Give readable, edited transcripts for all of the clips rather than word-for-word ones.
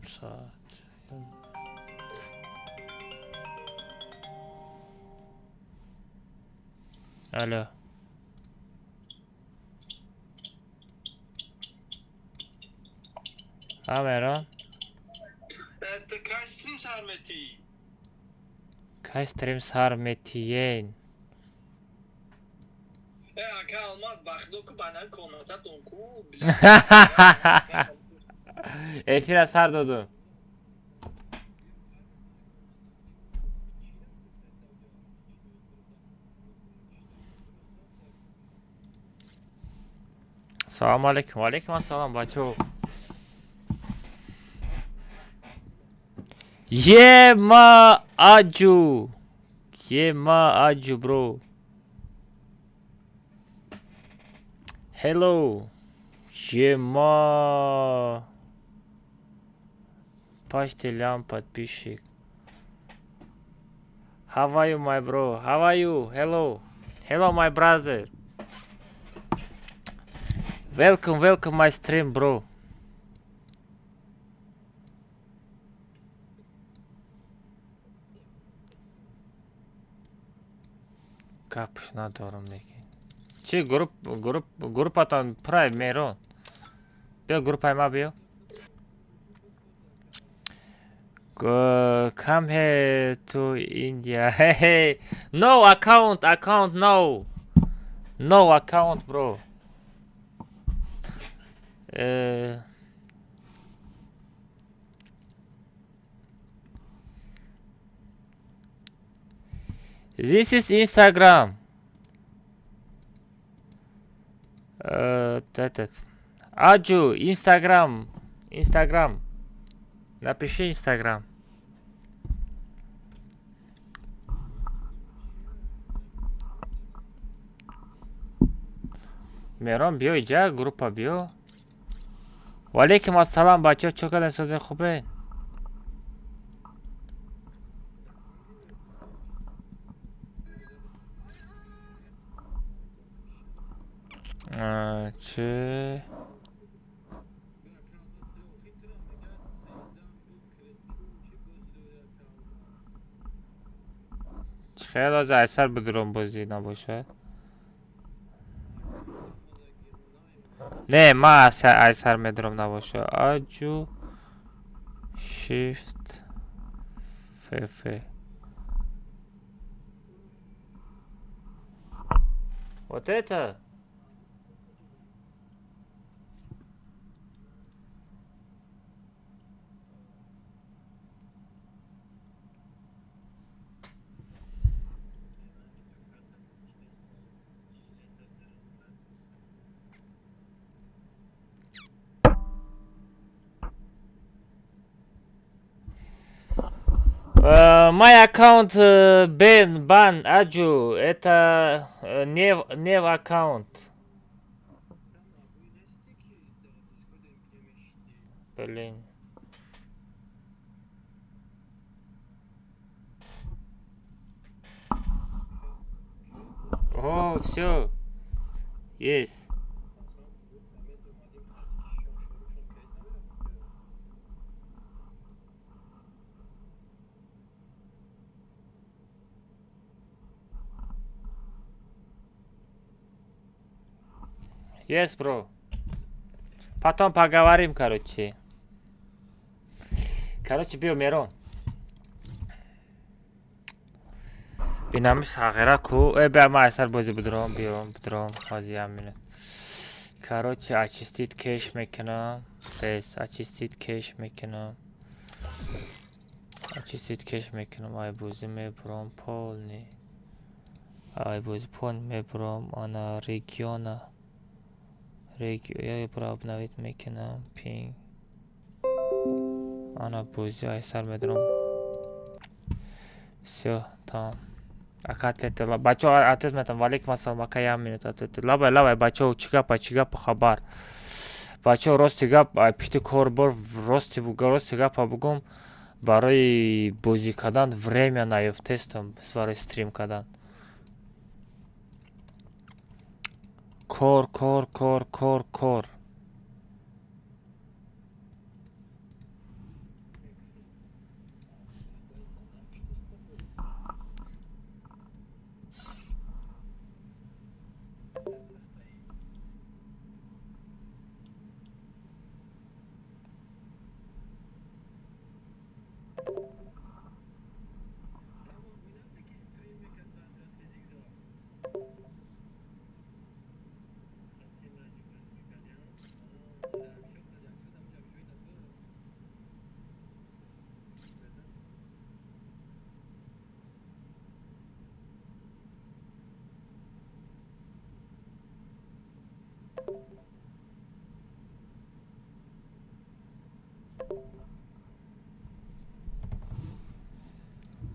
yarım saat. Alo. Ha Meron. Kaç stream Sermeti? Kaç stream sarmetiyen? Aka almaz baktı ki bana komuta donku. Efira sardodu. Selamun aleyküm. Aleyküm assalam bacho. Yema aju. Yema aju bro. Hello. Yema. Паштелям подписчик. How are you, my bro? How are you? Hello. Hello, my brother. Welcome my stream, bro. Kapış na doğrum neki. Çi grup atan prime Meron. Bio grup ayma bio. Come here to India. Hey. No account no. No account, bro. This is Instagram. Aju, Instagram. Напиши Instagram. Meron بیو اینجا گروپ بیو. وعلیکم السلام بچه ها چقدر سازه خوبه. چه خیلی از اثر بدرم بازی نباشه. نه ما اثر مدرم نباشه. آجو شیفت ف Вот это мой аккаунт бан Аджу, это не аккаунт. Блин. О, все. Есть. Yes, bro. Потом поговорим, короче. Короче, био Мерон. Binamiz haqira ku. Be ma asar bozi budrom hazi amine. Короче, очистить кэш میکنم. Без очистить кэш میکنم. очистить кэш میکنم. ай бози мебром полный. ай бози пол мебром она региона. Я про обновить میکنم. пинг. она бози асар медром. Все, там. Акатвете бачо атез метам валейкум ассалам акаям минут атвете лабай бачо чигапа хабар бачо рости гап пишти корбор рости гапа бугум барои бозӣ кардан время наёфтестам барои стрим кардан кор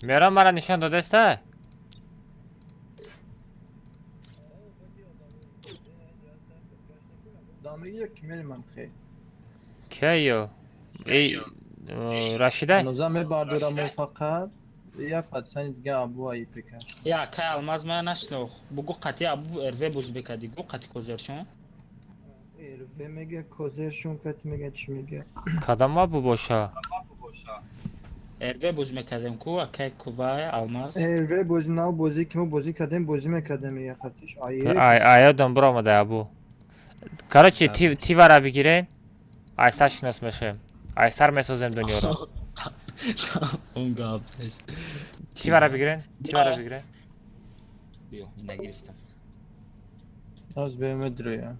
مهران مرا نشان داده است؟ دامه یک میرم خیلی. کیو؟ ای رشیده؟ هنوزم باردارم موفقت. یا پادسانی دیگه ابوایی بکن. Ya kay almaz mı naşno? Bu qati abu erve buz bekadi. Bu qati kozerşon. Ve میگه کوزرشون کت میگه چی میگه؟ کدام ما بو باشا؟ Erve buz mekadem ku akay kuvaya almaz. ve بازی بازی که ما بازی کردیم بازی میکردیم یه خطش آیا دنبر آمده ابو. کارچی تی ورا بگیرین؟ آی سر شناس میشم. آی سر میسازم دنیا رو. On gabdes. تی ورا بگیرین؟ تی ورا بگیرین؟ Yo yine giriftim. از به مدریا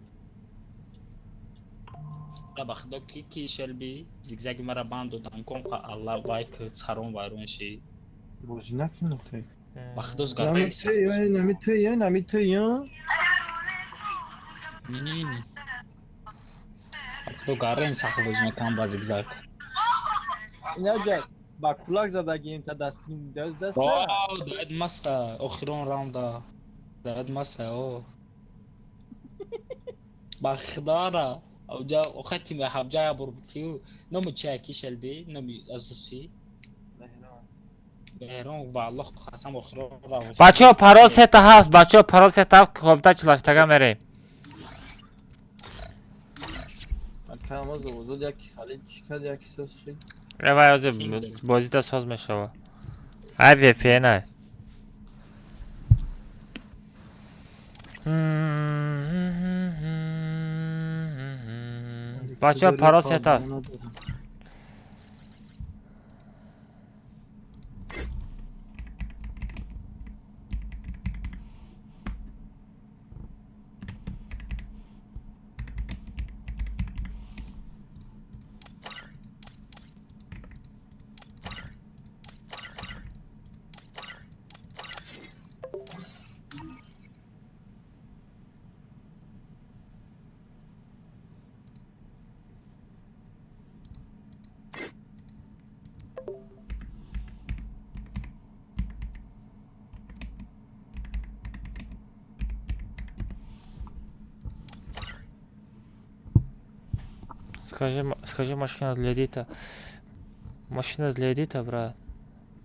Ya baxdo ki shelbi zigzag mara bando dan konqa Allah vay ki saron varun şey. بازی نکنه خیلی. Baxdoz نمی garbe. توی یا نمی توی یا Ni. Baxdo garren saxı buz mekan ba zigzag. اینجا با کلاک زدگیم تا دستیم دست Wow, dad masa. Oxiron rounda. Dad masa o. Baxdara. Avca o khati me habja burbkiu. Nomu chaki shelbi, nomu azusi. Behron والله قسم اخرى را بچه پرال سه تا هست. بچه پرال سه تا کابتا چلاشتگا میریم. کاماز وجود یکی خالی چیکار یکی سوسی روی از بازی تا ساز میشه. ای وی پی نه. بچه پرال سه تا هست. Скажи машина для эдита. Машина для эдита, брат.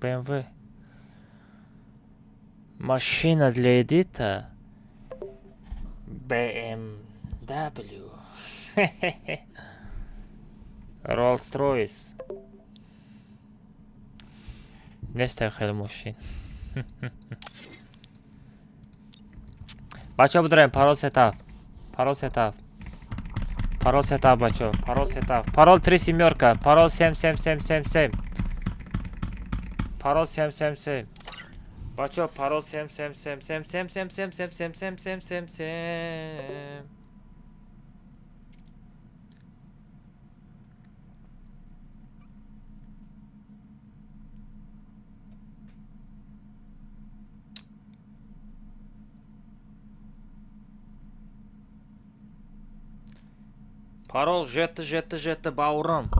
BMW. Машина для эдита. BMW. Rolls-Royce. نستخدم ماشین. بچه ها بداریم پارول ستاف. Парол сетап. Парол сетап, бачо. Парол сетап. Парол 3 семерка. Парол 7777. Парол 777. Бачо, парол 77777777777777. Парол жеті бауырым.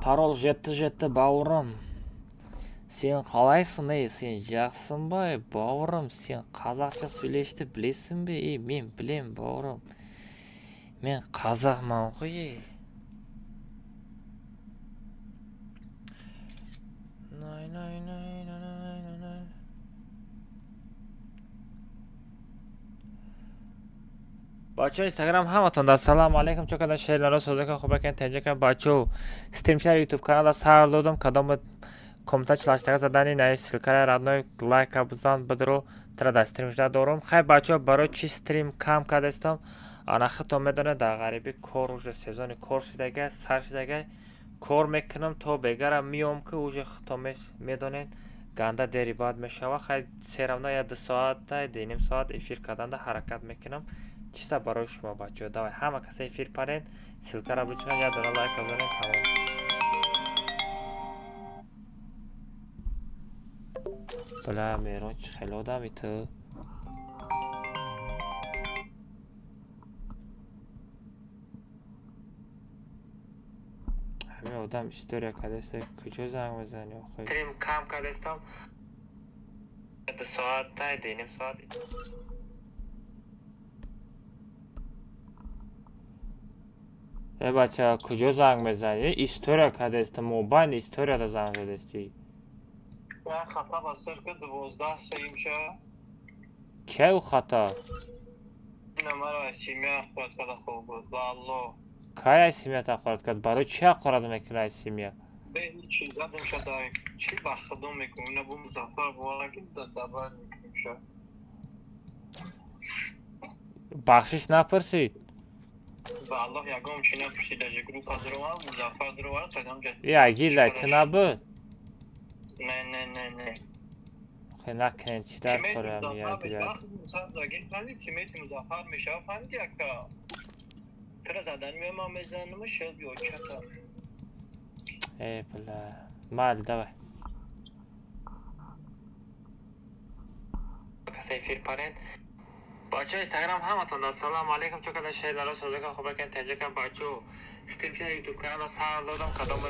Парол жеті бауырым. Сен қалайсың, сен жақсың ба, бауырым? Сен қазақша сөйлешті білесің бе? Мен білем, бауырым. Мен қазақмын ғой. بچه اینستاگرام همتون در سلام علیکم. چون کدام شیر رو سوزه کن خوب بکن تنجه کن بچه استریم شیر یوتیوب کانال سر دادم کدام کومنت چلاشتگاه زدنی نه سیلکره رادنوی لایک بزن بدرو تر در استریم شده دارم. خیلی بچه برای چی استریم کم کردستم آن خطا میدونه در غریبی کار روز سیزن کار شدگه سر شدگه کار میکنم تا بگرم میام که اوج خطا میدونین گنده دری بعد میشه. خیلی سیرمنا یا 2 ساعت نیم ساعت افیر کردن حرکت میکنم. چیستا برای شما بچه دوای همه کسی افیر پرین سیلکه را بچنن یا دونه لایک بزنین تمام. بله میرون چه خیلی آدمی تو همین آدم استوریا کدسته کجا زنگ بزنی آخه تریم کم کدستم ساعت تا نیم ساعت بچه کجا زنگ بزنی؟ استوریا کدسته موبایل استوریا دا زنگ کدستی من خطا با سرک 12 سیم شا که او خطا؟ نمرا سیمه خود کده خوب بود والله که اسیمیت اخورد کرد؟ برای چی اخورد میکنه اسیمیت؟ به این چیز زدم شد داریم چی بخدم میکنم نبو مزفر بوارا که دبر میکنم شد بخشش نپرسید؟ والله یکم چی نپرسید از گروپ از رو مزفر درو ورد قدم جد یا گیله که نبود؟ نه خیلی نکنین چی در تیمیت خوره مزفر همیه دیگر وقتی مصاب داگین فهمید تیمیت مزفر میشه فهمید یکا ترا زدن میام هم بزنم شد بیو چطور ای بله مال دوه کسی فیر پارین بچه اینستاگرام همتون دا سلام علیکم چون کده شهر لالا سوزگان خوبه کن تنجه کن بچه ستیم شهر یوتیوب کانال سر دادم کدام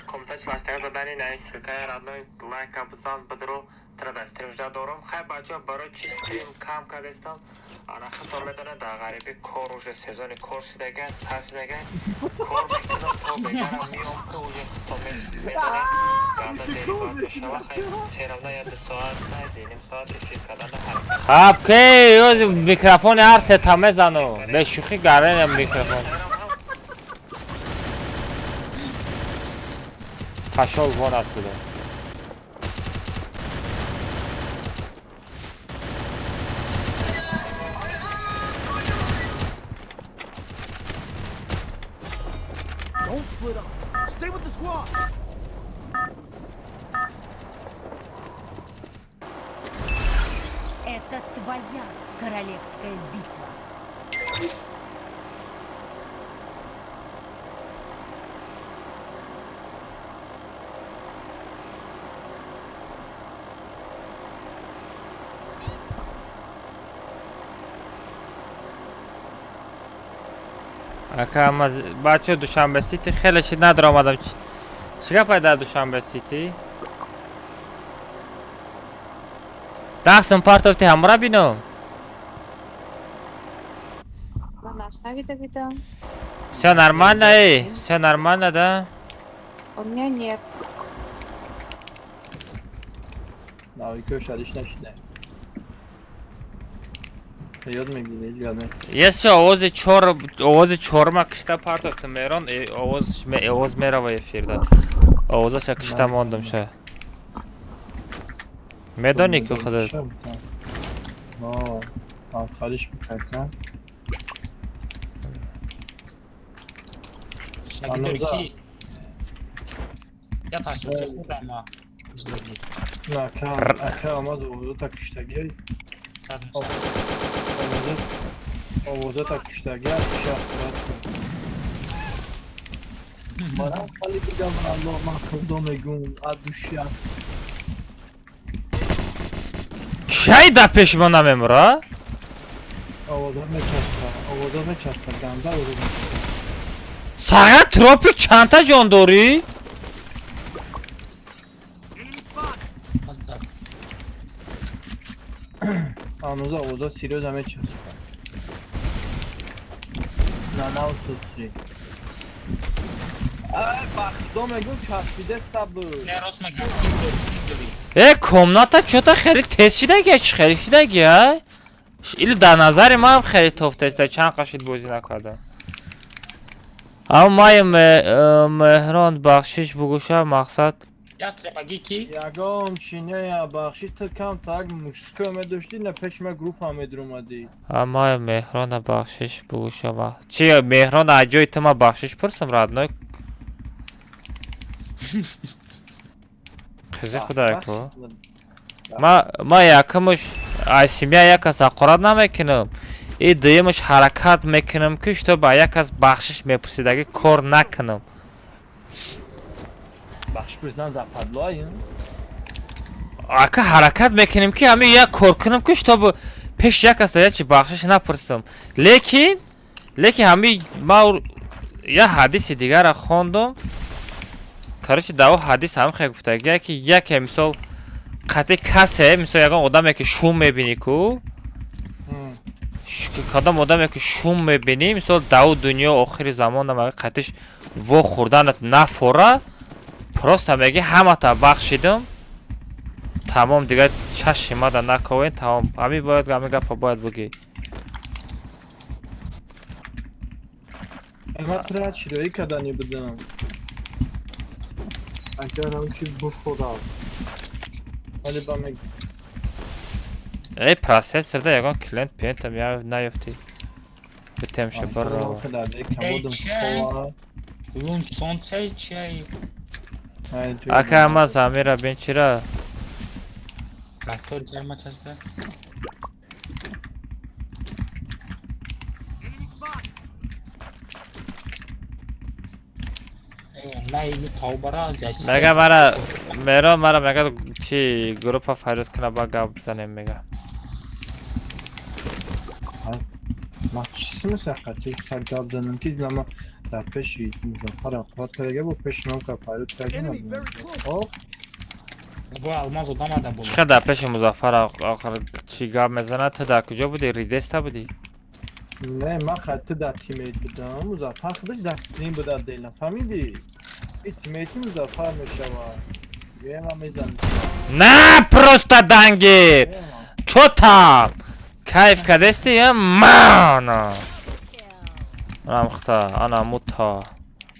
کامنت چلاشتگه زدنی نه سرکه رادنوی لایک هم بزن بدرو تره دا استریم جدا دارم خیلی بچه برای چی استریم کم کدستم آنها خطا میدونه در غریبی کار روش سیزن کار شدگه سر شدگه کار میکنم تا بگرم میام که اوجه خطا میدونه گرده دیری باید بشنوه خیلی سیرم نه یا 2 ساعت نه دینیم ساعت افید کدن خب که یوز میکروفون هر سه تمه زنو به شوخی گرنه میکروفون خشال وان اصده Don't split up. Stay with the squad. Это твоя королевская битва. اما بچه دوشنبه سیتی خیلی شید نداره آمدم چیگه پای در دوشنبه سیتی؟ دقسم پارتوفتی همورا بینم Навида видал. все нормально, эй, все нормально, да? У меня нет. Navi köşeliş neşine. Yod میگیره هیچ گرده Если овози чорма кишта партофти мерон овоз мерава эфирда овозаша кишта мондум ша медони ки худо Tam خالیش میکردم شاگردی کی یا پاچو چه خودم ما نه که آمد اوضا تا کشتگی اوضا تا کشتگی هست شخصیت منم خالی بگم الله من خودم میگم ادوشیم کی دا پشمانم امرا اوضا میچسته گنده اوضا میچسته сагат тропик чанта ҷондорӣ هنوز اوضاع سیریوز همه چیز نه اوتوسی بخدام میگم چسبیده سبو نه راست میگم комната чӯта хеле тез шидагия чӣ хеле шидагия или дар назари ман хеле тофтаиста чанд қашид бозӣ накардам ама май меҳрон бахшиш бугӯша мақсад ястребаги ки ягом чине бахшиш то кам так мушко медошти на пешма группа медрумади ама меҳрона бахшиш бугӯша чи меҳрон аҷои тума бахшиш пурсам радной қизи худараку ма якамуш айсимия якас ақорат намекунам и дуюмаш ҳаракат мекунам ки чтобы якас бахшиш мепурсидаги кор накунам бахшиш пурсидан западлоим ака ҳаракат мекунем ки ҳамин як кор кунам ки чтобы пеш якас ячи бахшиш напурсам лекин ҳамин ма я ҳадиси дигарро хондум короче даво ҳадис ҳам хеле гуфтагия ки яке мисол қати касе мисол ягон одаме ки шум мебинӣ ку кадом одаме ки шум мебинӣ мисол даву дунё охири замон намага қатиш во хӯрданат нафора просто меги ҳамата бахшидам тамом дигар чашимада наковен тамом ҳами бояд ҳами гапа бояд бугӣ اینقدر چیزایی کردنی بدم اگرم چی بخورم ولی با مگ ای процессорда ягон клиент пентам я наёфти битемша барро Lunch сонце чай. ака ама замира бенчира Трактор ҷарма часпа. Найми тавбара зайс. мега мара меро мара мега чи группа фарёд кана ба гап занем мега من چیزی مثل خطی سرگاب دنم که دیدم در پیشی مزافر اقوات کرده با پیش نام که فرود Enemy کردیم very close. خب Бо алмаз одамада бул. чиқа дар пеши музаффар охир чӣ гап мезанад ту дар куҷо будӣ ридеста будӣ نه من خطی در تیمیت بودم مزافر خودش دسترین بود در دیلم فهمیدی؟ این تیمیتی مزافر میشود یه من میزنم на просто дангир чо там кайф кардести я мана рамхта ана мута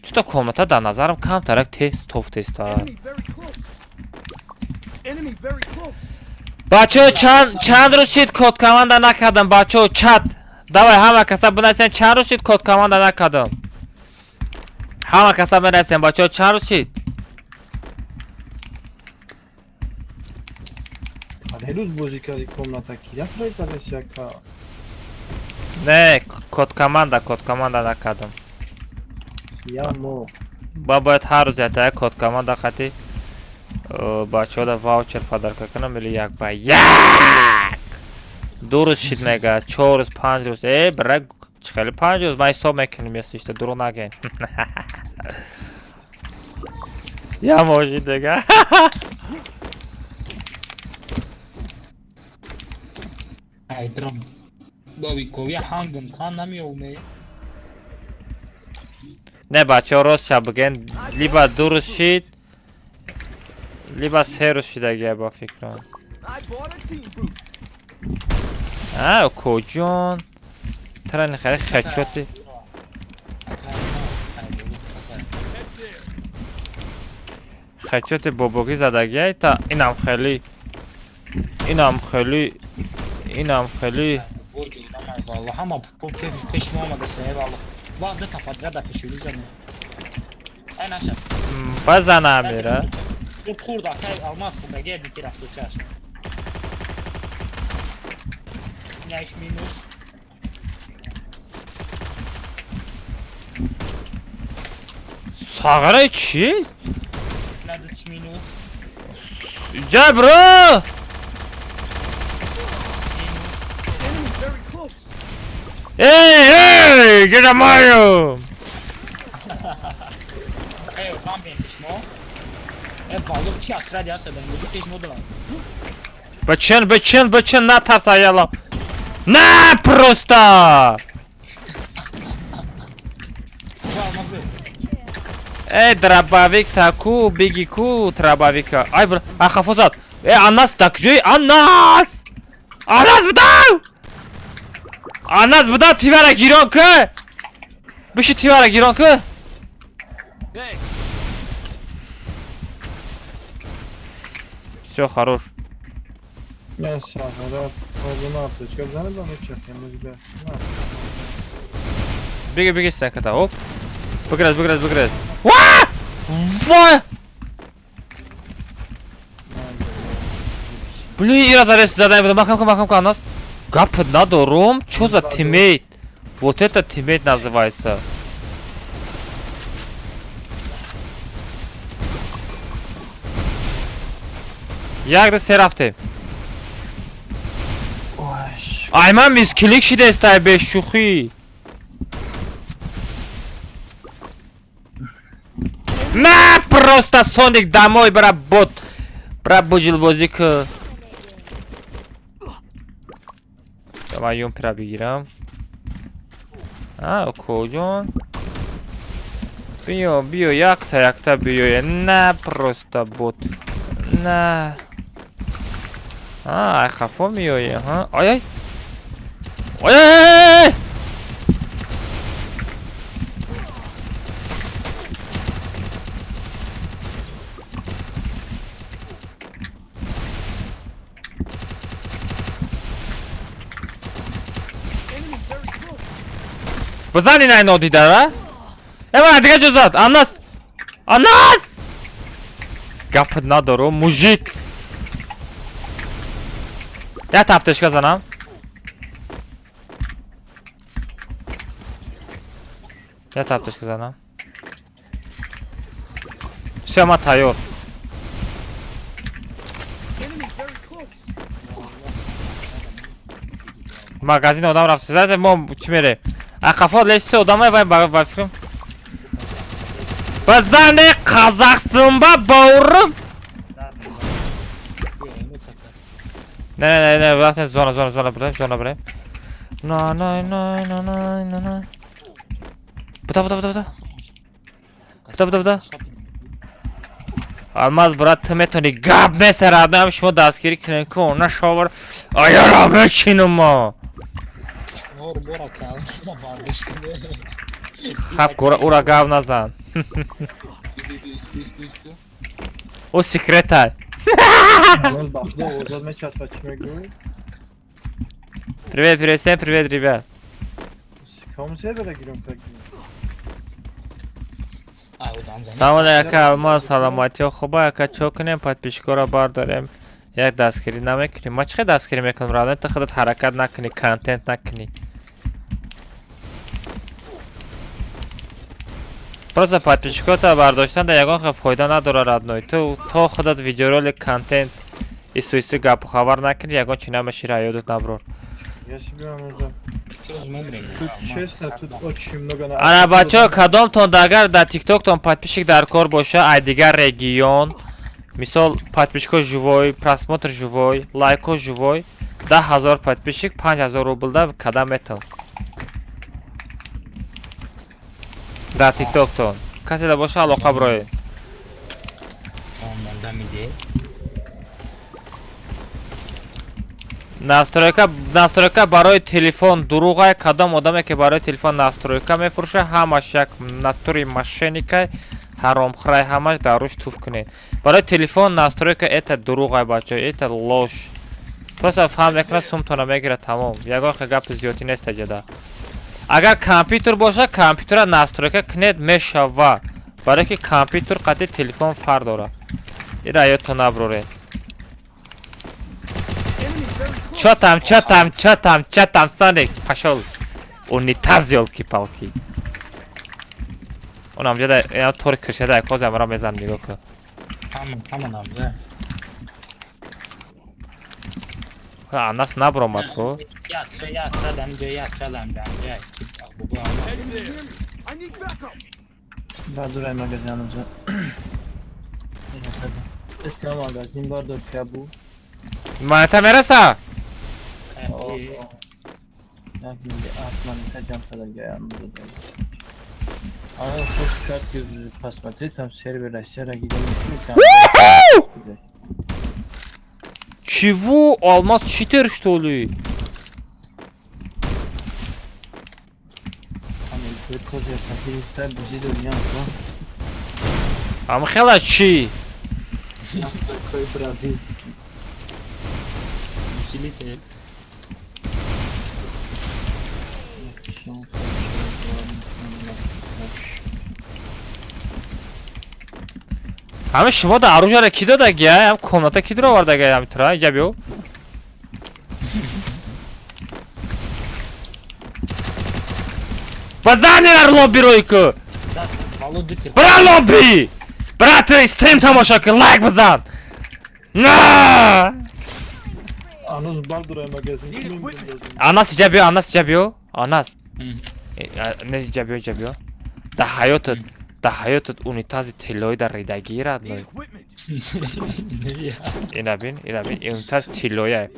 чуто комната дар назарам камтарак тест тофтеста Enemy very close. Enemy very close. бачаҳо чанд рӯз шид код команда накардам бачаҳо чат давай ҳама каса бинависен чанд рӯз шид код команда накардам ҳама каса бинависен бачаҳо чанд рӯз шид هر روز بازی کردی کامنتا کی رفت درش یکا не код команда накардам یا مو ба бояд ҳар рӯз ятая код команда хати бачаҳода ваучер падарка кунам или як ба як 2 рӯз шид мега 4 рӯз 5 рӯз бра чӣ хеле 5 рӯз ман ҳисоб мекунем ясишта дурӯғ нагӯен я мошид мега Ай драм. Дови ковия хангам кан намиёме. не бачаҳо ростша бигӯен либо 2 рӯз шид либо 3 рӯз шидагия ба фикрам I bought a team boost. коҷон тарани хеле хачоти Head there. хачоти бобогӣ задагия та инам хеле Боҷо дамай валла ҳама пеш мо омада сае валла. Вағда тападгада пешули зане. Ай наша. базанам мера Рӯ хурда кай алмаз бугаге дики рафту чаш. Няш минус. сағара чӣ Надуч минус. ҷабро Enemy very close. эй ҷадамаё Эй, там бен пешмо. Валла чи акради астадан буду пешмо дорам. бачен натарс аяла на просто Алмазы. дробовик таку биги ку дробовика ай бра ахафозат анас такҷои анас буда тивара гирон ку биши тивара гирон ку Hey, всё хорош نه شهرات آبون آتش که زنه با میچه امروز به беги сенката оп бигирез вай блин ира зарес задай буду махам анас гап надорум чё за тиммейт вот это тиммейт называется як да се рафтем ай ман мисклик шидестай бешухӣ enemy نه просто Sonic домой бра бот. Бра божил бозی که. من یومپی را بگیرم. کجان؟ بیو یک تا بیو. نه просто бот. نه. خفا میایی ها. آی بزن این اینو دیده را ایوان دیگه جزاد آناس گفت ندارو موجیک یه تفتش کزنم شما تایور مغازین آدم رفت سیزده ما چی میره اخفاد لیسته آدم های باید فکرم بزن قزاقسın با باورم نه وقتی زونا بریم نه بودا Almaz brat tmetoni gab mesela adam şunu da askeri krenko ona şovar ayara meçinim ma Bora kav. Barıştı. hap ura gav nazan o sekreter Anıl baxdı, orada mən çatma kimi görür. Привет, всем привет, ребят. Kamu serverə girəm peki. Салам алейкум, Алмаз, саламати хуба, яка чокнем, подписчикора бар дорем. Як дастгирӣ намекунӣ? Ма чиқадр дастгирӣ мекунам? Равнен та худат ҳаракат накунӣ, контент накунӣ. Просто подписчикота бардоштан да ягон хел фоида надорад родной. То худат видеоролик, контент, ису гапу хабар накунӣ, ягон чи намешӣ раёдат наброр. Yaşayacağım orada. Тут честно, тут очень много... Ана бачаҳо кадомтон агар дар тиктоктон подписчик дар кор боша, ай дигар регион, мисол подписчико живой, просмотр живой, лайко живой, 10,000 подписчик 5,000 рублда кадам метал. Дар тиктоктон. Касе да боша алоқа бирое. настройка барои телефон дуруғай кадом одаме ки барои телефон настройка мефурӯша ҳамаш як натури мошенникай ҳаромхӯрай ҳамаш дар рӯш туф кунед барои телефон настройка это дуруғай бачаҳо это лош просто фаҳм мекунад сумтона мегирад тамом ягон хел гапи зиёдӣ нест ҷада агар компютер боша компютера настройка кунед мешава барое ки компютер қадри телефон фарқ дорад ира ёдтон наброред Чатам, Соник, пошел. Унитаз, ёлки-палки. Он амҷада, я тори киршада, як ҳоза мара мезанам нигоҳ кун. Ҳамон амҷа. Анас набромад ко. Barduraj magazynımıza. Eski magazin vardır ki bu. Manata merasa? Şimdi atman təcəm kadar yanımızda da. Ama hoş kart gözü pasmatri tam server aşağı gidelim. Чего? Алмаз читер, что ли? Амхела чи? Такой бразильский. Усилитель. Ҳама шумо да оружиеро ки додагия? Ҳам комната ки дуро овардагия ҳамитра? Иҷа биё. Базани дар лоббиро ку. Бра лобби! Брат, стрим тамоша кун, лайк базан. На! Anız Barduraj magazin kimin bildiğin? Анас иҷа биё, Анас. Не иҷа биё. Да ҳаётат Dahayotut unitazi tilloyi da ridagi radnoy. Need equipment. Ne ya? Ina bin, unitaz tilloya.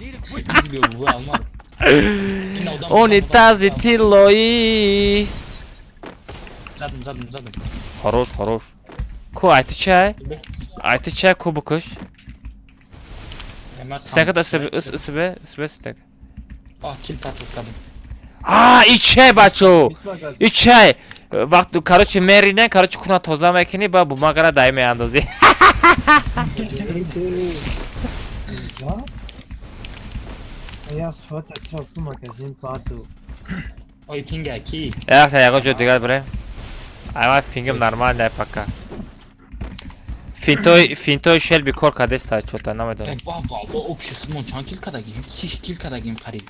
Need equipment. Biz bir bu almaz. Unitazi tilloyi. Zadım. Хорош. Ku aytı çay. Aytı çay ku bu kuş. Stek da sıbe stek. Ah kill patas kadın. İçey bacho. Mis magazin. İçey. Vakti короче Merine короче kuna toza mekini ba bu magara daime andozi. Güzel. Ya sıfat etraflı magazin vardı. Oj pinga ki. Ja se jako ću digat bre. Ajma fingem normalne paka. Fintoj Shelby korka desta čota, nama da. Valda option mon çan kill kadagim. Sih kill kadagim qari.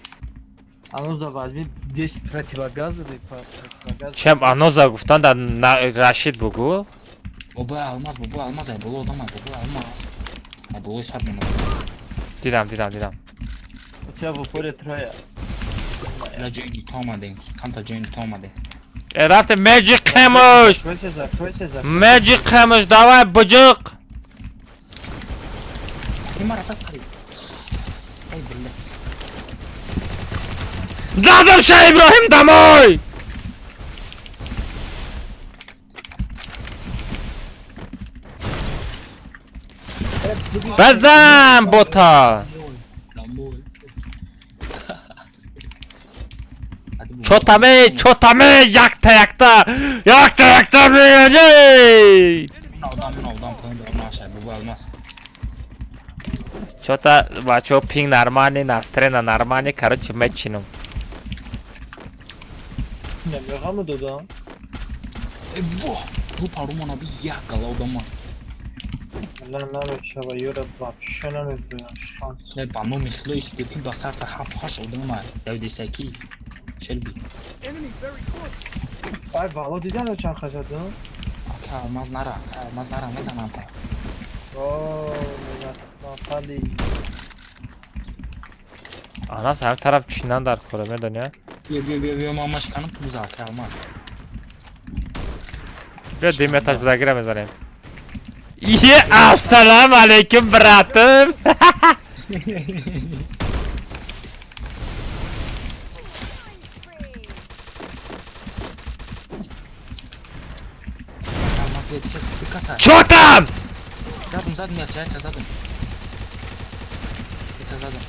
Ano zavazmi 10 противогаза da противогаз. Çem anoza guftan da Rashid bugu. Baba almaz ay bulu odamaz baba almaz. Ay bulu sarmıyor. Didam. Uçağı bu pore troya. La join tomadı. Kanta join tomadı. Rafte Magic Camus. Köşeza. Magic Camus davay bıcık. Kim arasa qari. Ay billah. Dadım Şah İbrahim damoy. Bezem bota. Lambol. Hadi bu. Çotame yakta büyüyecek. Aldan koydu ama aşağı bu almaz. Чё-то бачо пинг нормальный, настрой нормальный, короче, мэтчином. Ne mega mı dodam? Bu parumona bir yakala odama. Lan uçağı yora bak. Şuna mı şans. Ne bamı mihlo istiyor basar da haş odama. Devdeseki. Shelby. Enemy very close. Ay valo didən uçan xaçadın. Almaz nara ne zaman pa. Ooo Natali. Ana sen taraf Çin'den dar koruma dönüyor. Bir mama çıkanıp bu almaz. Bir demir taş bize giremez arayım. İyi, assalamu aleyküm bratım. Almaz diye dikkat et. Çotam! Zadım ya zadım. Zadım.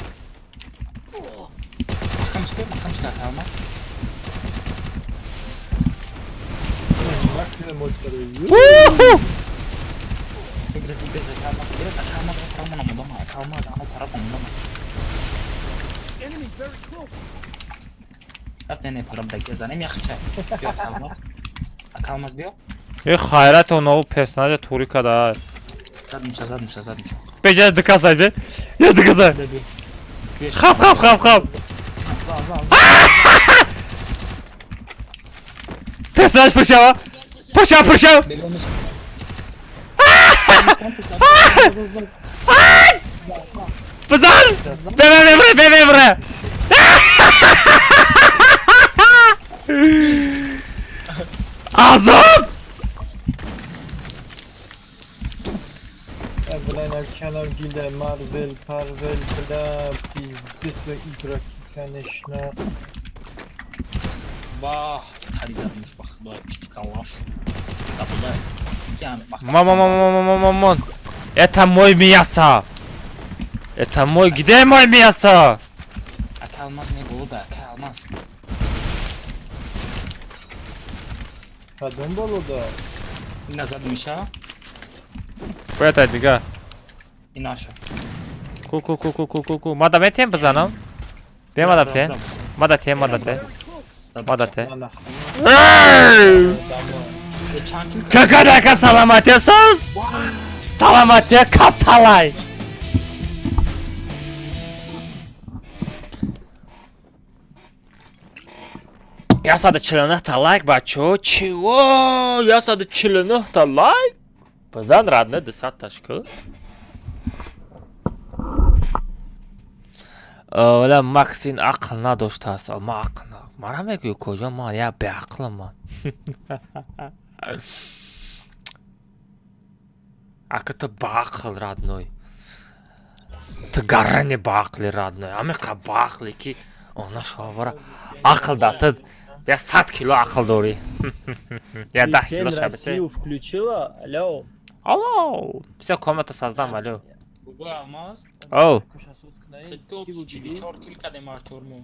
Makam çıkar almaz. Bak bir motoru. Woohoo! Biraz almaz. Biraz almaz. Parumona odama. Almaz ama tarafım odama. Enemy very close. Hatta ne param da gezenim yakacak. Yok almaz. Almaz diyor. Ey hayret onu personaja Turika da. Zadım. Beceri dıkasa be. Ya dıkasa. Hap. Personaj pırşava. Pırşava. Belirmiş. Pızan! Bebe buraya. Azap! Evlenen kenar gile Marvel Parvel bla pizdice idrak kanışna. Vah. Hadi zarmış bak. Bak kallar. Kapıda. Yani bak. Мон. Это мой мясо. Это мой, где мой мясо? Almaz ne bulu da almaz. Kadın bolu da. Ne zadım işe? Это дига. İn aşağı. Ку. Мада метем пазаном. Бе мада те. Мада те. Mada te. Ana. Çankil Kakadaka salamate sos. Salamate kasalay. Ясады членах-то лайк, бачо. Чего? Ясады членах-то лайк. Пазан радны десяташка. Оля Максин ақылна доштас. منم میگی کجا ما یا به عقل من عقل تو باقل رادنوی تو گرنی باقلی رادنوی همه باقلی که اونا شاورا عقل داد یا 100 кило عقل داری یا 10 кило شبته Россию включила, алло. алло все комната создам алло Google Алмаз. о TikTok 44 кил кадем артурмо.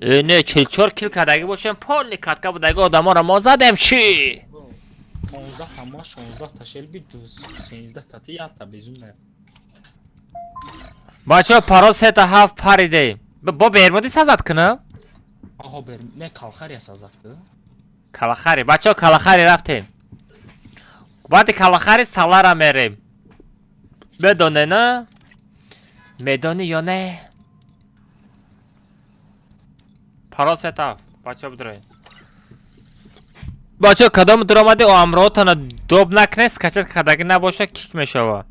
نه 44 кил кадagi бошем полни катка будagi odamо ро мо задем чи 15 тама 16 ташел бит 13 тати ята безумно. бачо парол сета ҳафт паридем бо бермуди сазад кунам Аҳо бер не калхария сазафту. калахари бачо калахари рафтем баъди калахари салара мерем медоне на медони ё не парол сета бачо будроен бачо кадом дуромади амроотана доб накне скачат кадаги набоша кик мешава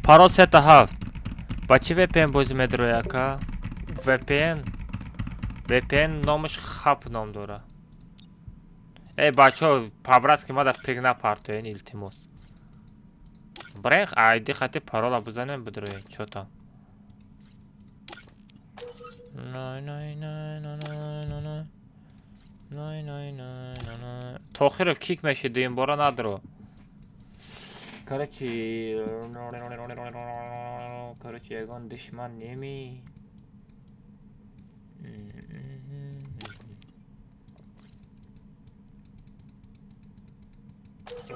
парол сета ҳафт ба чи VPN бозӣ медурои ака VPN номаш хап ном дора эй бачо пабраски мада пригна партоен илтимос брех айди хати парола бизанем бидроен чо там тохиров кик мешиду ин бора надро короче ягон душман неми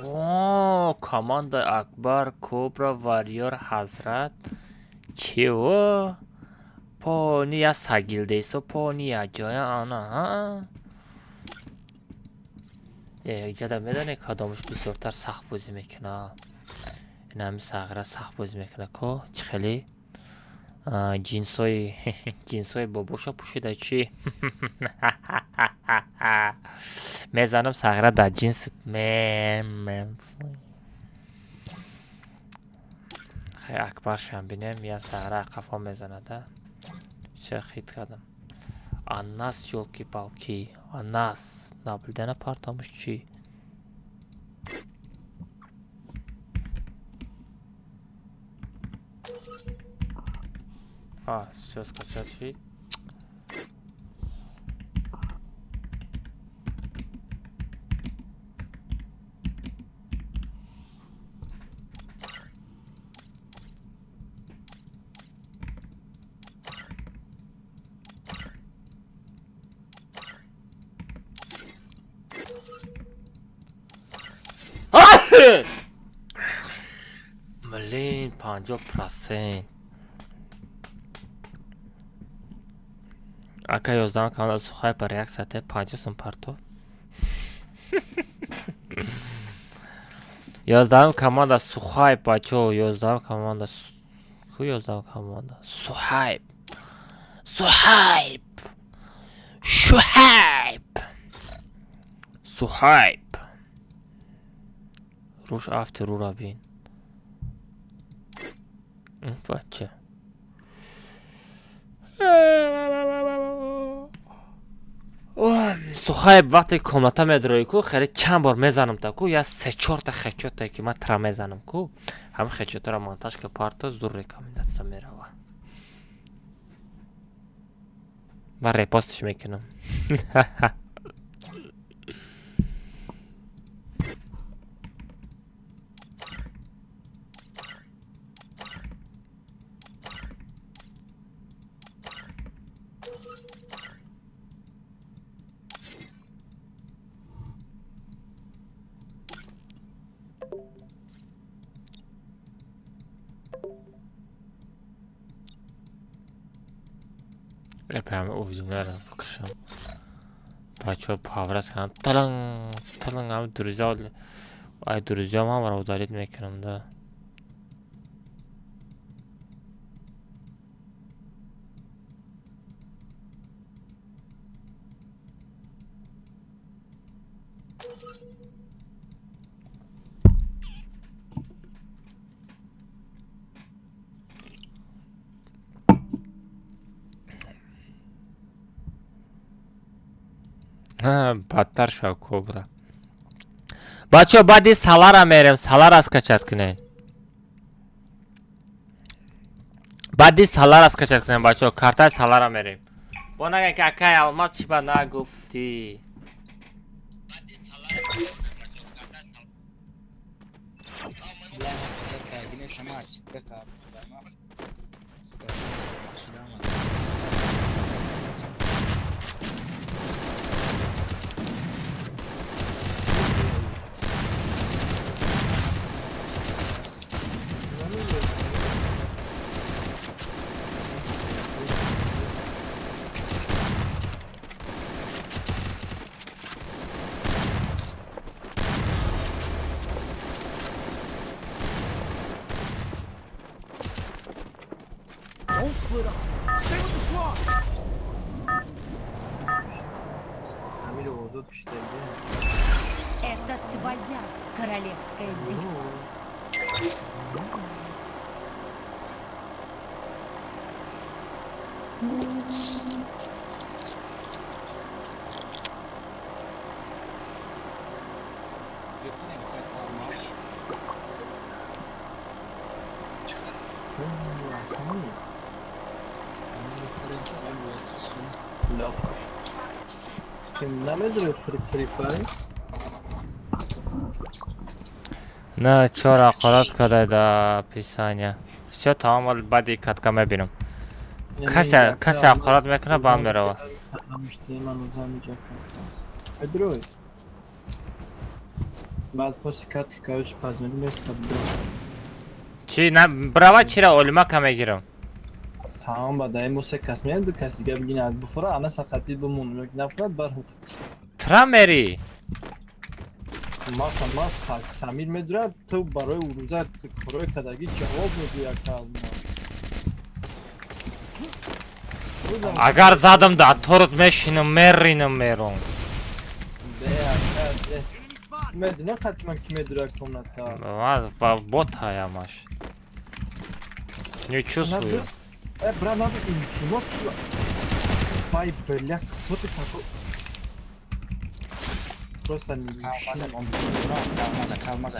о команда акбар кобра варьёр ҳазрат чио пони я сагилдесо пони я ҷоя ана ҷада медоне кадомаш бисёртар сахт бозӣ мекуна ин ҳами сағира сахт бозӣ мекуна ко чӣ хеле ҷинсои бобоша пӯшида чӣ мезанам сағира дар ҷинсит хай акбаршам бинем я сағира қафо мезанада ча хит кардам аннас ёлки палки аннас набилдана партамуш чӣ сейчас скачать фит блин 50% ака 11 команда сухай по реакцияте 50 сум парто 11 команда сухай бачо 11 команда ку 11 команда сухайб сухайб руш афти ру рабин бача сухайб вақте комната медрои ку хеле чанд бор мезанам та ку я 3-4 та хечота ки ман тра мезанам ку ҳами хечотаро монтажка парто зур рекомендатсия мерава ман репостиш мекунам прямо увидимлерам покажам бачо паврас кам таланг ам друзья ай друзья мамро удалить мекунам да Battar şov kobra. Бачо баъди салара мерем, салар аз качад кунем. Баъди салар аз качад кунем бачо, картаи салара мерем. Бо наган ки акай алмаз чӣ ба нагуфтӣ. Yine sana açtık be abi. Don't split up. Stay with the squad. Samir orada düştü. Это твоя королевская битва. Lop. Kim ne medir Free Fire? На чор ақорат кадайда писания. Чо таомал баъди катка мебинам. Касе ақорат мекуна банд мерава. Kazanmıştı hemen uzamayacak. Hadi oy. Bazı posikat kavuşu pazmını meska Чӣ на брава чира олимака мегирам. Tamam baday Musa kasmaya da kasiga bugün bu fıra ana sakati bu mun yok nafrat bar hu. Тра мери. Mas Samir Medra tu baroy uruza koroy kadagi cevap mı diye kalma. Агар задам да торот мешинам меринам мерон. Medine katman kime durak komnatta. Ва ботаямаш. Не чувствую. Брана интимот. Vay bella. Вот это так. Просто не Kalmaz.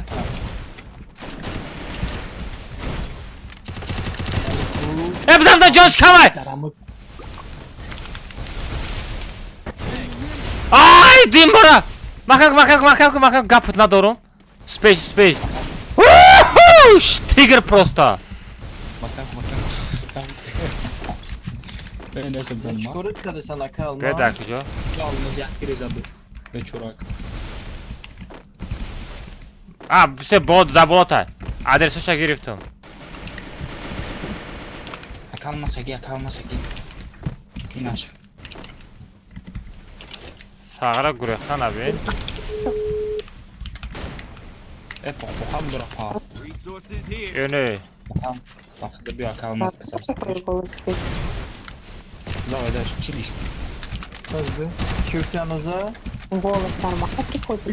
Бзамза ҷош камай. Ай, димбара. Макак гапот надорум. Спейс. Тигр просто. Ben ne sebzem var? Çikorit kada sana kalma. Беда куҷо? Kalmaz ya kirezadu. Ve çorak. Все да болота. Адресоша гирифтам. Kalmaz eki. İn aşağı. Сағра гурехтан аби. Poham dura pa. Resources here. Önü. Poham. Bak da bir kalmaz kasar. Давай дальше, чилиш. Hızlı. Çürtyanıza.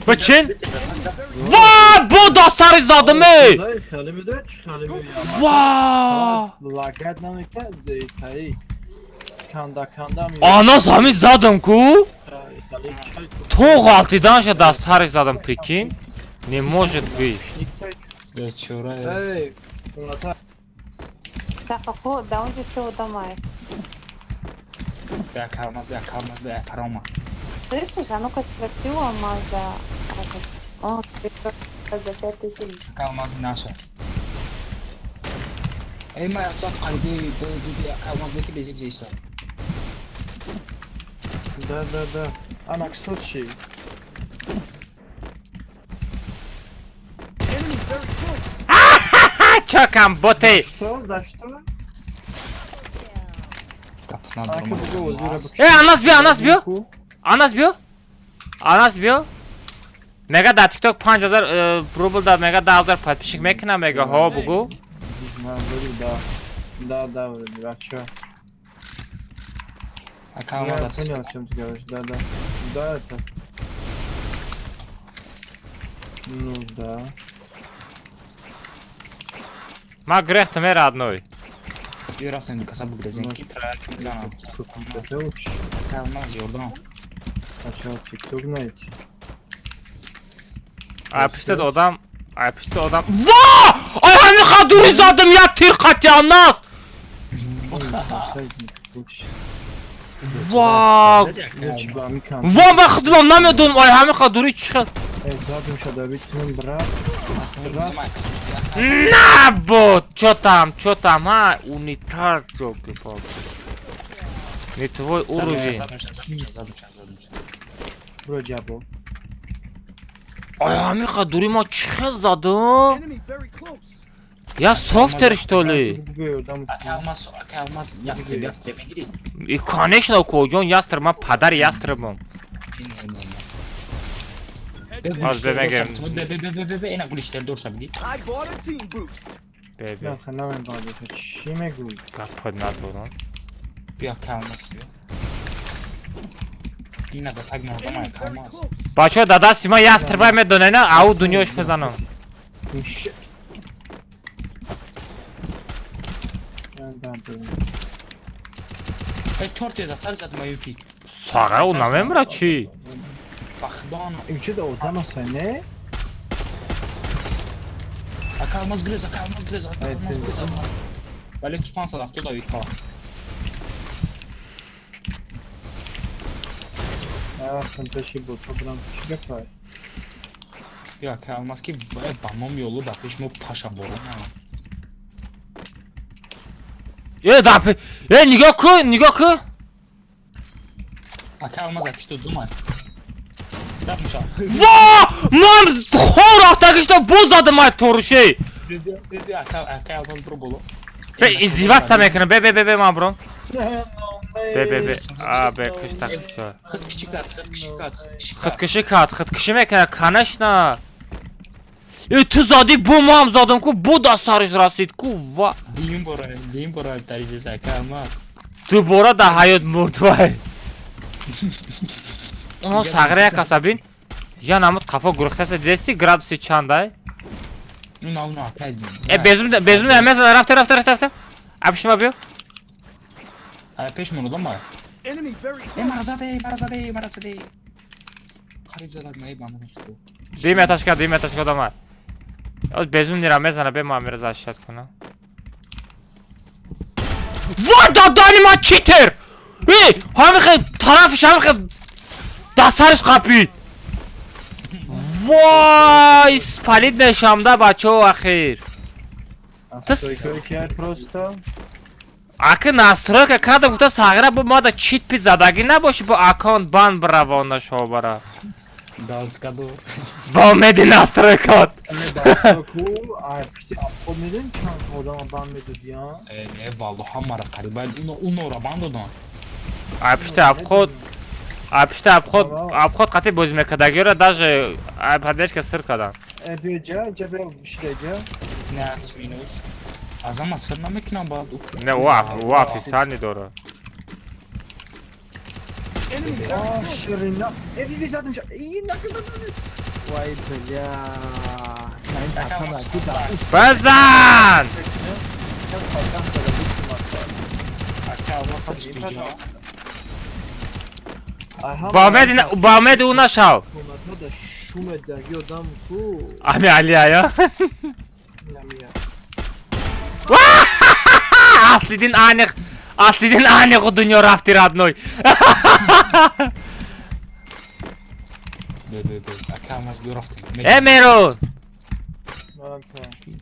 Бачин? Ва! Бо дастари задам ey! Zay halimi de çıkalimi ya. Ва! Lagat namika detayı. Kanda mı? Ана сами задам ку? Тоғ алтидан ша дастари задам прикинь? Не может быть. Ve çoraya. Эй, Мурата. Так, а да onde seu Damai? Be kalmaz be paroma. Слышь, а ну-ка спроси у Амаза. Он за 5000. Kalmaz in aşağı. Eyma yapsak kalbi böyle kalmaz belki bezik zeysa. Да. Ana kısır şey. Enemy very close. Чакам ботей! За что? Kapısına Arka durma. bu özüre bak. Анас биё? Мега дар TikTok 5000 рубл да мега 10000 подписчик мекунам мега ҳо бугу. Да, врача. Kalmaz Я at. понял, о чем ты говоришь. Да, это. Ну да. Ма грехтам е родной. Bir hafta kasabı Ну, bilezik. Kalmaz yordan. Bачаҳо тикток наити. Пишта одам, пишта одам. Ва! Ай ҳамиқа дури задам як тир қатъан аст. Ва! Ва ман худам намедонам ай ҳамиқа дури чӣ қад. Задум шуда битунам брат. Набуд! Чё там, а? Унитаз ҷоки баба. Не твой уровень. Бро ҷабо. Ай ҳамиқа дури ма чӣ қад задам? Enemy very close. Я софтер что ли? Akalmaz ястреб мегирӣ? И конечно коҷон ястреб, ман падари ястребам. Аз бемегирем. Ина гулиштер дорша биди. I bought a team boost. Бебе. Нахе намем баъдеша чӣ мегӯй? Гапҳод надорам. Бия Akalmaz бия. Ина да так мардам Enemy very Akalmaz. close. Бачаҳо да дасти ман ястребай медонед на? Ау дунёш мезанам. Ай чорт еда сар задам аюфи. Сағра у намемра чӣ? Бахдон. Ин чӣ да одам ҳастан не? Akalmaz глез. Вале 570 авиқа. Рафтам пеши бото бурам чӣ гапай? Бия Akalmaz ки ба ном ёлу да пеш мо паша борон. Дапи. Нигоҳ кӯ. Akalmaz апишто думай. Запмиша. Ва! Ман хор рафтагишта боз задам ай торуши. Биби Akalmaz бро боло. Бе издивоатса мекунам. Бе ман бром. Бе. Бе кишта кишта. Худкушӣ мекунад, конечно. Ту задӣ бу ман задам ку бу да сариш расид ку ва. Дим бора таризеса Akalmaz. Дубора да ҳаёт мурд вай. Оно сағра як аст бин. Я намуд қафо гурухтаса дидести градуси чанд ай? Ну опять. Безум мезана рафта. Апишма биё. Ай пеш монудам ма. Enemy very close. Маразаде. Хариб задад май бамон исто. 2 меташка дома. Оз безум нира мезана бе ма мира защит кунам. Ва дадани ма читер! ҳамиқа тарафиш ҳамиқа дастариш қапид. Вай, спалид мешамда бачаҳо ахир. Настройкаи кард просто. Ака настройка кардам гуфта сағира бу мода чит пи задагӣ набоши бо аккаунт банд равона шо бара. Далчкадо. Ба умеди настройкот. Ку ай пишти апход медонӣ чанд одам банд медодиям? Валло ҳамара қариба унора банд додан. Пишти абход қати бозӣ мекардагиёра даже падешка сир кардам. Биёҷа биё бишидаҷа. Не минус. Азам аз сир намекунам баъд. Не ва офисарни дорад. Enemy Ширина. Ви задум ша. Вай бля. Сайн тасана куда. Базан! Akalmaz истиҷо. Ба умеди ӯ нашав. Коматада шумедаги одам ку. Ами алия. Намия. Аслидин аниқу дунё рафти радной. Akalmaz гурафтем. Мерон.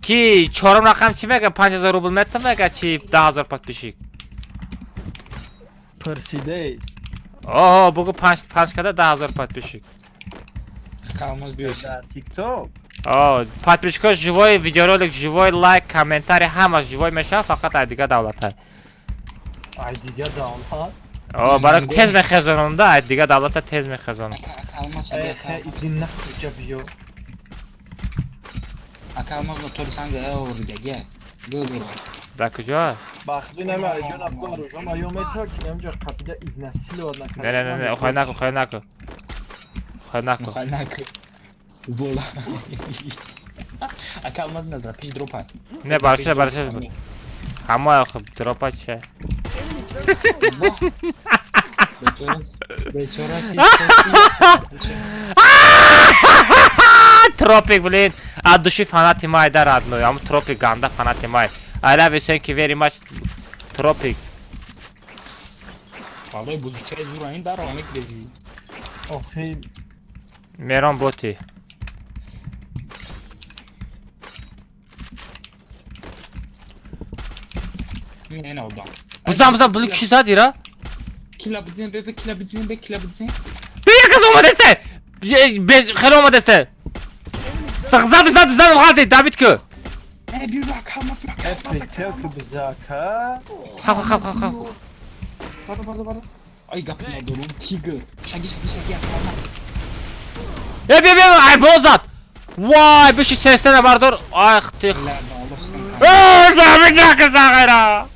Ки чорум рақам чӣ мега 5000 рубл мета мега чи 10000 подписчик. Персидейс. О, бугу 5 када 10000 подписчик. Akalmaz биёша. TikTok. О, подписчикош живой видеоролик, живой лайк, комментарий ҳамаш живой меша, фақат ай дига давлата. Ай дига давлат. О, барои тез мехезонам да, ай дига давлата тез мехезонам. Akalmaz Изин нахуҷа биё. Akalmaz мотори санга авурдига. Гӯдуро. Да куҷо? Бахти нема ҷонаб бару жома ёмета ки намҷа қапида изнасилот накард. Не, хой наку. Мухайнаку. Бола. Akalmaz назра пиш дропай. Не, барша. Ҳама дропа чия? Enemy very close. Bechora Tropik, блин. От души фанаты мои, да, родной. Ам Тропик, ганда фанаты мои. I love you, thank you very much. Tropik. Vallahi bu çay durayın da ramek bezi. آخه Meron boti. Ne oldu? Buzam, bunu kişi zadi ra. Kila bidin bebe kila bidin. Bir kız olmadı iste. Xelo olmadı iste. Zad, hadi, David kö. Bir bak kalmaz. بهتر که بزاکا Xap. Bana. Ay kapına dolun tiger. Şagi yapma. Ya, ay bozat. Vay, bir şey seslene vardır. Ay, tık. David ne kız ağayra.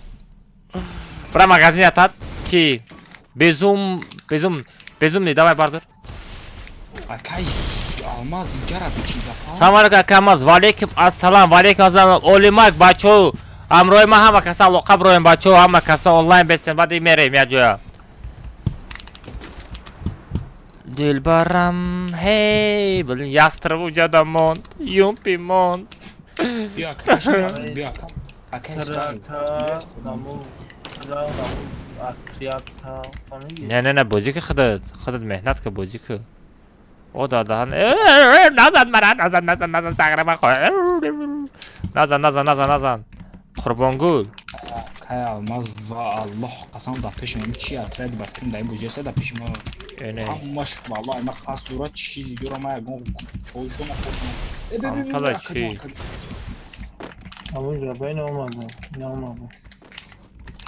Bura magazin yatat ki bezum ne davay vardır. Akay almaz gara bir şey yapar. Salam aleykum akamaz. Valeyküm assalam. Valeyküm assalam. Olimak bacho. Amroy ma hama kasa loqab royim bacho hama kasa online besten badi mereyim ya joya. Dilbaram hey bilin yastırıp ucada mont. Yumpi mont. Bir akay. ترکا نمو اکریاکا فهمیدی؟ Ne bozi ki xıdıt mehnat ki bozi ki. O da daha nazan mara nazan sagrama koy. Nazan. Kurbangul. Akay almaz va Allah kasam da peşime çi ya kredi baktım da bu cese da peşime. Öyle. Hammaş vallahi ma kasura çi yorama gon çoğuşuna koşma. Arkadaş şey. همونجا بین اومده نه اومده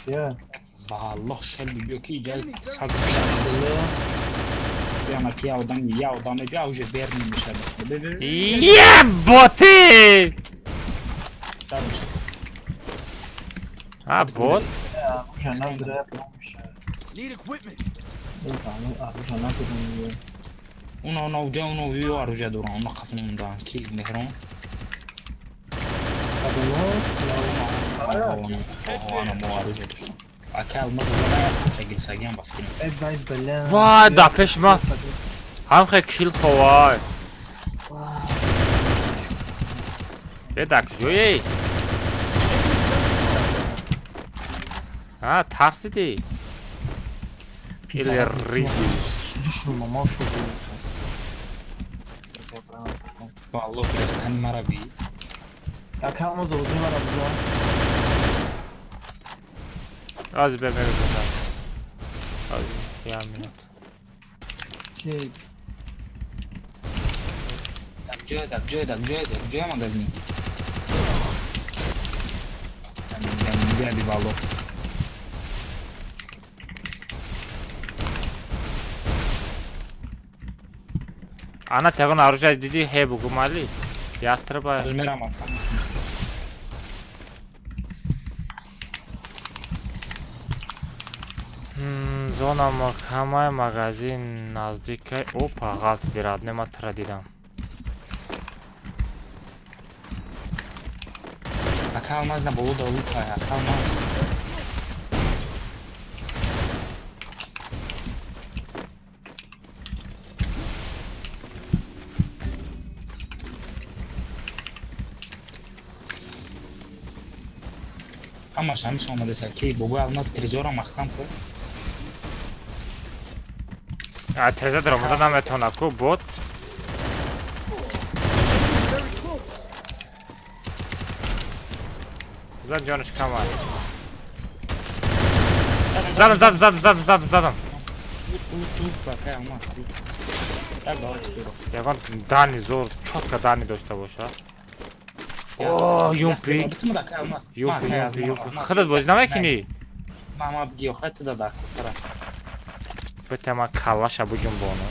یه Vallahi şel diyor ki gel sabır. Bir ama ki ya odan bir avcı vermemiş adam. Yeah boti. Sabır. Ha bot. ابوشا نداره نمیشه Need equipment. این قانون ابوشا نداره Ona uca arıca duran ona kafamdan ki nehron. Ona mu arıca dursun. Akay almaz da çekil sagan baskın. ای بای بلند Vay da peşma. Ham xe kill xovay. Bedak joyi. Ha tarsidi. Killer rizi. düşün mama şu buluşa Vallahi biraz kan marabi. ya kalmaz oldu var abla Az be merhaba. Az ya minut. ki Joya magazin. Ben bir vallahi. Ana segun arıca dedi he bu gumali. Yastırba. Özmer ama. Зона Макамай магазин наздик. Опа, газ дирад, нема тра дидам. Akay almaz da bolu da olup ya. Akay almaz. Ama şamış olmadı ki bu almaz trezora mahkam ki. А теза дромада наметона ку бот. Very close. Zan canış kamal. Zadım. Тут Akay almaz. Tak baba çıkıyorum. Yagan dani zor, çotka dani dosta boşa. Oo, yumpi. Bitmi de Akay almaz. Yumpi. Xıdıt bozdama kini. Mama giyo xatı da da kurtara. Betema kallaşa bugün bunu.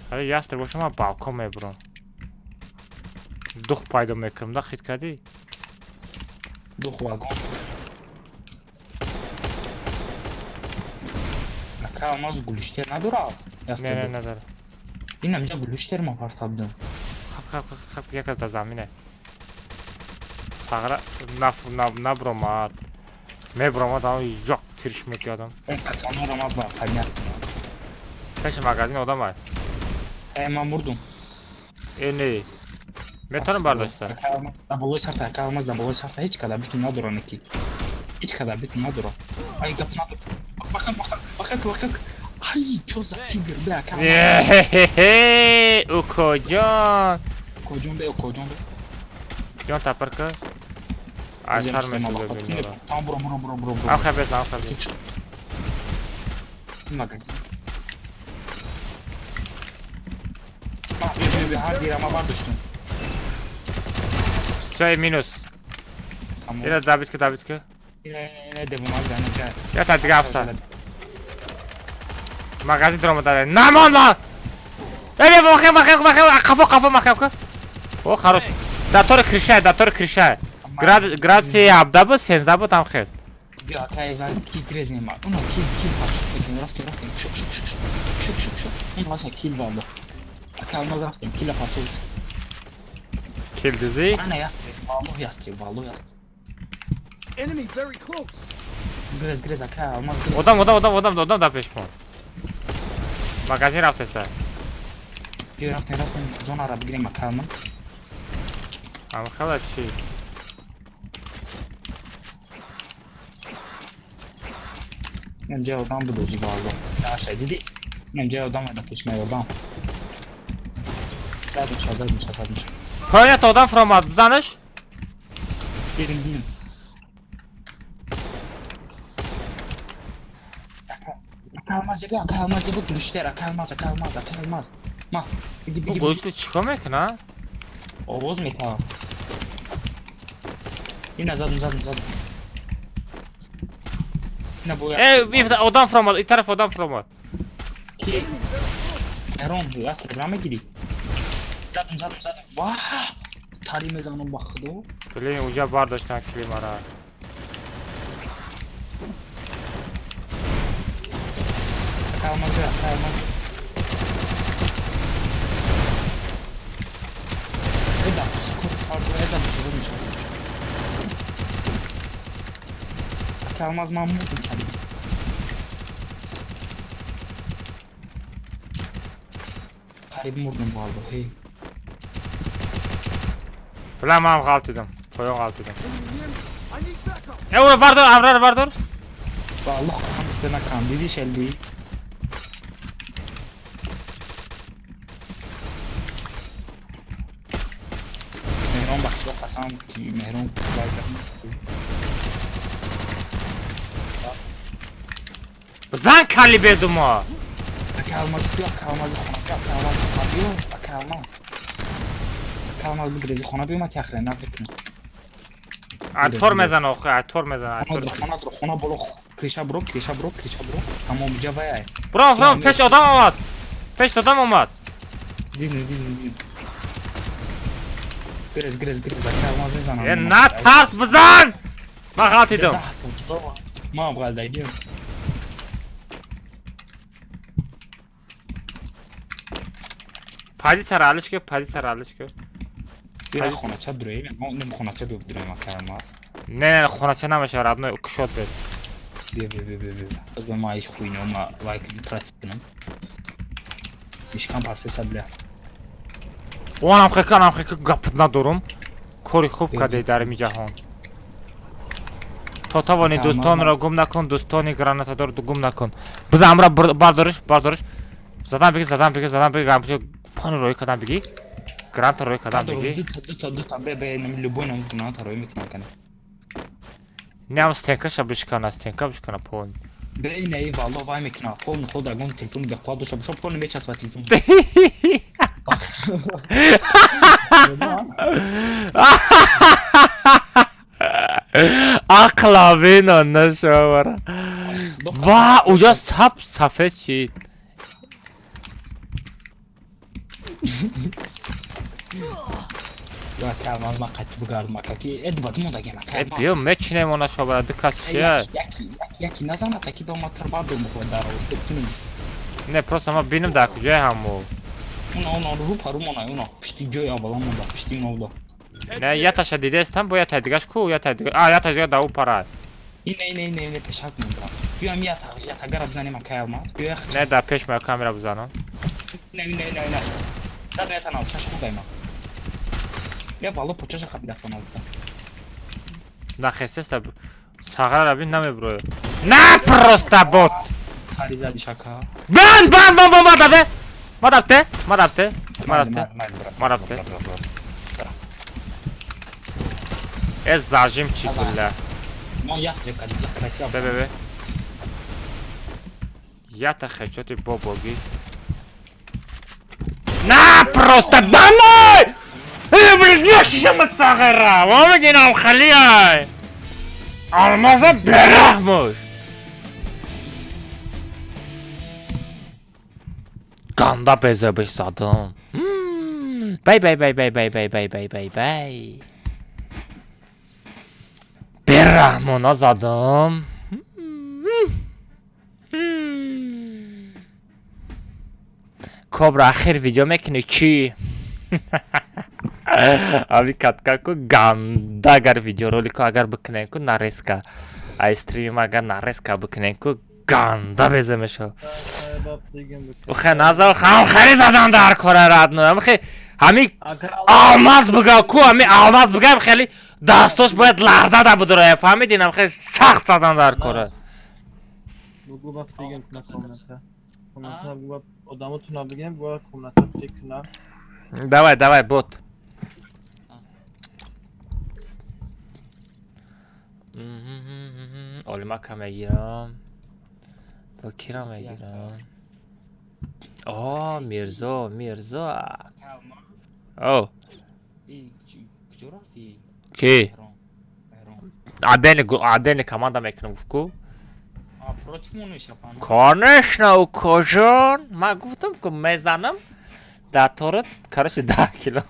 Hadi yastır boşama balkon mebron. Duh payda mekrimda xit kadi. Duh vagon. Akay almaz gülüşler ne dura? Ne nadar. Yine gülüşler mi var sabdım? Xap yakaz da zamine. Sağra na bromat. Me bromat ama yok tirişmek adam. Ben kaçanlar ama var. Kaynak. Kaç magazin adam var. Hemen vurdum. Ne? Metanın bardakta. Kalmaz. Double çarpta kalmaz. Double çarpta hiç kadar bütün nadur 12. Hiç kadar bütün nadur. Ay kapına dur. Bakak. Ay çoza tiger be kalmaz. Yehehehe. O kocan. Kocun be o kocun be. Yon tapar ki. Ay sarmasın da bilmiyorum. Tam bura. Al xəbət, al xəbət. Magazin. Bak bir her bir ama var düştüm. Şey minus. Tamam. Yine David ki. Yine de bunlar bence. Ya tabii hafsa. Magazin drama da. Naman lan. Evet bakayım. Kafa bakayım. O xaroş. Dator krişa. Grad se yapdı bu sen da bu tam xeyr. Ya kayvan ki grezim var. Ona kill var. Bakın rafting. Şok. Ona nasıl kill vardı. Kalmaz rafting kill yapatıyor. Kill dizi. Ana yastı. Vallahi. Enemy very close. Grez akal almaz. Odam da peşman. Magazin raftesa. Bir rafting zona araba gireyim bakalım. Ama xalat şey. Bence oradan bu dozu vardı. Ya şey dedi. Bence oradan var da peşme oradan. Sadece. Koynet odam from ad danış. Gelin. Kalmaz ya bu duruşlar kalmaz. Ma. Bu goştu çıkamayık ha. Oğuz mu tamam. Yine zaten. Yine bu ya. Bir odam from ad, taraf odam from ad. Ki. Eron bu ya Instagram'a gireyim. Zaten. Vah. Tarih mezanın bakıdı o. Блин, uca bardaktan kilim ara. Kalmaz. Bir dakika skor kartı ezan çözülmüş. Kalmaz mamnunum tabii. Karibim vurdum bu arada hey. Bilen mam halt edim. Koyun halt edim. I need backup. Vardır. Allah kasam üstüne kan dedi Shelby. Mehron bak yok kasam ki Mehron Zan kalibedim o. Kalmaz bu grezi xona بیومد تخره نفکن Ator mezan oku, ator mezan. خона برو کریشا برو تمام جا وای Bro, peş odam omad. دیدیم گرز kalmaz میزنم Ne tars bızan. Bak halt edim. ما ابغى دايدیم Pazi saralış ki. بیا خونه چه درویم ما نمی خونه چه بگیریم kalmaz Ne xonaça namaşa radno kuşot ver. بیا از به ما ایش خوینه ما وایکلی تراتیکنم میشکم پرسه سبله O anam xəqə qapına durum. Kori xub kadey darmi jahon. Totavoni doston ra gum nakon, dostoni granatador gum nakon. Biz amra bardırış. Zaten peki gamçı pon roy kadam peki. Grant roy kadam peki. دوتا به نمی لبون اون گناه تا روی میتونم کنم Ne am stenka şabışkana pon. به این ای والله وای میکنم پول خود اگون تلفن به خود دوشم شو پول میچسب تلفن Aklavin ondan sonra. Va uca safet şey. یا kalmaz makati بگرد makati ادبات مودا گه makati Bio mečne ona şobara dıkas şey. یکی نزن تکی با ما تربار دو مخواد در آسته کنیم Ne prosto ama benim de akıcı hamu. اونا رو پارو مونا اونا پشتی جوی آبالا موندا پشتی مودا نه یا تاشا دیده استم باید تدیگش کو یا تدیگش یا تدیگش داو پرد اینه پیشات میدارم. بیام یه بزنیم که الماس. بیا نه در پیش ما کامera بزنم. نه. زد میتونم آتش خوب دایما. بیا بالا پوچش خبیدستان آلتا. نه خسته است ساغر را بین نمیبروه. نه پروستا بود. کاری زدی شکا. ما دبته. Ez zajim çikille. ما یاستیم که دیگه کلاسی هم. به. یا تا خشوتی باباگی. نه پروستا بامای! یکشم ساغره. و میگینم خلیه. Almaz'a berahmış. Qanda bezəbiş sadım. Bay. Berahmın azadım. Kobra axir video mekini ki. अभी कटका को गंदा अगर video role को अगर बकने को नारेस का आई स्ट्रीम अगर नारेस का बकने को गंदा बेजे में शो उखे नाज़ा खाम खरीद आदम दार खोरा रात नो हम खे हमी आवाज़ बगा को हमी आवाज़ बगा हम खेली दास्तोश बहुत लाज़ा दा बुदर है फहमी दिन हम खे सख्त आदम दार खोरा Bu bak diyeceğim kına komentar bu bak odamı tunabilirim bu bak komentar kına. Давай, бот. Olmak megiram. Bakira megiram. Oh, Mirzo. Oh. Ki? Adeni komanda mekram ku. Конечно, кожан. Ма гуфтам ки мезанам. Datorut karışı daha kilo.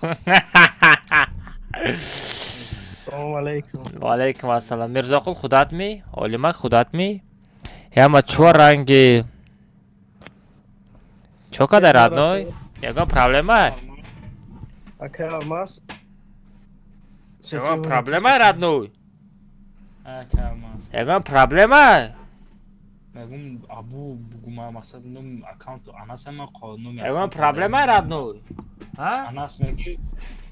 Aleyküm assalam. Mirzaqul xudat mi? Olimak xudat mi? Яма чё ранги? Чё когда родной? Яга проблема? Яга проблема родной? Яга проблема? Məgum abu buguma maqsadım account anasama qonum. Яга проблема родной? А? Anas məgi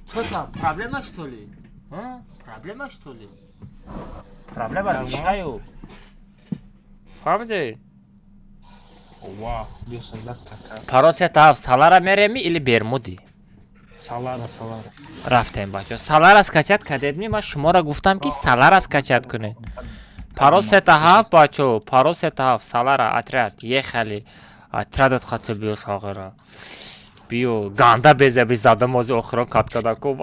Что там? Проблема что ли? А? Проблема что ли? Проблема решаю. Фамди? ова диyorsa zakka. Parosya tav Salara meremi или Бермуди? Salara. Рафтем бачо. Salara скачать кадедми ма шумора гуфтам ки Salara скачать кунед. Парося тав бачо. Парося тав Salara отряд ехали. Отрядат хатил био сагыра. Био ганда безе biz adam ozi oxron katkada ko.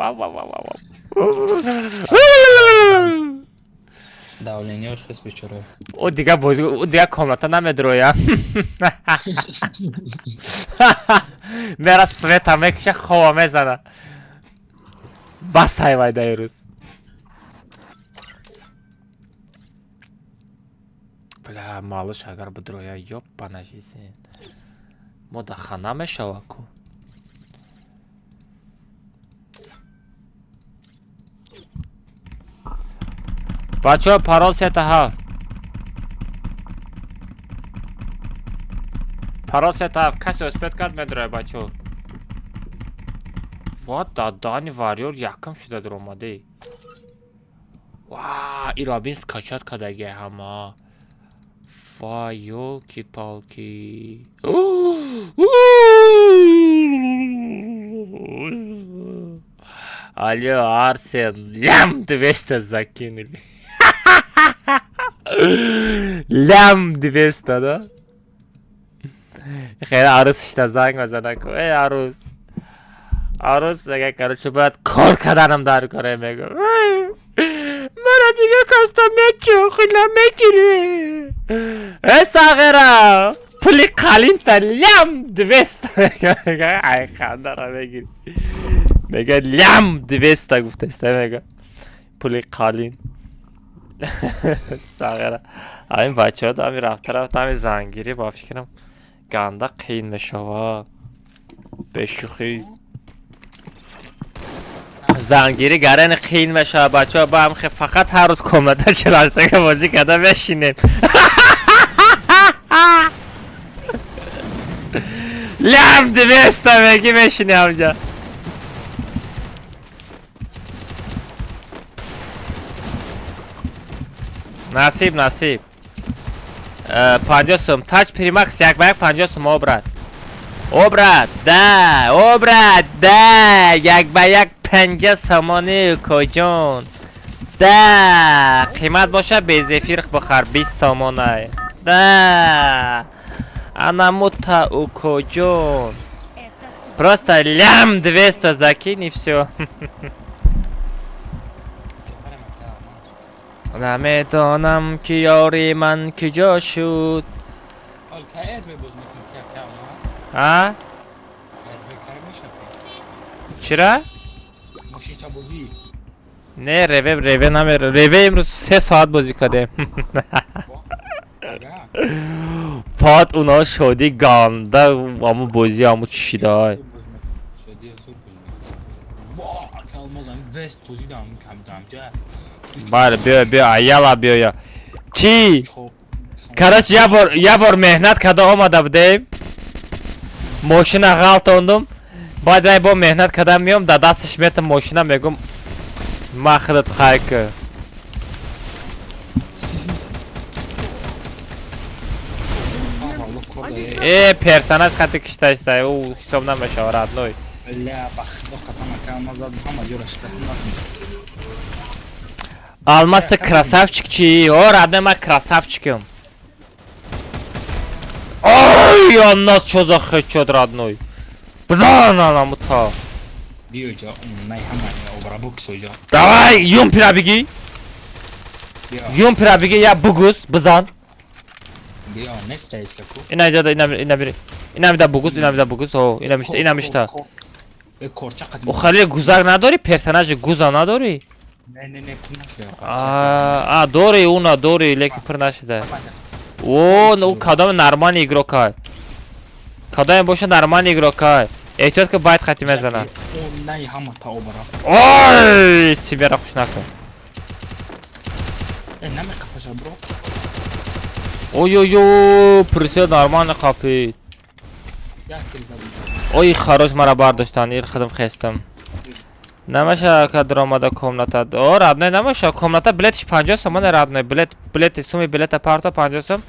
Davleniyor kız biçare. O diğer komnata namedroya. Mera sveta mekşe xova mezana. Bas hayvay dayırız. Bля, malış agar budroya yok bana jizin. Moda xana mešavaku. Бачо, парол сета 7. Парол сета 7. Каси успет кард медурай бачо. Вот дадани варьор якам шуда омаде. Ва, ирабин скачат кадаги ҳама. Ва, ёлки-палки. Алло, Арсен, лям 200 закинули. Лям 200, да? Хейр, Арус что загма занаку. Эй, Арус. Арус, я, короче, брат, колка данам дар коре, мега. Мара дига коста мечо, хуйла мекири. Эй, Сагера. Пули калин-то лям 200. Ай, хандара мегири. Мега лям 200 гуфта истемега. Пули калин. Сагера. Айн бачо да ми рафтарафтам зангири ба фикрам ганда қин мешава. Бешухи. زنگیری گرن خیل میشه بچه ها با هم فقط هر روز کاملتر 48 دقیقه بازی کرده بشینیم لم 200 میگی بشینی همجا نصیب 50 سوم تاچ پریماکس یک به یک 50 سوم اوبرد ده یک به یک 50 سامانه کجان ده قیمت باشه به زفیر بخر 20 سامانه ده انا متا او کجان Это просто лям 200 закинь и все نمیدانم که یاری من کجا شد حال که ادوی بوز میکنی که ما ها ادوی کار میشه چرا ماشین چا بوزی نه ریوه نمیره ریوه امروز 3 ساعت بازی کرده پاد اونا شدی گانده امو بازی همو چیده های شدی زور بوزی واه که almazam vest بوزی دارم کم جا بله بیا یالا بیا چی çok کارش یه بار مهنت کرده آمده بودیم ماشین غلطاندم بعد من با مهنت کردم میام در دستش میتم ماشینه میگم مخدت خیکه Allah koruyor. پرسنج خط کشته است او حساب نمیشه آرد نوی لا بخ قسما كان مزاد محمد يورش قسم Almas da krasavчик о, родной мой красавчиком. Ой, он нас что за хэчот родной. Бзана нам та. بيوجا ناي هما обрабок шойжа. Давай, юм пирабиги. Юм пирабиги я бугус, бзан. Био, не стоишь таку. Инамида бугус, о, инамишта. Корчак О, хали гузак надори, персонаж гуза надори. не пунашо. Дори, уна дори, леки пырнашида. О, ну кадам нормальный игрокай. Кадам боша нормальный игрокай. Эhtiyot ki bayt xatim yazana. Най хама та обраб. Ой, сибера кушнака. Нами капаша бро. Ой-ой-ой, присед нормально капит. Я терзаб. Ой, хорош мара бардоштан, ир хадам хестам. Намаша кадр омада комната. О, родной намаша, комната билетиш 50 сом, родной, билет суми билета парта 50 сом.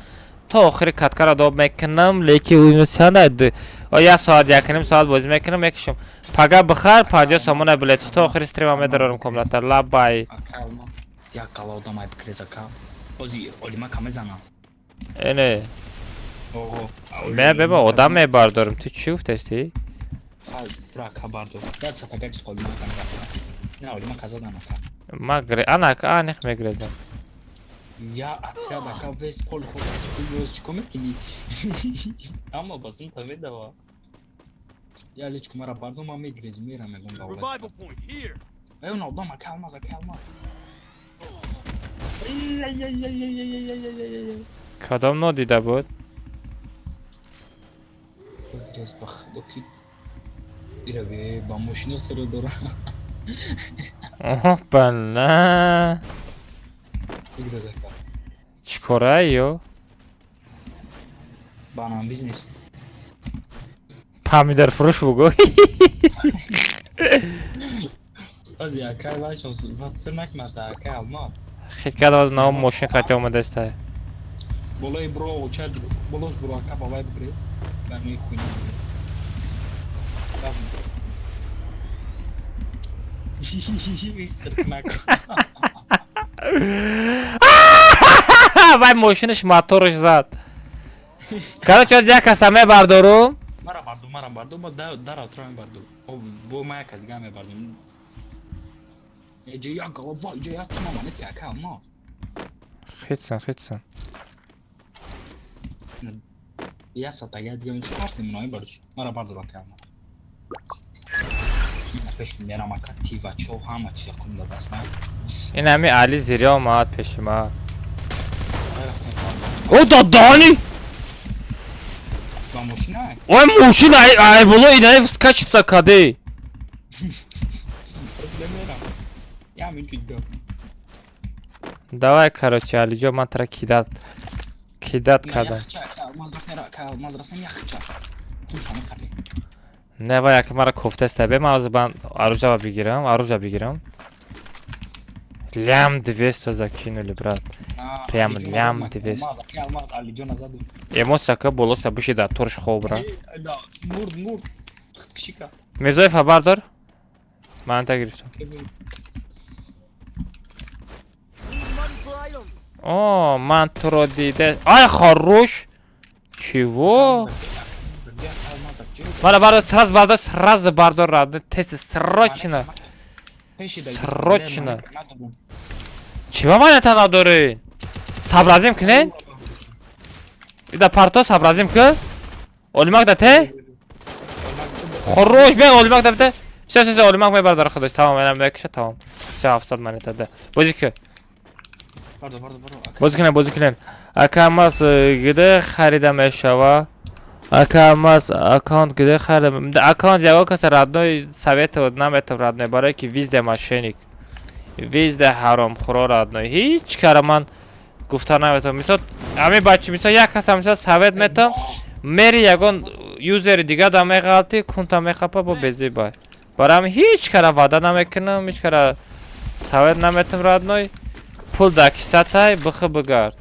تا آخر کتکه را داب میکنم لیکی اویمسیانه و یه ساعت یکنیم ساعت بازی میکنم یکشم پگه بخر 50 سامونه بلیت تا آخر استریم همه درارم کملتر لبای Kalma. Ya kalauda mai krezaka. Ozi olima kamezana. اینه Oho. من ببا آدم میبردارم تو چی افتشتی؟ Bırak habardo. Ben sataka çık olima kamezana. Ne olima kazadan aka. ما آنخ میگرزم Ya atya baka ves pol hodası kuyuyoruz çıkomer ki. Ama basın tabi de var. Ya leç kumara bardo mami grezmi rame gonga ola. Revival point here. Ay ona odama kalmaz kalma. کدام نو دیده بود؟ Grez bak doki. İrabe bamoşino sıra dora. آها بله Grez aka. چیکاره ایو؟ Banan business. پامیدر فروش بگو Az ya kay var çok vatırmak mı da kay alma. خیلی کد از نام ماشین خطی آمده است Bolay bro uçar bolos bro kapa vay grez. Ben iyi kuyum. Bir sırtmak. وای ماشینش موتورش زد короче از یک کسمه بردارم Mara bardo ba dar oturan bardo. O bu maya kazgame bardo. Ece ya gala vay ce ya tamam ne kaka ama. خیتسن Ya sata gel diyorum çıkarsın bunu bardo. Mara bardo bak ama. Peş mera maka tiva çok hama çıkımda basma. این همی علی زیری آمد پیش ما او دادانی Ben boşuna اوی موشین ای بولو اینه وسکاچ سکاده Problemera. камень чуть го. Давай, короче, Алиджо, ман тара кидат кадам. Мазрафтан яхча. Тушаны капе. Нева як мара кофтеста бе, ман азбан оружие бигирам. Лям 200 закинули, брат. Прям лям 200. Алмаз Алиджо назаду. Эмоцияка болоста бушида, турш хоб, брат. Мурд. Кичика. Мирзоев хабар дор? Ман та гирифтам. Need money for items. О, ман туро дида. Ай, хорош. Чего? Мана бардор, сразу бардор, радно, тест срочно. Срочно. Чего ман это надорин? Сабразим кне? Ида парто сабразим ки? Олимак да те? Хорош, бе олимак да те? Все, олимак мебардар худош, тамам, менам мекша, тамам. Все, афсад ман это да. Бози ки? Бози кинен. Акамас гиде харида мешава. Акамас аккаунт гиде харида. Аккаунт яго каса родной советовал нам это родной, барой ки везде мошенник. Везде харомхоро родной. Ҳеҷ кара ман гуфта наметавонам. Мисол ҳамин бача мисол як каса мисол совет метам, мери ягон юзери дига да меғалти, кунта мехапа бо бези бай. Барам ҳеҷ кара ваъда намекунам, ҳеҷ кара совет наметам родной. Пул да кисатай бихи бигард.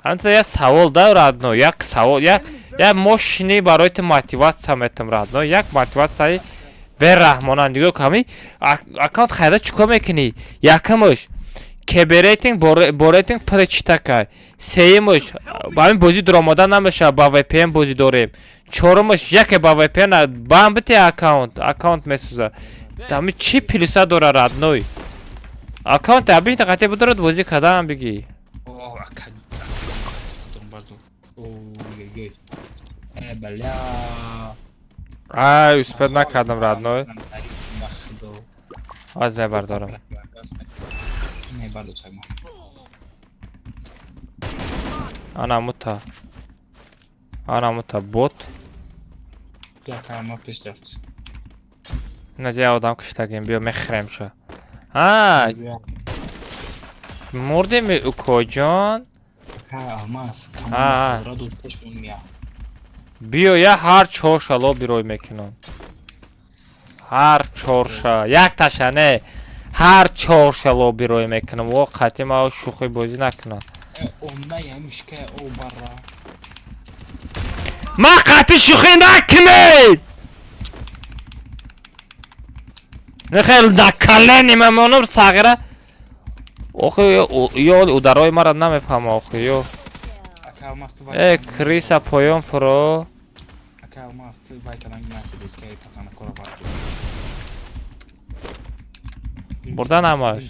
Ҳамин як савол да родной, як савол, як мошини барои ту мотиватсия метам родной, як мотиватсияи бераҳмона нигоҳ ками аккаунт хайда чикор мекунӣ? Якамаш кеберейтинг бо рейтинг пречитакай. Сеюмаш ҳамин бозӣ дуромада намеша, ба VPN бозӣ дорем. Чорумаш яке ба VPN баам бите аккаунт месӯза. Ҳамин чӣ плюса дора родной? Аккаунт абита қате будорад бозӣ кадаам бигӣ. Бля. Ай, успед накардам родной. Аз мебардорам. Анамута бот. Якама пеш рафт. Надя одам киштагим, биё мехрем шо. Мурдим укоҷон. Алмаз. Раду пеш мумия. Биё я ҳар чорша лобиро мекунам. Ҳар чорша, як таша не. Ҳар чорша лобиро мекунам. Во қати ма шухи бозӣ накунам. Онда ямишка о барра. Ма қати шухи накунед. Нехел накалени мемонам сағира. Охи ё ударои мара намефаҳма охи ё. Криса поён фуро. Бурда намаш.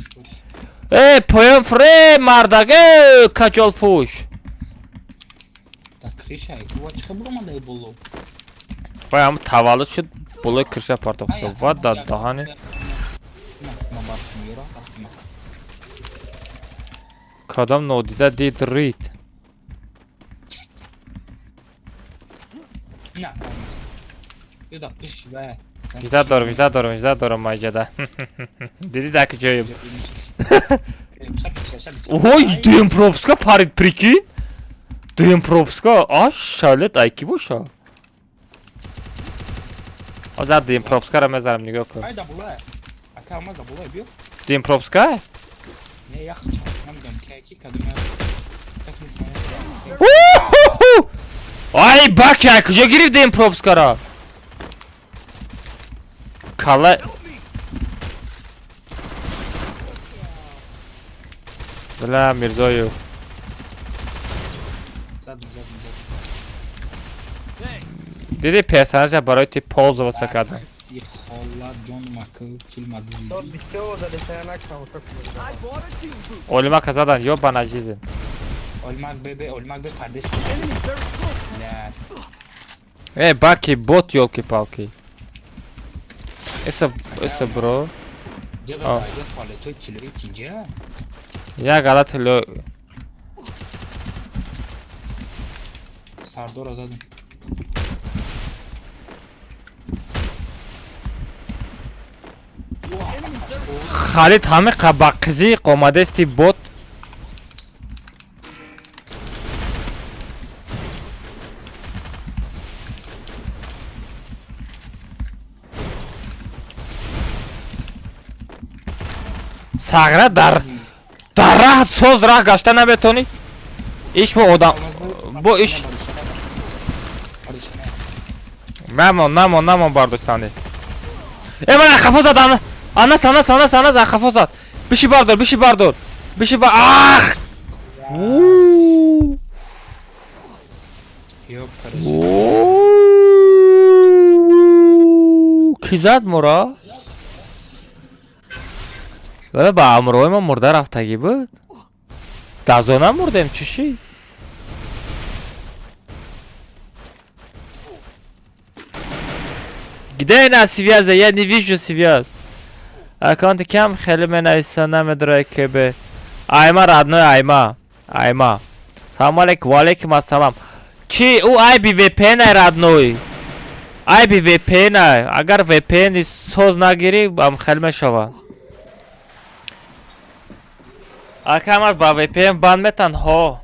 Поён фуре мардаге каҷолфуш. Ҳам таваллуд шуд болои криша партофса ва дар даҳани. Кадом нодида дид рид. Виза дорам маҷада. Диди даки ҷоим. Ой, дуюм пропуска парид прикин. Дуюм пропуска, аш шалет айки боша. Озар дуюм пропускаро мезарам нигоҳ кун. Дуюм пропуска? Ай, бака, куҷо гирифт дуюм пропускаро? Кала. Бля, Мирзоев. Диди персонажа барои ти ползоваться кардам. I bought a team boost. Олимака задан ё ба наҷизин. Olmak bebe kardeş. Enemy very close. Ya. Баки бот ёлки-палки. Эса бро. Джага фале той килри кинҷа. Я галат ло. Sardor azadım. Халид ҳами қабаққизи қомадести бот. Сагра дар раҳ соз раҳ гашта наметонӣ? Иш бо одам бо иш намон бардоштанӣ. Ман ахафо зад анас ахафо зад. Биши бардор. Ах! Ки зад моро? Вале ба амрои ма мурда рафтагӣ буд. Дазона мурдем чиши? Где на связи? Я не вижу связь. Аккаунт кем хели менависа намедурай кебе. Айма родной Айма. Салам алейкум. Валейкум ассалам. Чи у айби VPN родной. Айби VPN. Агар VPN соз нагири ам хели мешава. Аккаунт ба VPN банд метан ҳо.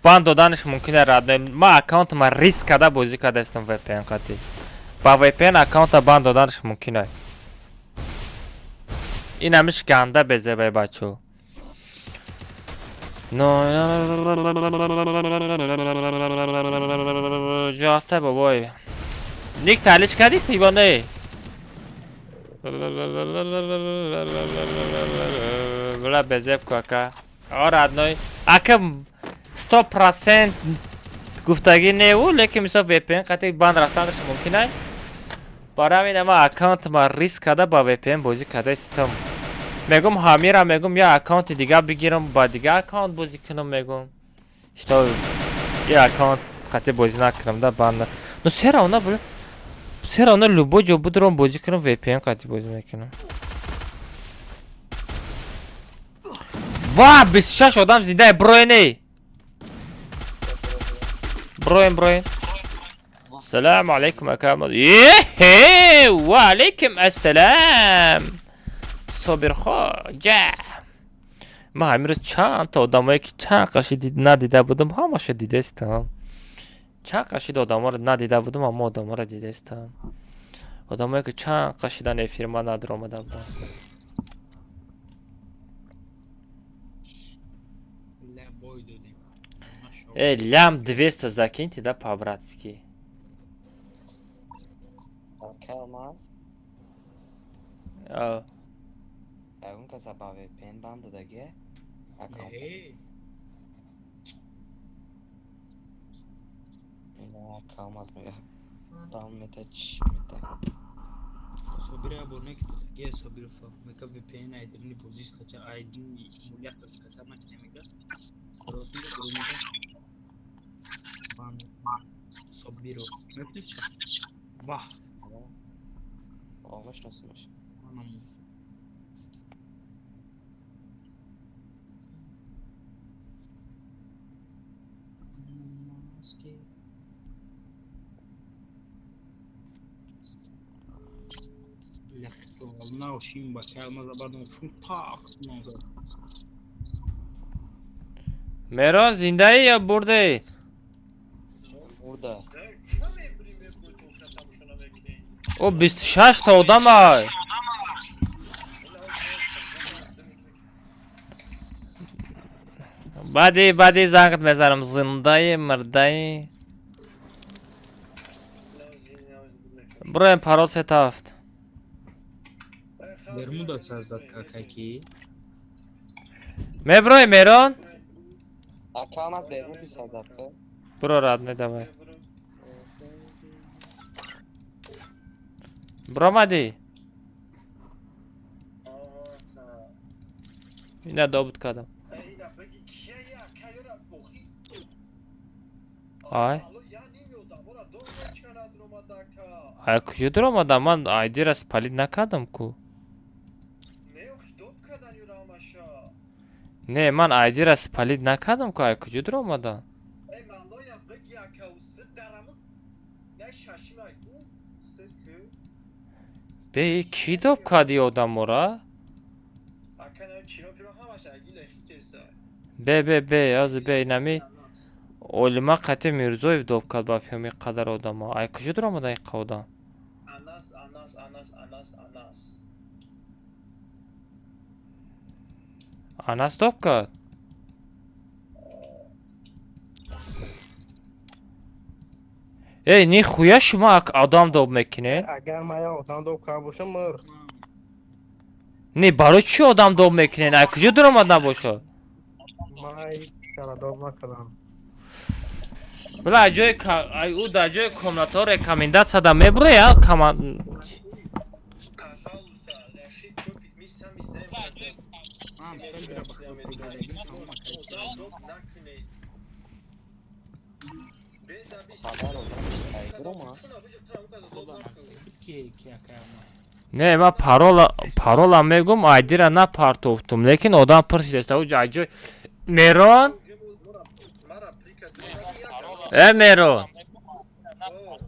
Банд доданаш мумкин аст родной. Ма аккаунт ма риск када бозӣ кардастам VPN қати. Ба VPN аккаунта банд доданаш мумкин аст. این همش گنده بزه بای بچه جاسته بابای نیک تحلیش کردی تیبانه بلا بزه بکو اکا آره ادنای اکا 100% گفتگی نیو لیکن مثلا VPN قطعی بند رفتنش ممکنه برای همین اما اکانت ما ریسک کرده با VPN بازی کرده استم میگم همیرا میگم یا اکانت دیگه بگیرم با دیگه اکانت بازی کنم میگم اشتا یا اکانت قطعی بازی نکنم ده بند نو سر اونا بله سر اونا لوبو جو بودرم بازی کنم VPN قطعی بازی میکنم واه 26 آدم زنده بروینه بروین السلام عليكم أكامل يهي وعليكم السلام صبر خواجه ما امروز چند تا آدمایی که چند قشی ندیده بودم همش دیده استم چند قشی آدما رو ندیده بودم اما آدما رو دیده استم آدمایی که چند قشیدن افیرما ندار آمده بودم лям 200 закиньте да по-братски. Kelmas. Oh. Un kas abā VPN banda dagē? Ne kalmaz mı ya? Tamam metaç meta. Sabire abone ki ya sabire fa. Meka VPN aydını pozis kaça aydın mulya kaça mas kemika. Rosunda durumda. Sabire. Meftis. Vah. Olmuş nasılmış? Anam. Let's go. Now Shimba Kelmaz abadon full talk. Meron zinde ya burada? Burada. O 26 ta odam var. Badi zangıt mezarım zindayı mırdayı. Buraya paros etaft. Bermuda sazdat kakaki. Mebroy Meron? Kalmaz Bermuda sazdat. Bro radne davay. Bramadi. Yine dobut kadam. Ay. Ay kuşu duramadan man aydıra spalit nakadam ku. Ne man aydıra spalit nakadam ku ay kuşu duramadan. Be ki dop kadi odam ora? Piropiron havaşa gile hikayesi. Be az be nami. Olima qati Mirzoyev dobkad ba filmi qadar odama. Ay kışı duramadı ay qavdan. Anas. Anas dobkad. Ey ni xuya şuma adam dob mekine. اگر من یا اتاق دو کار باشم مر Ni baro çi adam dob mekine. Ay kışı duramadan boşa. من کار دو نکردم Bla joy ay u da joy komnator rekomendatsiya da me buraya kaman Kaşal usta. Raşit çok bitmiş sen bizden. Ha, sen bir bak. Haber olmuş kaygır ama. İki akayama. ne ma parola megum aydira na partoftum lekin odam pırs desta u joy Meron Meron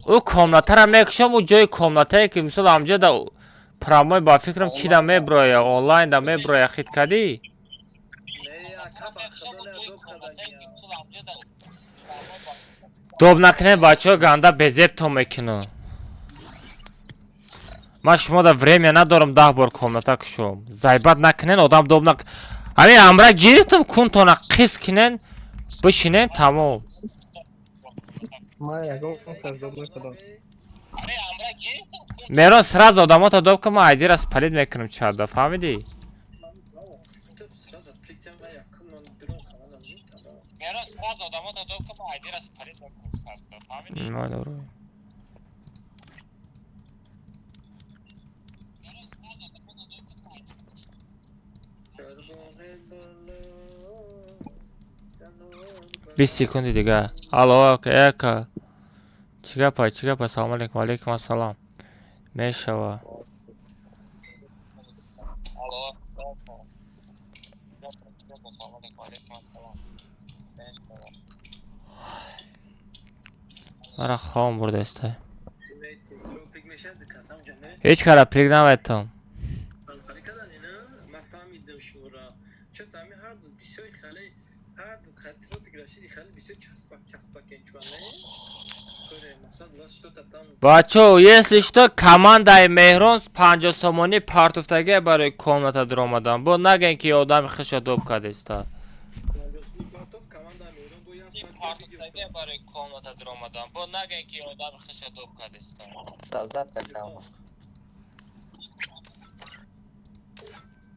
u komnatara mekşam u joy komnataya ki misal amca da pramoy ba fikrim çi da me buraya online da me buraya xit kadi dob nakne bacho ganda bezeb to mekino ما شما دا время ندارم 10 بار комната кушом зайбат накунен одам доб нак ҳамин амра гирифтам кунтона қис кинен бишинен тамом من یکم کار دو نکردم мерон сразу одамото доб ка ман айдира спалит мекунам чарда фаҳмидӣ بیست سکندی دیگه الو اکا چیکار پای سلام علیکم علیکم السلام میشوا مرا خوام برده استه هیچ کار اپلیک نمیتم бачо если что командаи меҳрон 50 сомонӣ партуфтагӣ барои комната диромадам бо наген ки одами хиша доб кардеста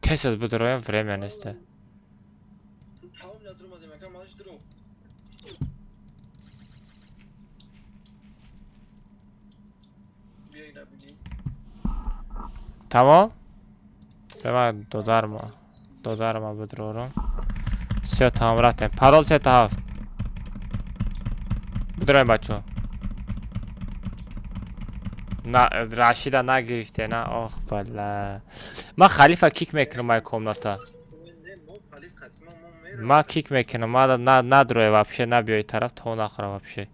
тез аз бидироям время неста тамом бема додарма бидирорам все тамом рафтем парол 37 бидироем бачо на рашида нагирифте на ох бала ман халифа кик мекунам ай комната ма кик мекунам ма надроя вообще набиёй тараф то нахӯра вообще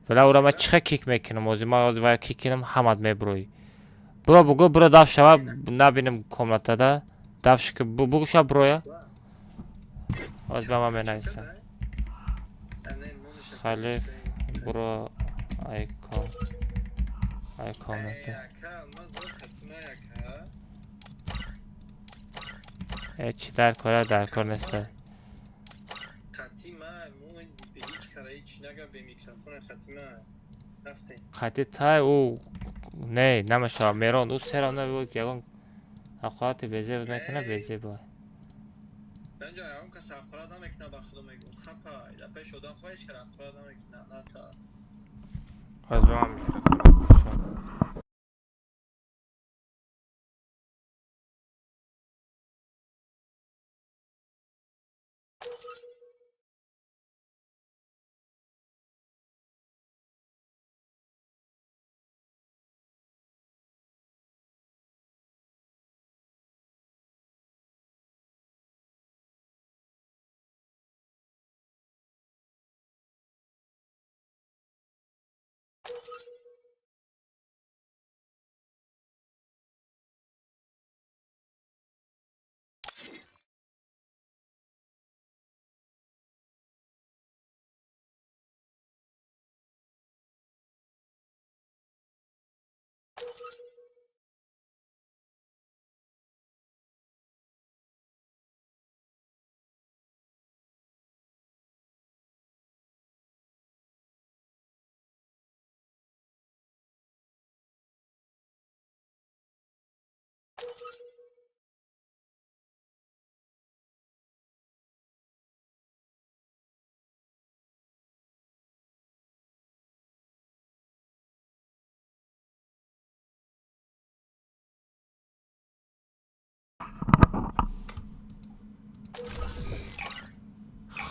била ура ма чихе кик мекунам ози ма ози ва кик кинам ҳамат мебуроӣ буро бугӯ буро даф шава набинем комнатада дафши бугӯ шава буроя оз ба ма менависам халиф буро ай комната چی در کار نیست خطی تای او نه نمیشه میرون او سرم نبود که اون اخوات بزه بود نکنه بزه بود bence ayağım kasa akıradan ekna bakılım ekna khapa ila peş odan khwahish kar akıradan ekna nata az به من میفرستم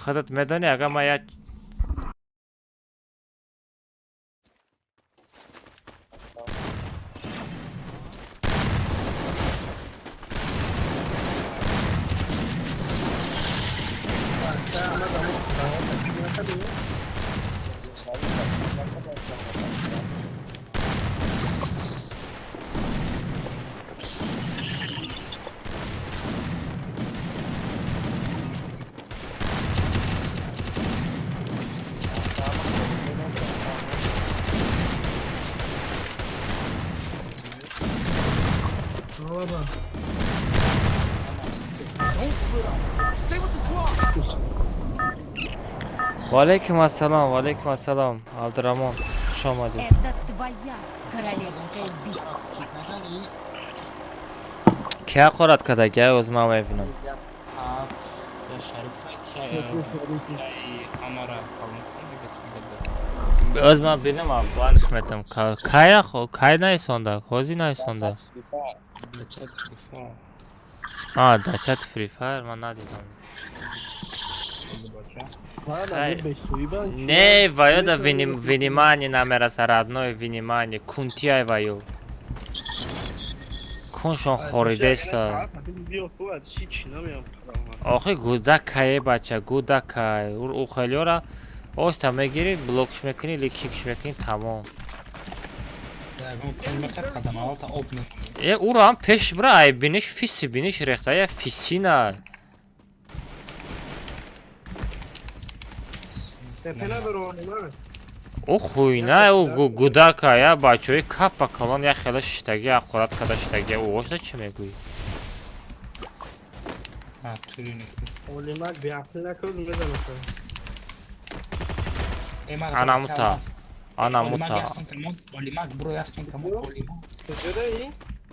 خودت میدونی اگه ما یک Don't split up. Stay with the squad. و علیکم السلام و علیکم السلام عبدالرحمن خوش آمدید. Это твоя королевская битва. کیا قرات کده که از ما میبینم Tap ya Şerif'e kamera falan kan از ما بینم افغان شمتم کایا خو کای نای سوندا خوزی نای سوندا Chat FIFA. آه دچت فری فایر من ندیدم не ваю да внимание намераса родной внимание кунтияй ваю куншон хоридеста охи гудакае бача гудакай у хелиора оста мегири блокш мекини ликиш мекини тамом урам пеш бра ай биниш фиси биниш рехтая фисина او خوینه او گوداکا یا بچه‌ای کاپا کلان یا خیلی شتگی اقورات کده شتگی او واشته چی میگویی؟ انا متا انا متا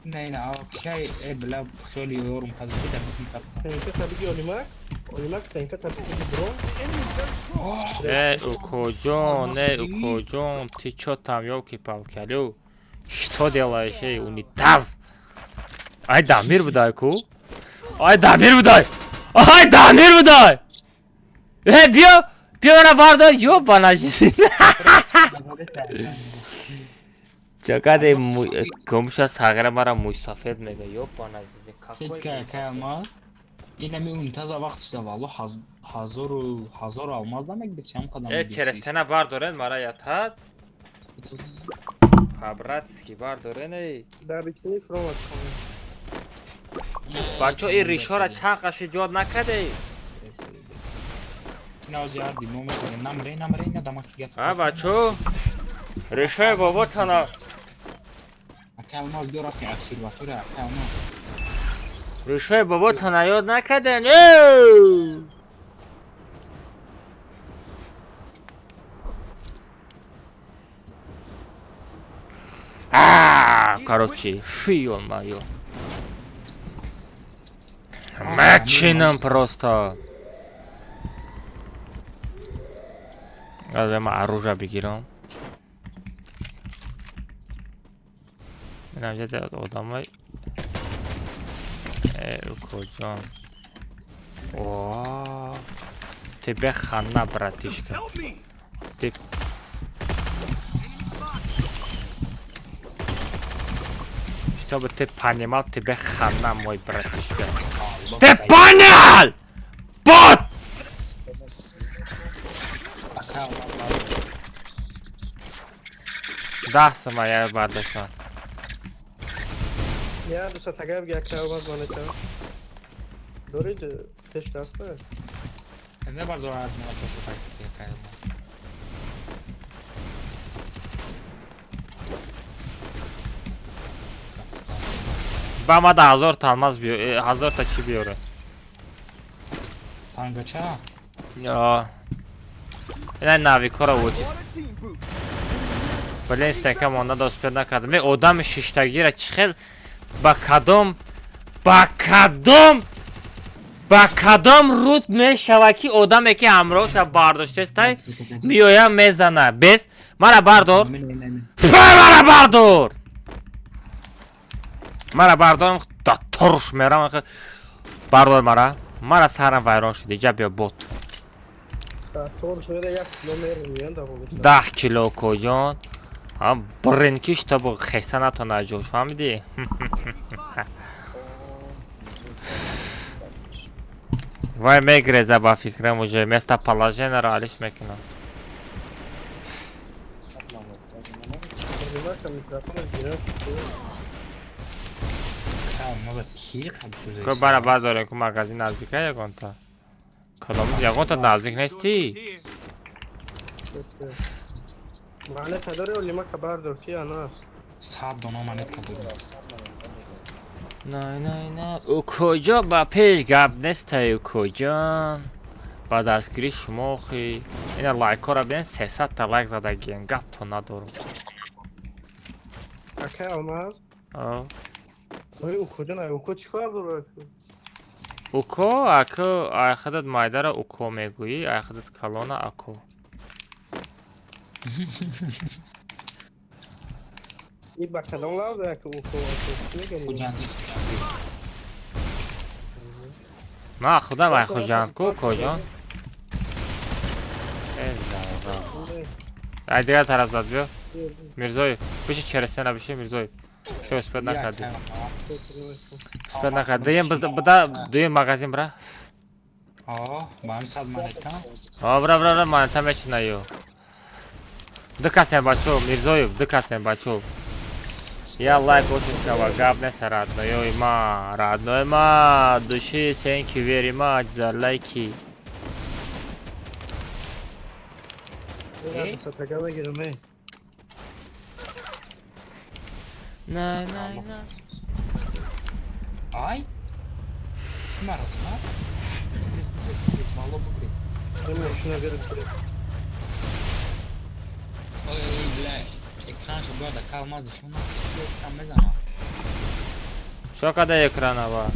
نه اوکی بلا خیلی یورم کازی ده میتونم نه او کجون ти чё там ёлки-палки что делаешь эй унитаз ай дамир будай ку ай дамир будай бия мана барда ёбана чакаде комша сагра мара мустафед мега ёбана какой yine mi untaza vaqt işte valla hazır almaz demek bir çam kadar. через тена бар дорен мара ятад хабратски бар дорен эй бачо и ришора чақаши ҷод накаде а бачо ришои боботана ришои боботана ёд накаден короче фи ё-моё мачинам просто азема оружие бигирам инам ҷаде одамай куҷон о тебе хана братишка чтобы ты понимал, тебе хана, мой братишка. Ты понял? Вот! Да, самая бардашна. Ya du sa tagav gak olmaz bana ta. Doğruydu. Teşte asla. Ne var doğru ağzına atıyorsun با ما da hazır almaz bir hazır ta çi biyorum. Tangaça. Ya. Ne navi kora uç. Want a team boost. Блин, стекам онда да успел накардам. Ме одами шиштагира чихел ба кадом руд мешава ки одаме ки ҳамроҳша бардоштестай меоям мезана. Бес мара бардор. Мара бардор. Мара бардорам да турш мерам. Бардор мара. Мара сарам вайрон шуд. Иҷа биё бот. طول شوية يا كيلومتر وين ده 10 кило коҷон. Бринкиш то бо хеста натона ҷош фаҳмиди? Вай мегреза ба фикрам уже место положенияро алиш мекунам. Ко бара бардорем ку магазин наздика ягонта. Кадомиз ягонта наздик нести? معناتها دوري واللي ما كباردور فيها ناس صعب دونو منت کدوم. نه او کجا با پیش گپ نیست او کجا با دستگیری شما خی این لایک ها را بین 300 تا لایک زده گیم گپ تو ندارم. اکه الماس آه او کجا نه او چی فرق داره اوکو اکو آخدت مایده را اوکو میگویی آخدت کلونا اکو این با کدام لازه که او خوجندی نه خدا من خوجند کو کجا ای دیگر طرف زد بیا میرزوی بشه چرسته نبشه میرزوی все успел نکرد успел نکرد دیم بدا دوی مغازین برا آه با هم صد منت کن برا منتا میچنه یو دکاسم بچو میرزویف دکاسم بچو یا лайк очень сава габнес родной ма души thank you very much за лайки نه Ay. Kim arasın ha? Gris, valla bu gris. Hemen şuna verin. Oy bile. Ekran şu bu arada kalmaz şundan ekran mezana. Что когда экрана var?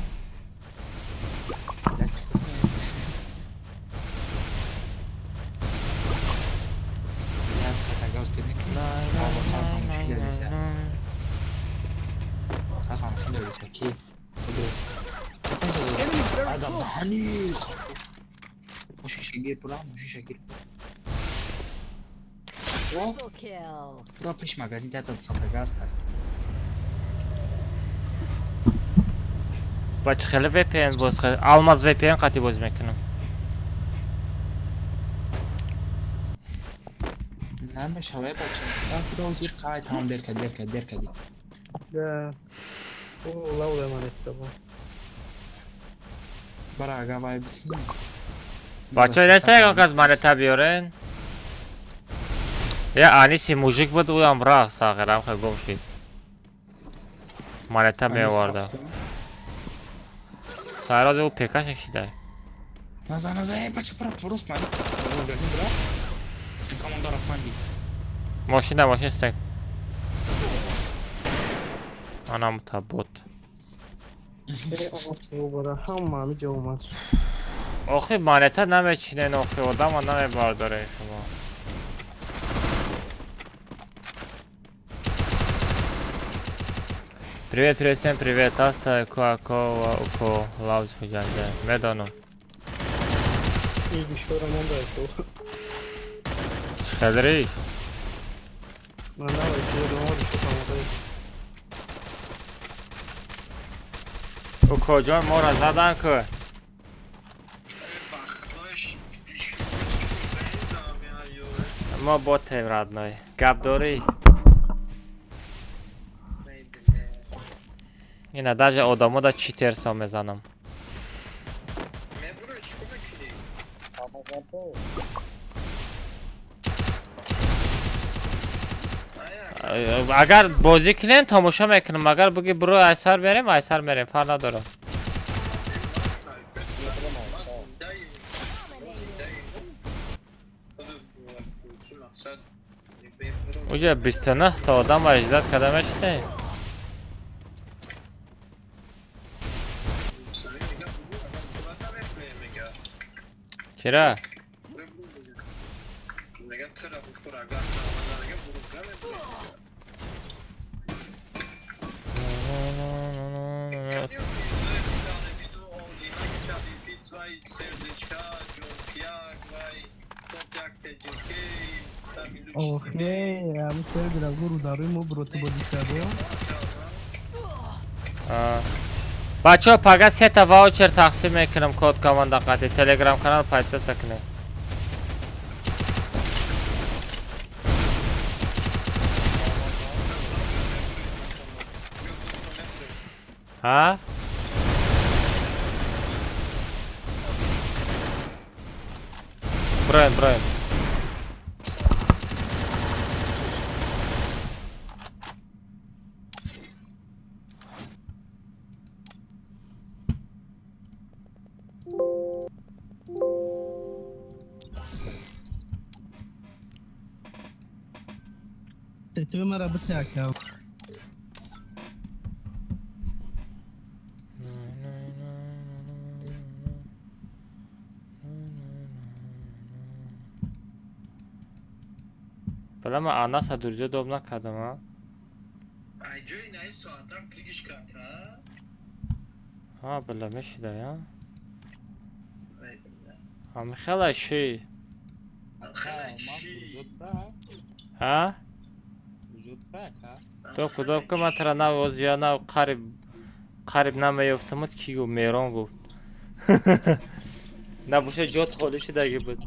Adam hani bu şişe gir bura, bu şişe gir. Triple kill. Bura peş magazin tata sata gasta. Baç xeli VPN boz xeli. Almaz VPN qati boz mekanım. Neme şavaya bakacağım. Ben bura uzir qay tamam derka. Ya. O lavla emanet bu. Bara gavay bitin. Бача нестаек оказа манета биёрен. Я аниси мужик буд уям рафт сағирам хай гум шид. Манета меоварда. Сайроз у пекаш кшидай. Наза бача бра просто ман. Магазин бра. Sen командар афанди. Машин стек. Анам та бот. O bana hamamı olmaz. آخه مانتا نمیچینه نخی آدم ها نمیبارداره شما Привет, всем привет, Аста, Уко, Лаус, Худжанде, Медону. İyi bir şey öğrenmem belki o. Çıkadırı. Ben ne var ki yoluma bir şey kalmadı. Уко, Джон, Мора, заданку. ما باتیم родной. گپ داری؟ اینا даже آدمو دا چیتر سا میزنم. اگر بازی کنین تماشا میکنم، اگر بگی برو ایسر بریم ایسر بریم، فرق نداره. اونجا 29 تا آدم و اجداد کدامش ده؟ چرا؟ همون سر درازو رو داروی مو بروتی بودی شده. بچه ها پگه 3 تا واوچر تقسیم میکنم کد کاماند دقیقی تلگرام کانال پیدا سکنه. ها؟ براین تو مرا بتاکم. بله من آنا سادرجه دوب نکردم ها. Aycı ne saatten kliş kanka. ها بله میشیده یا هم خیلی شی ها دوب که من ترا نو اوزیا نو قریب نمیفتمت کی گو میران گفت نبوشه جات خالی شده گی بود.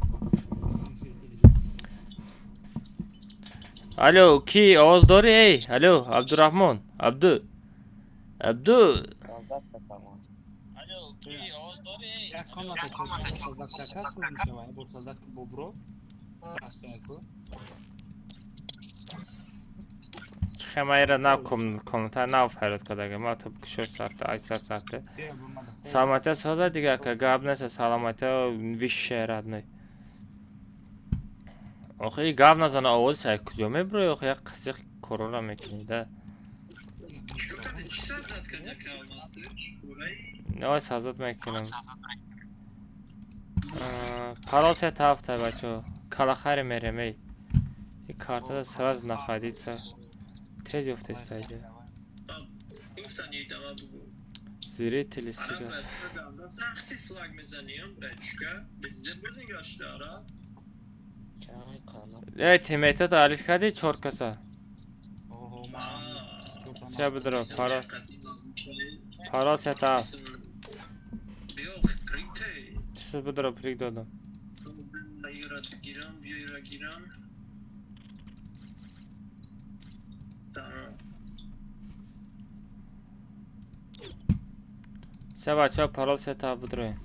الو کی آواز داری ای؟ الو عبدالرحمن عبدو خمايرة ناكم تا ناف حیرت کداگه ما تو کشور ساخته ایسر ساخته سلامتی سازه دیگه که گاب نسه سلامتی ویش شهرد نی آخه ای گاب نزنه آواز سای کجا میبروی آخه یک قصیق کرونا میکنی ده نه سازت میکنم پراس هفته بچه کلا خری میرم ای این کارتا سراز نخواهدید سر تیز افته استایجه زیره تلیسی را ای تیمیتا تا علیش کردی 4 کسا چه بدرو پاراس هفته چیز بدرو پریک دادم چه بچه ها پرال سه تا بدروین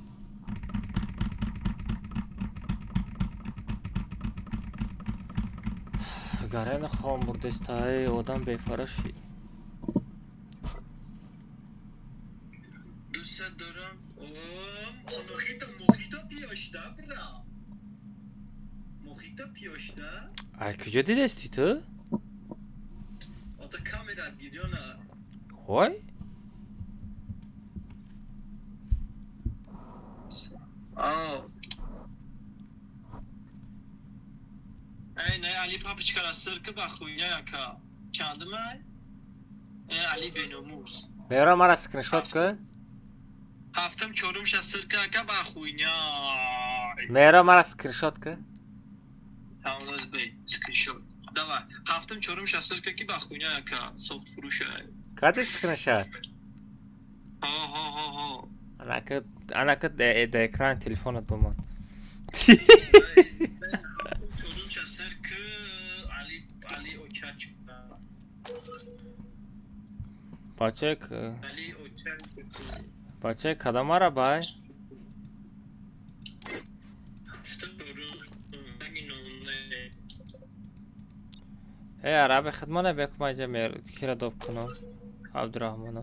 گرین خواه مردسته های آدم بیفرشی دوست دارم موخیتا پیاشته برا موخیتا پیاشته ای کجا دیدستی تو؟ آتا کامرا گیریونه وای؟ ای نه علی پاپچکارا سرکه بخوینه یکا چندم ای علی بینوموز میرا مرا سکرینشات که؟ هفتم چورمش از سرکه یکا بخوینه میرا مرا سکرینشات که؟ تمام از بی سکرینشات دوای هفتم چورمش از سرکه کی بخوینه یکا سوفت فروشه کاتی سکرینشات؟ ها انا که ده اکران تلفونت بمان چورمش از سرکه علی اوچاچ بچه کدام را بای؟ عرب خدمانه بکم اینجا میر کی را دوب کنم عبدالرحمنه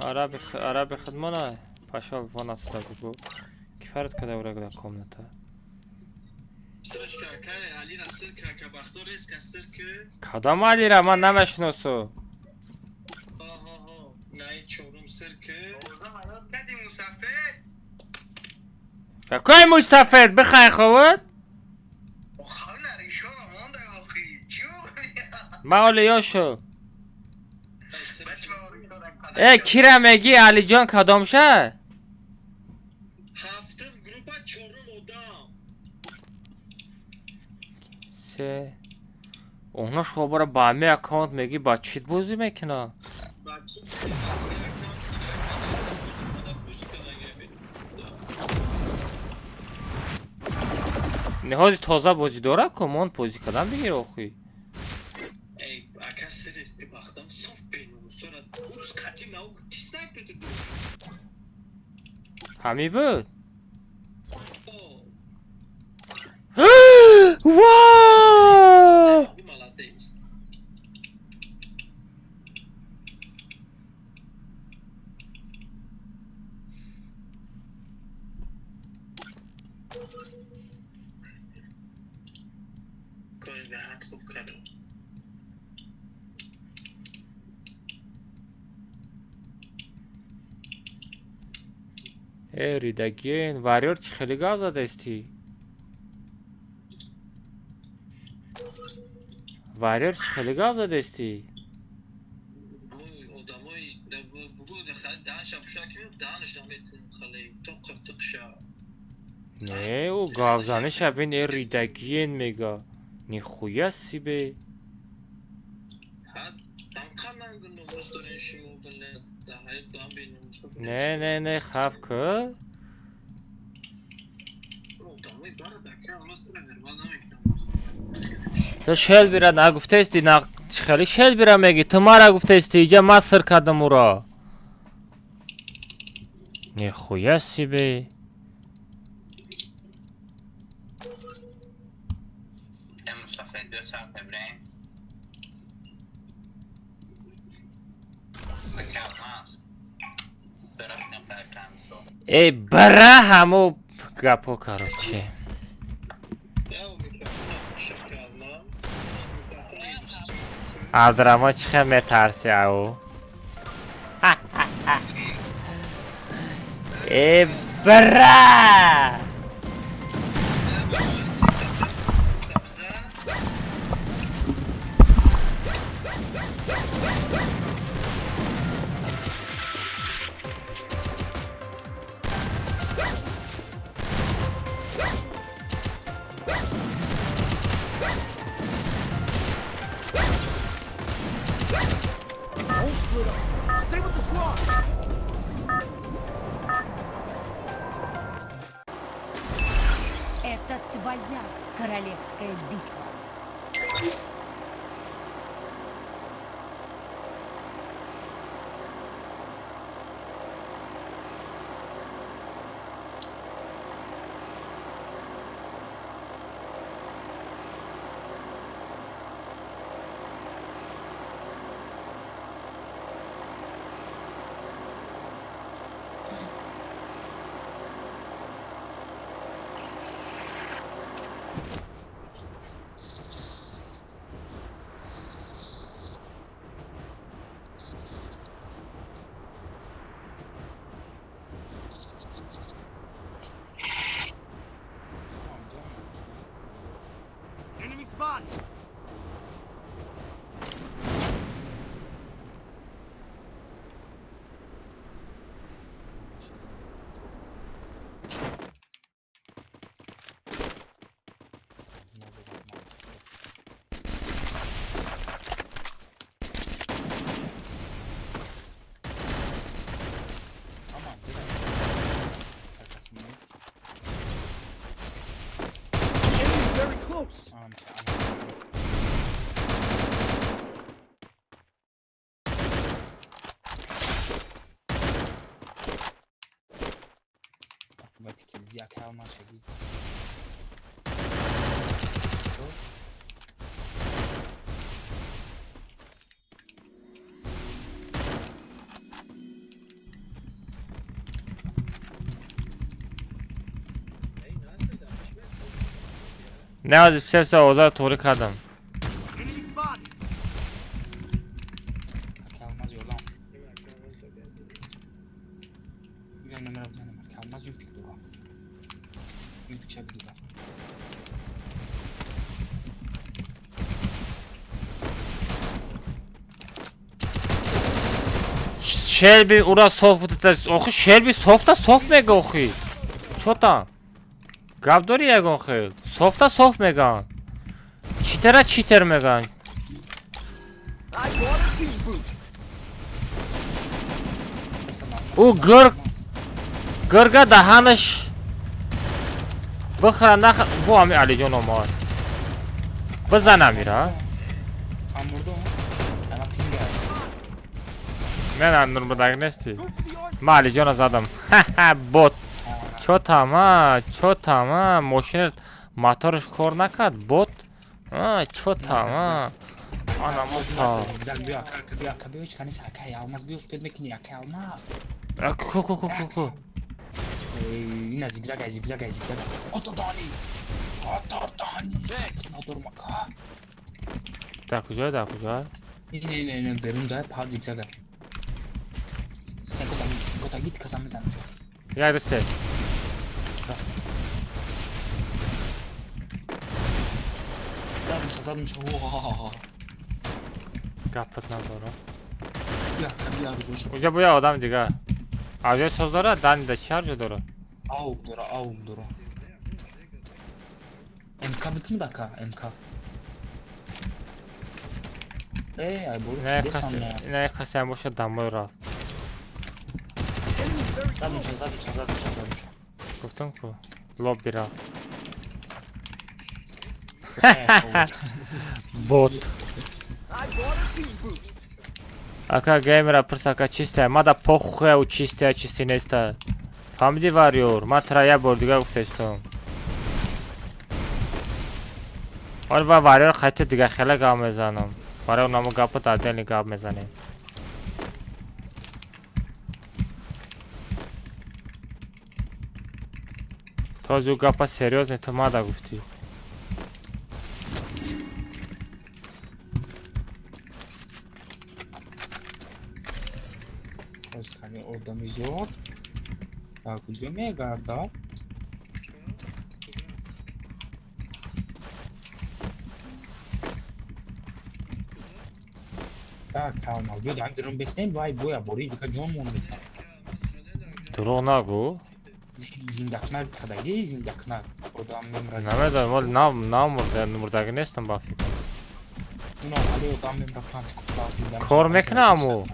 عرب خدمانه پاشال وان است بگو کفرت کده ورق دا کامنتا Sırış kaka, Ali nasıl kaka? Baktı reis kasır ki. کدام علی را من نمیشناسم Ha. Nayit çorum sır ki. O zaman kedi musafir. فکای موش سفید بخوای خود O havlar işo aman da yok ki. Çiu. مغالی شو Baş ای کی را میگی علی جان کدامشه Hafta grupa çorum odam. سه اونا شما برای با همه اکانت میگی با چیت بازی میکنه نهازی تازه بازی داره کمان بازی کردن بگیر آخوی Ey akasırız bir baktım sof benim sonra Rus katil ne oldu? Sniper dedi. همی بود O واو bu maladayız. Koy ve hat خوب کردم. ای ریدگین واریور چی خیلی گاز زده استی واریور چی خیلی گاز زده استی Bu odamı bu da daha şapşak gibi daha nişametin خالی تو قطق شا. نه او گاوزانه شبین ای ریدگین میگه نی خویه سی به Had tam kanan günü mustaren şimu günü daha hep daha benim mustaren. نه خب که Odamı bara dakika mustaren vermeden ekran. تو شل بیره نگفته استی خیلی شل بیره میگی تو ما را گفته استی اینجا ما سر کردم او را نی خویه سی به Mustafa 2 saat Ibrahim. Mükemmel. Bırakın perkansı. ای برا همو گپو کرو چه Ya o mükemmel şakalma. از رما چخه میترسی او ای برا Don't split up. Stay with the squad. Это твоя королевская битва. Enemy spotted. Tamam. Enemy very close. Tamam. زیاک almaz şegi. Ne az istese o da toru kadın. Enemy spotted. almaz yolan. Güven numara buzanım. Almaz yupik dura. Yupik şegi dura. Shelby ura soft da oxu Shelby soft da soft mega oxu. Çota. Gabdori yagon xeyl. Soft da soft mega. Cheater cheater mega. I bought a team boost. O gırga dahanış. Bıxra nax bu ami Alican olmaz. Bizden amira. Hamurda mı? Ana ping geldi. Ben anlarım bu da nesti. Go for the arsenal. Ma Alican azadım. Bot. Çotama moşiner motorش کار نکرد bot. Çotama. Anam uta. Güzel bir akar bir çıkanı sakay almaz bir uspet mekini yakay almaz. Ku. Yine zigzag. Otodani. Durma ka. Da kujay. Ne berum da pa zigzag. Sen kota git kazanma sen. Ya se. Zadmış. Oha. Kapatma doğru. Ya ruş. Uca bu ya adam diga. Aje sözlara dan da şarj doğru. Auk dora. MK bitti mi dakika? MK. Ay bu Ne kasa boşa damora. Zadmış. Guftum ku. Lob bira. Bot. I bought a team boost. Aka gamera prsaka чистая, мада похуй у чистая чистинеста. Фамили вариор, ма трая бордига гуфтестам. Орва вариор хайти дига хела гав мезанам. Вариор намо гапот адели гав мезанем. Тозу гапа серьёзный то мада гуфти. Hani odamız yok. Tak ucumaya garda. Tak tamam. Yo ben durum besleyin vay boya boruyu bir kacon mu onu? Дурог нагу. Zindaknak kadagi zindaknak. Odam memraz. Намеда мол нам мурдаги нестам ба фикр. No hadi odam memraz kuplası. Kor mekna mu?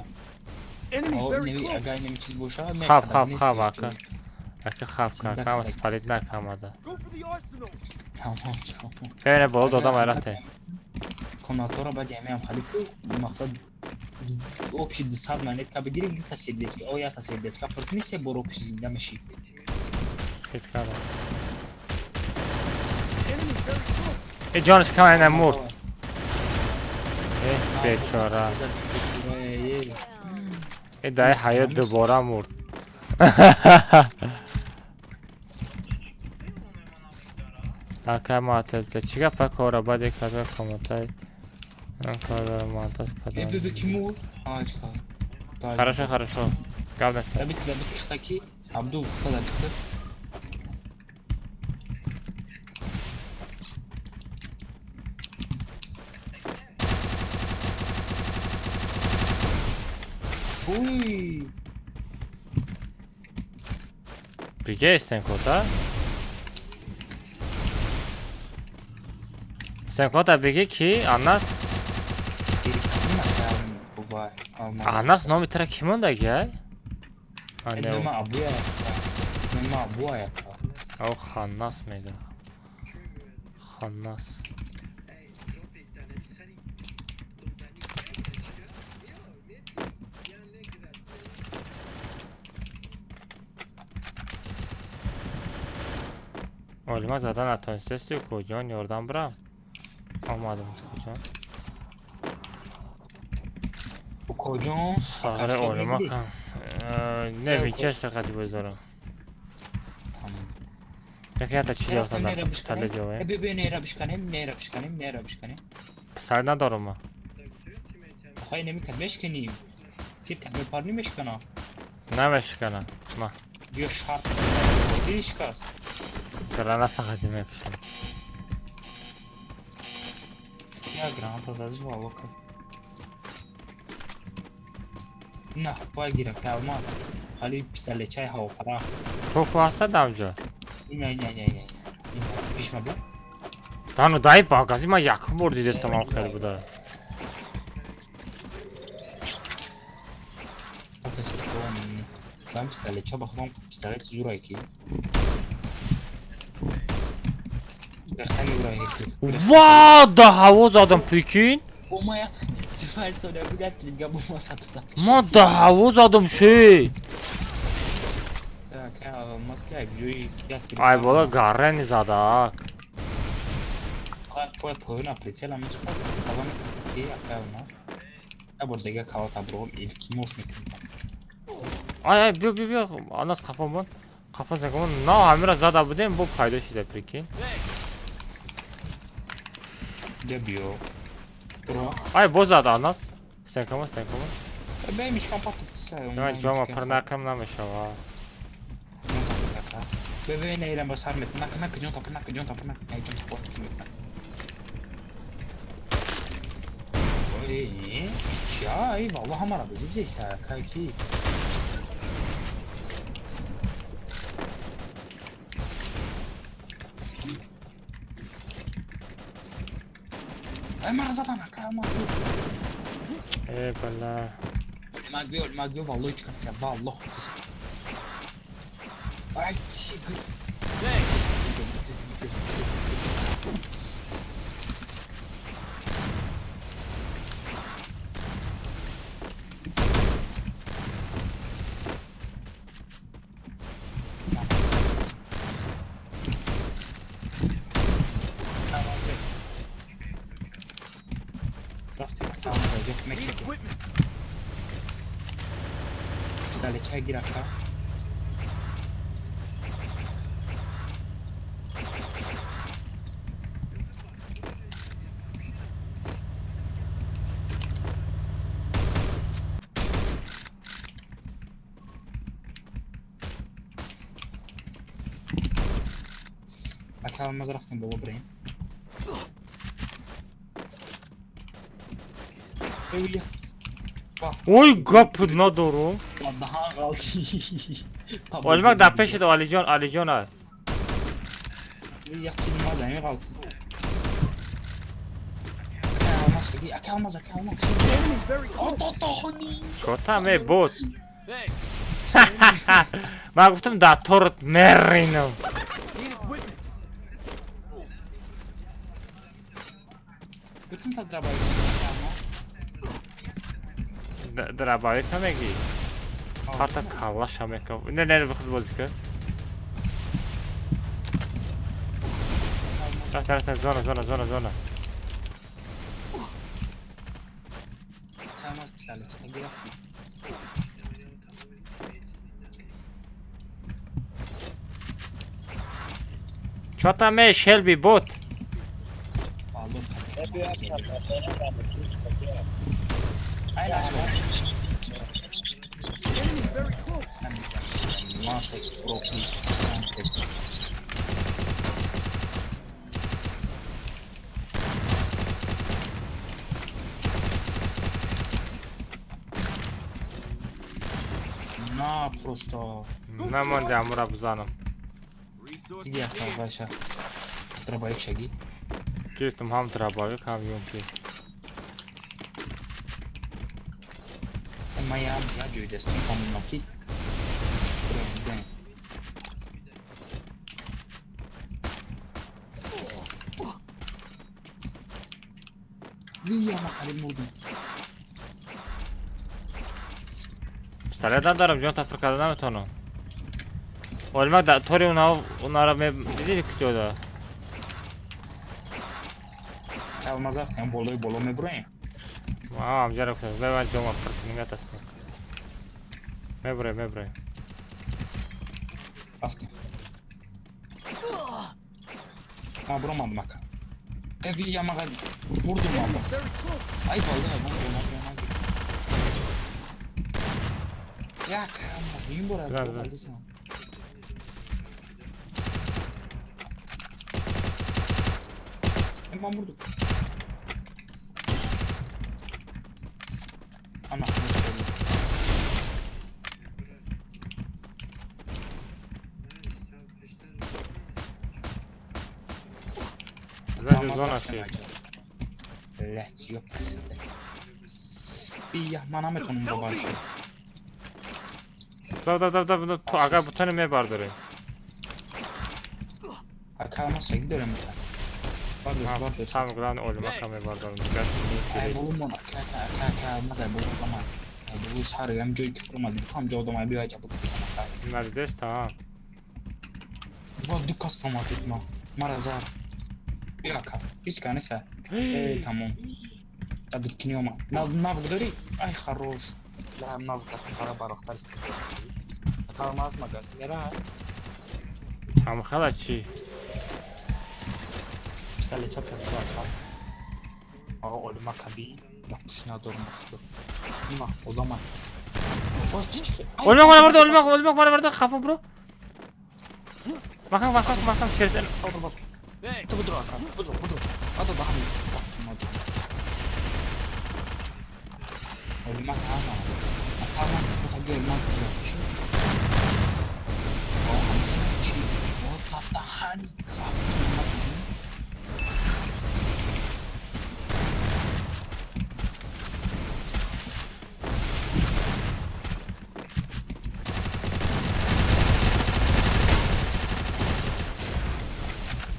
Enemy O very nevi close. agaynem çiz boşa. Хаб ака. Ака хаб кам спалит накамада. Go for the arsenal. Tamam. Бене болд одам айрате. Konatora ba demeyam hadi ki maksat opsi dışar manet ka begiri gita sedleçka o ya ta sedleçka fırtını se bor opsi zindemeşi. Хит кара. Enemy very close. Джонс кам на мур. Бечора. Дай хаят добора мурд. Ака матэ чига пакора баде када коматай. Када матас када. Bebe kim o? Ağaçka. Хорошо. Главное. Tabii ki kıhtaki Abdul kıhta da kıhtı. Uy. Прикей Сенкота. Сенкота беги ки Анас. Анас номи тра кимонда гай? Neme abuya yakta. Neme abuya yakta. О Ханнас мега. Ханнас. Olma zaten aton sesi kocan oradan bırak. Almadım kocan. Bu kocan. Sarı olma kan. Ne Winchester hadi bozarım. Tamam. Jakie to ci Teraz to tam nie robisz pistolet kanem? działają? Ebe ne robisz kanem? Ne robisz kanem? Ne robisz kanem? Pistolet doğru mu? Hayır ne mi kadmeş keniyim? Sir kadme parni meş kana. Ne meşkana? Ma. Diyor şart. Giriş kas. Granat fakat yemek için. Ya granata zazwała okej. Na hapa girek almaz. Hali pistolet çay hava para. Çok varsa da amca. Ne. Pişme bu. Tanu dayı bagazı ma yakın vurdu destem al xeyli bu da. Otası tamam. Ben pistolet çay bakalım pistolet zura ki. Berkan zura ki. Va da havuz adam Pekin. Bomaya tüfeği sonra bir dakika bomba satıda. Ma da havuz adam şey. Ya ka maske joy yakti. Ay bola garren zadak. Poi una preția mici avem che avea una buradaki kahvaltı bro ilk mos mu? Ay bir anas kafamın. Kafa zakımın ne hamira zada bu değil mi bu paydaşı da Pekin. Debiyor. Bro. Ay bozadı anas. Sen kama. Ben hiç kapattım sen. Ben cama pırnakım namış hava. Bebe ne ile basar mı? Nak jonta pırnak. Ne jonta pot. Oy. Ya eyvallah hamara bize ise kanki. Ay marazadan akama. Bala. Magbiol vallahi çıkarsa vallahi çıkarsa. Ay çıkır. Pistolet çay gir akla. Bakalım ما ظرفتين بابا برين. Öyle. Oy kapına doğru. Daha kaldı. Olmak da peşinde Alican al. Yakınmadan ya kaldı. Akalmaz. Enemy very close. Çota me bot. Thanks. Ben gittim da torut merino. Need equipment. Bütün tadrabayı Drabavi kamegi. Hatta kalla şameka. Ne vakit bozuk. Sen zona. Kalmaz pistolet çay gir akla. Çota me Shelby bot. Aynen. Enemy very close. One sec, bro, please. One sec. Na, просто. Ne monde amura buzanım. Resources Idzie needed. jaka Wasia. Треба jak siagi. Gittim ham drabavi ham yonki. Moja ja idę z tym pomnoki. Via ma kare murdum. Pistoletden darım John Tafrika'da mı tonu? Olmak da Tori onlara dedik ki o da. Kalmaz sen bolo me buraya. Tamam canım kız. Ben coma fırtını gatasın. Me buraya. After. Ha vuramadım bak. Evi yamağa vurdum ama. Ay vallahi ben ona. Ya kalma. Neyin bu arada? Güzel. Hadi sen. Hemen vurdum. Ana ne söyleyeyim. Güzel zona şey. Lehç yok sende. Bir yahman Ahmet onun babası. Da. Aga bu tane me vardır. Ha kalmazsa giderim ben. Vardır. Tam gran olmak me vardır. Ay bulun bana. Kalmaz ay bulun bana. Ay bu sarı hem joy kıfırmadı. Tam joydama bir acaba bu sana. Neredesin tamam. Bu dükkas format etme. Marazar. Bir dakika. Hiç kanısa. Tamam. Tabii ki ama. Navgdari. Ay хорош. La navgdari para baraktar. Kalmaz mı gaz? Nere? Ama hala çi. İşte çap yapıyor. Aa olma kabi. Yapışına doğru baktı. Ama o zaman. Olmak var burada kafa bro. Bakın şeriden. Hey, Budur Hakan. Budur. Hadi daha iyi. Hadi. Olmak ama. Kalmaz da görmek gerekiyor. O tatlı harika.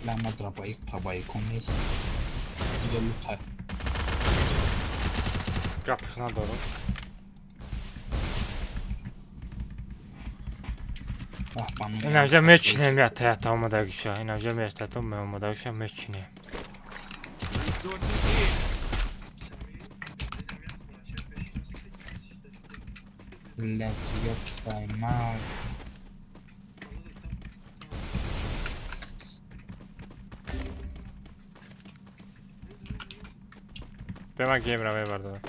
Lama trabalhei com isso. E eu lutar. Kapısına doğru. Ah, panu. Inaczej mecz nie miał ta umoda gdzieś. Inaczej miał ta umoda gdzieś mecz nie. resources here. Leci tutaj mal. Tema gamer me vardı.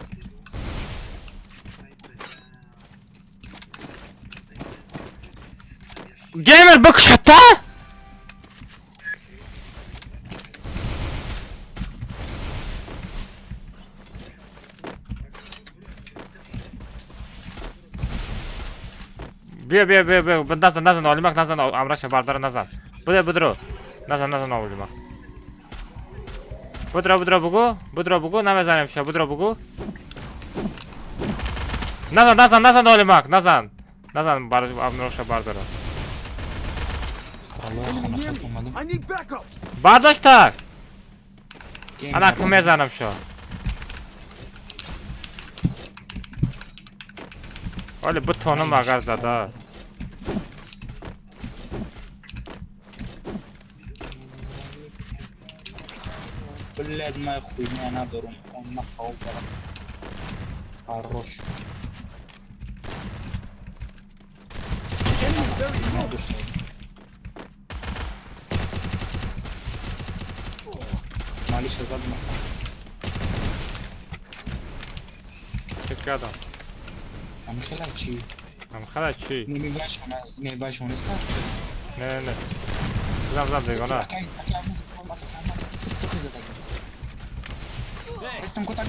Gamer bakış hatta. Bir nazan olmak nazan amraşa bardara nazan. Budur. Nazan olmak. Budur bugu namazanım şu budur. Nazan olmak nazan bar amraşa bardara. Allah ona çarpmadım. I need backup. Bardaşlar. Ana kımezanım şu. Öyle bu tonum agar zada. Блядь, моя хуйня на дорогу. Он нахал барак. Хорош. Enemy very Ne close. dursun? Maliş yazalım. Çek adam. Am kelaçi. Hala çi. Ne baş ona sar. Ne. Zam begona. Akay olmaz akay. Sık zaten. Hey, Estem kotak.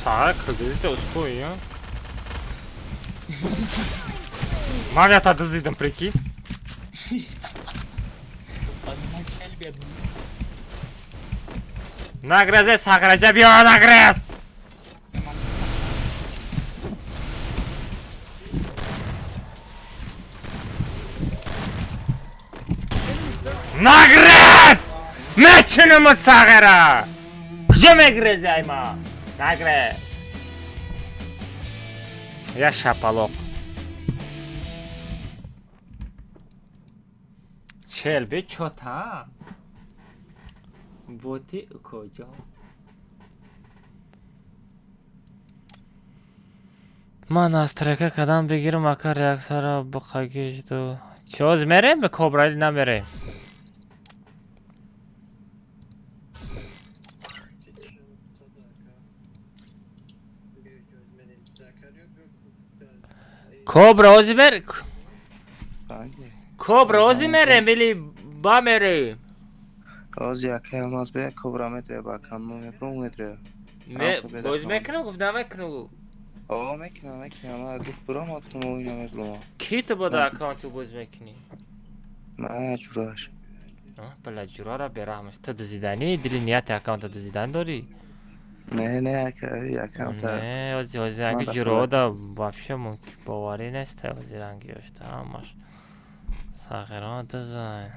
Sağa kırdı da uspokojnie. Mawia ta dizidem priki. Nagreze sagreze bio nagrez. Nagrez! Mecnun musagera. Gdzie me greze ma? Nagrez. Я шапалоқ. Челби чота. Боти куҷо? Ман аз трека қадам бигирам, ака реаксияро биқагишту. Чоз мерем ба кобра или намерем? Kobra o'zi mer. Bence. Kobra o'zi merem ili ba merem. Az yakay almaz be kobra metre bakan mı yapro metre. Me o'zi mekinu gufta mekinu. O mekna ama guf buram atım oynamak bulma. Ki tu boda akkauntu o'zi mekini? Ma çuraş. Bala jurara berahmish. Tu dizidani dili niyat akkauntu dizidan dori. Ne yakam ta. Ne o'zi rangi juroda вообще mumkin bovariy nesta o'zi rangi yoshda amash. Sag'iron dizayn.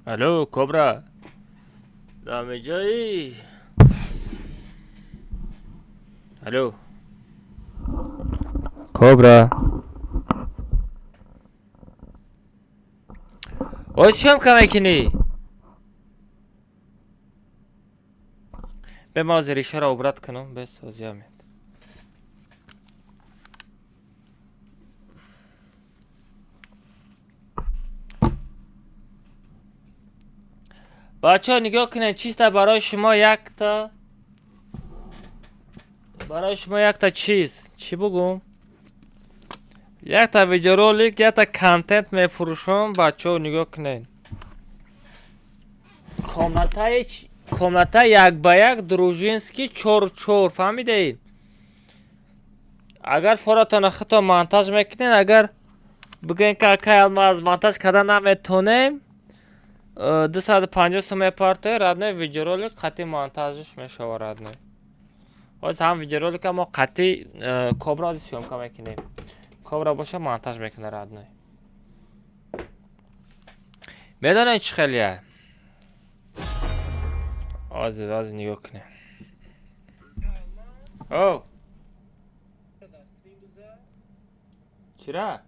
Alo Kobra. Dame joyi. Alo. Kobra. O'zim kamekini. به ما ریشه را عبرت کنم به سوزیامید بچه ها نگاه کنید چیست برای شما یک تا چیز چی بگم یک تا ویدیو رولیک یک تا کانتنت میفروشم بچه ها نگاه کنید комната як ба як дружинский чор фаҳмидед агар форатона хито монтаж мекунед агар бигӯен ки акай алмаз монтаж карда наметонем 250 сум мепартоед радной видеоролик қатъи монтажиш мешава радной ҳозир ҳам видеоролика мо қатъи кобра ҳозир сёмка мекунем кобра боша монтаж мекунад радной медонед чӣ хелия Az nigah کنه. او چرا؟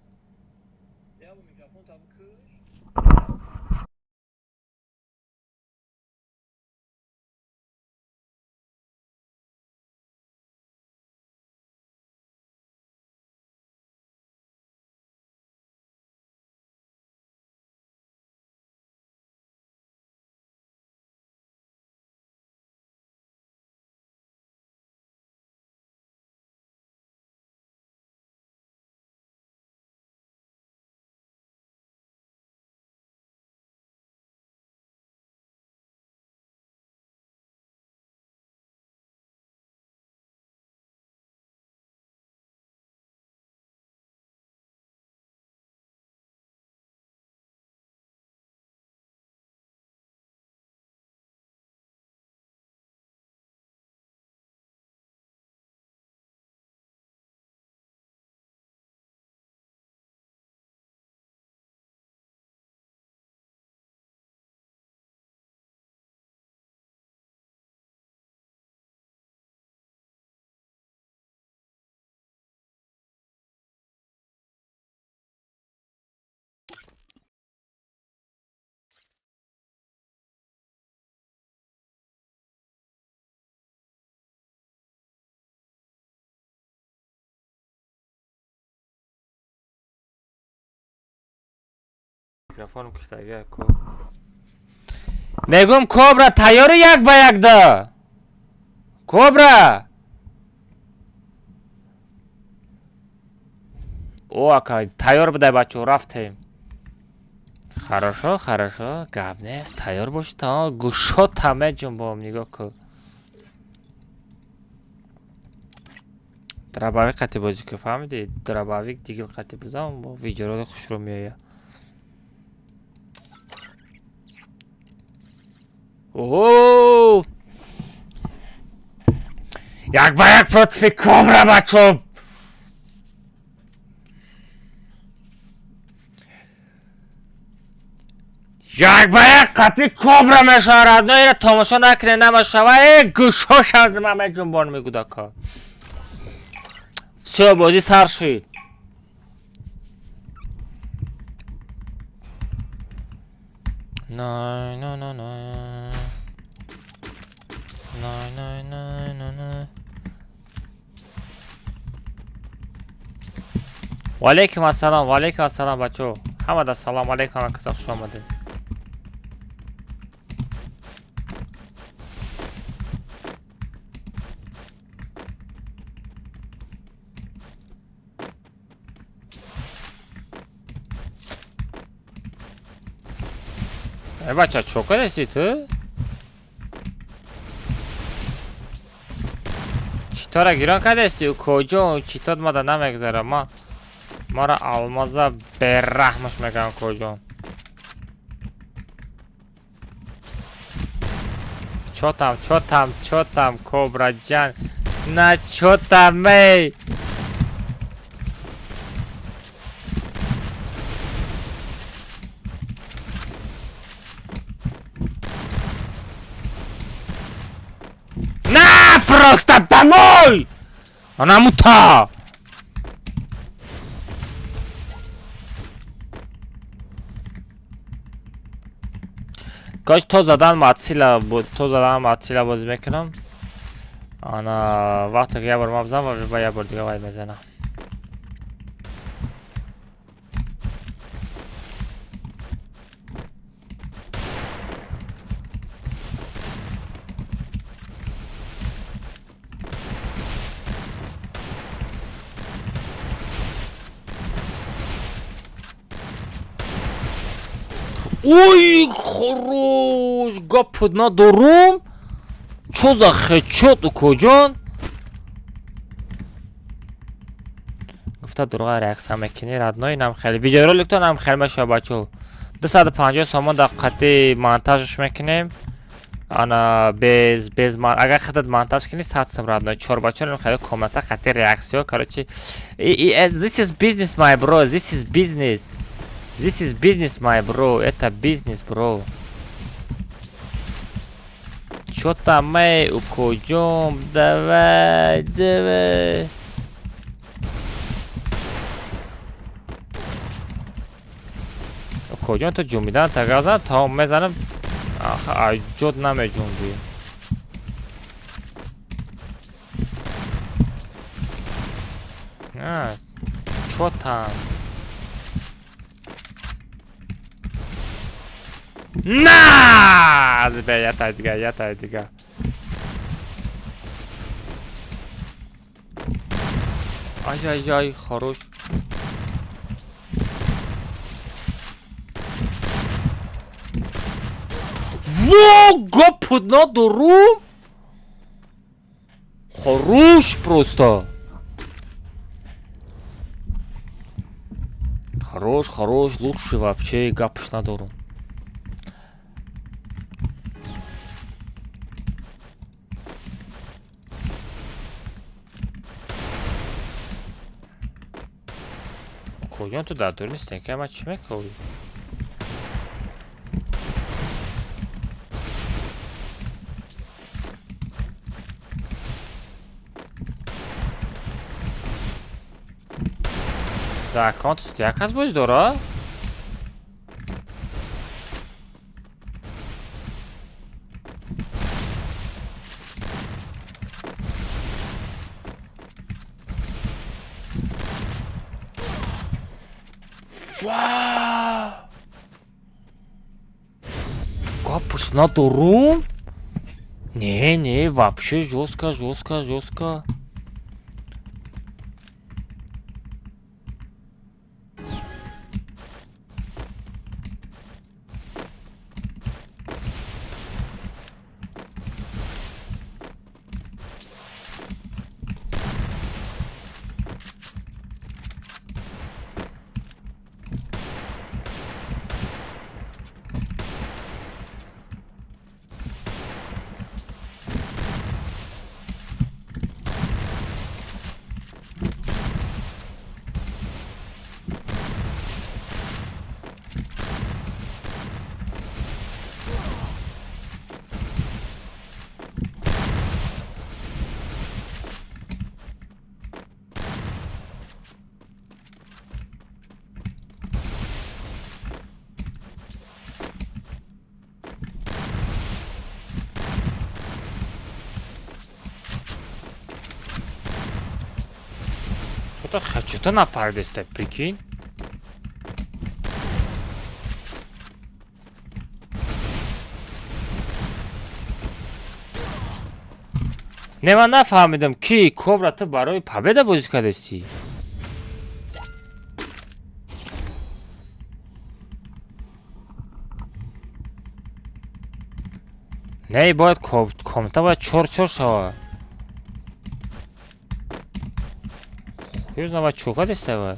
Mikrofonum kışlaga ko. Megum Kobra tayyoru yak bayakda. Kobra. О, ака, тайёр будай бачо, рафтем. Хорошо, гап нест, тайёр боши та, гушот ҳаме ҷунбом, нигоҳ кун. Драбавик қатъи бозӣ кун, фаҳмидӣ? Драбавик дигил қатъи бизам, бо видеороли хушрӯ меояд. Оҳ! Як ба як против Кобра бачо. یک به یک قطعی کبرا میشارد. نه ایره تماشا نکنه نماشاوه. ای گوشاش از همه جنبان میگو دکا. سه بازی سر شد. نه نه نه نه نه نه نه نه نه. و علیکم السلام و علیکم السلام بچو. همه دا سلام علیکم کسا خوش آمده. ای بچه چوکا دستی تو؟ چیتا را گیران که دستی و کجا چیتا ما دا نمیگذاره ما را المازه برحمش میگن کجا چوتم کبرا جان نه چوتم می نه просто домой она мута کاش تو زدن ماتسیلا بود بازی میکنم انا وقتی که یه بار مبزم و با یه بار دیگه وای میزنم ой хорош гапот надорум чо за хечот у куҷон гуфта дурӯға реаксия мекунӣ радной нам хеле видеороликтон нам хеле мешава бачо 250 сомон дақиқати монтажш мекунем ана без агар хатат монтаж кунӣ 100 сом радной 4 бачо хеле коммента қати реаксия короче this is business my bro this is business my bro это бизнес bro чё там мы у куҷом давай у куҷон то ҷумидан тагазан та мезанам аҷод намеҷунди чё там на ятай дига ай хорош во гопот надорум хорош просто хорош лучше вообще гапш надорум کجا تو در دور نیستن که من چی میکنی؟ در اکانت یک هست باید داره؟ Капуш на дуру? Не, вообще жестко. Kto хочу, to naprawdę jest prikin. نه من نفهمیدم کی کبرا تو برای پبده بازی کردستی. نه باید کامنتا باید چور شوه. خویز باید چوکا دسته باید.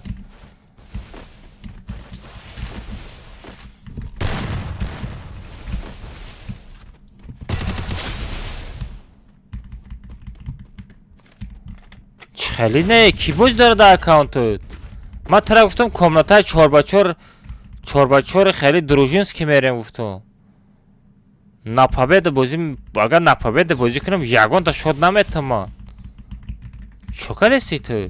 خیلی نه کی بوز داره در اکانتت. من ترا گفتم کامنتای 4x4 خیلی دروژینس که میرم گفتم نپابد بازی اگر نپابد بازی کنم یگان تا شد نمیتم من چوکا دستی تو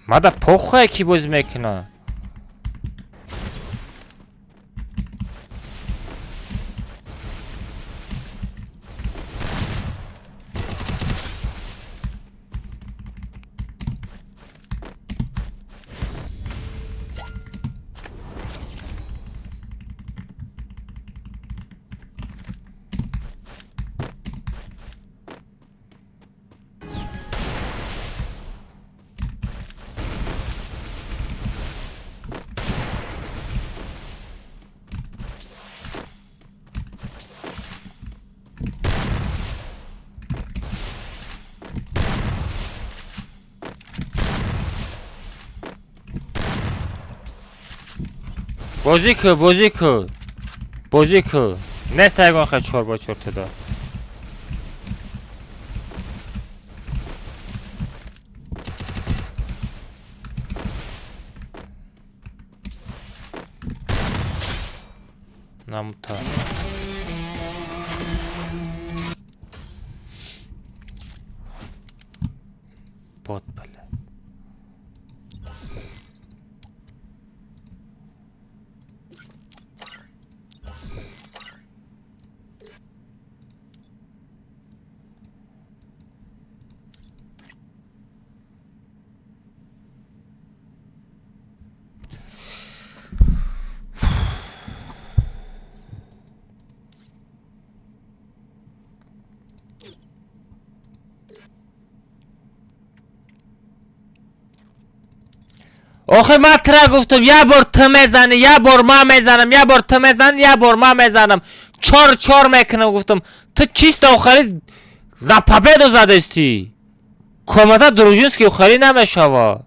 مادا پخواه کی بازی میکنه بازی که نست یکان خیلی 4x4 تدا نموتا باد بله آخه من ترا گفتم یه بار تو میزنی یه بار من میزنم یه بار تو میزنی یه بار من میزنم 4 میکنم گفتم تو چیست آخری زپبه دو زدستی کامتا دروژینس که آخری نمیشوا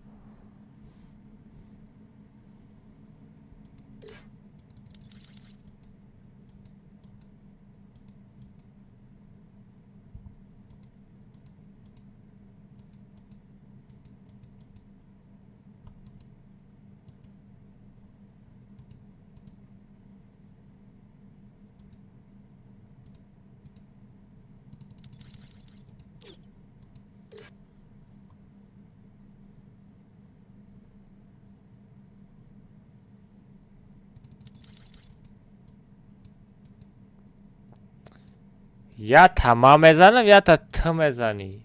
یا تمام میزنم یا تا تو میزنی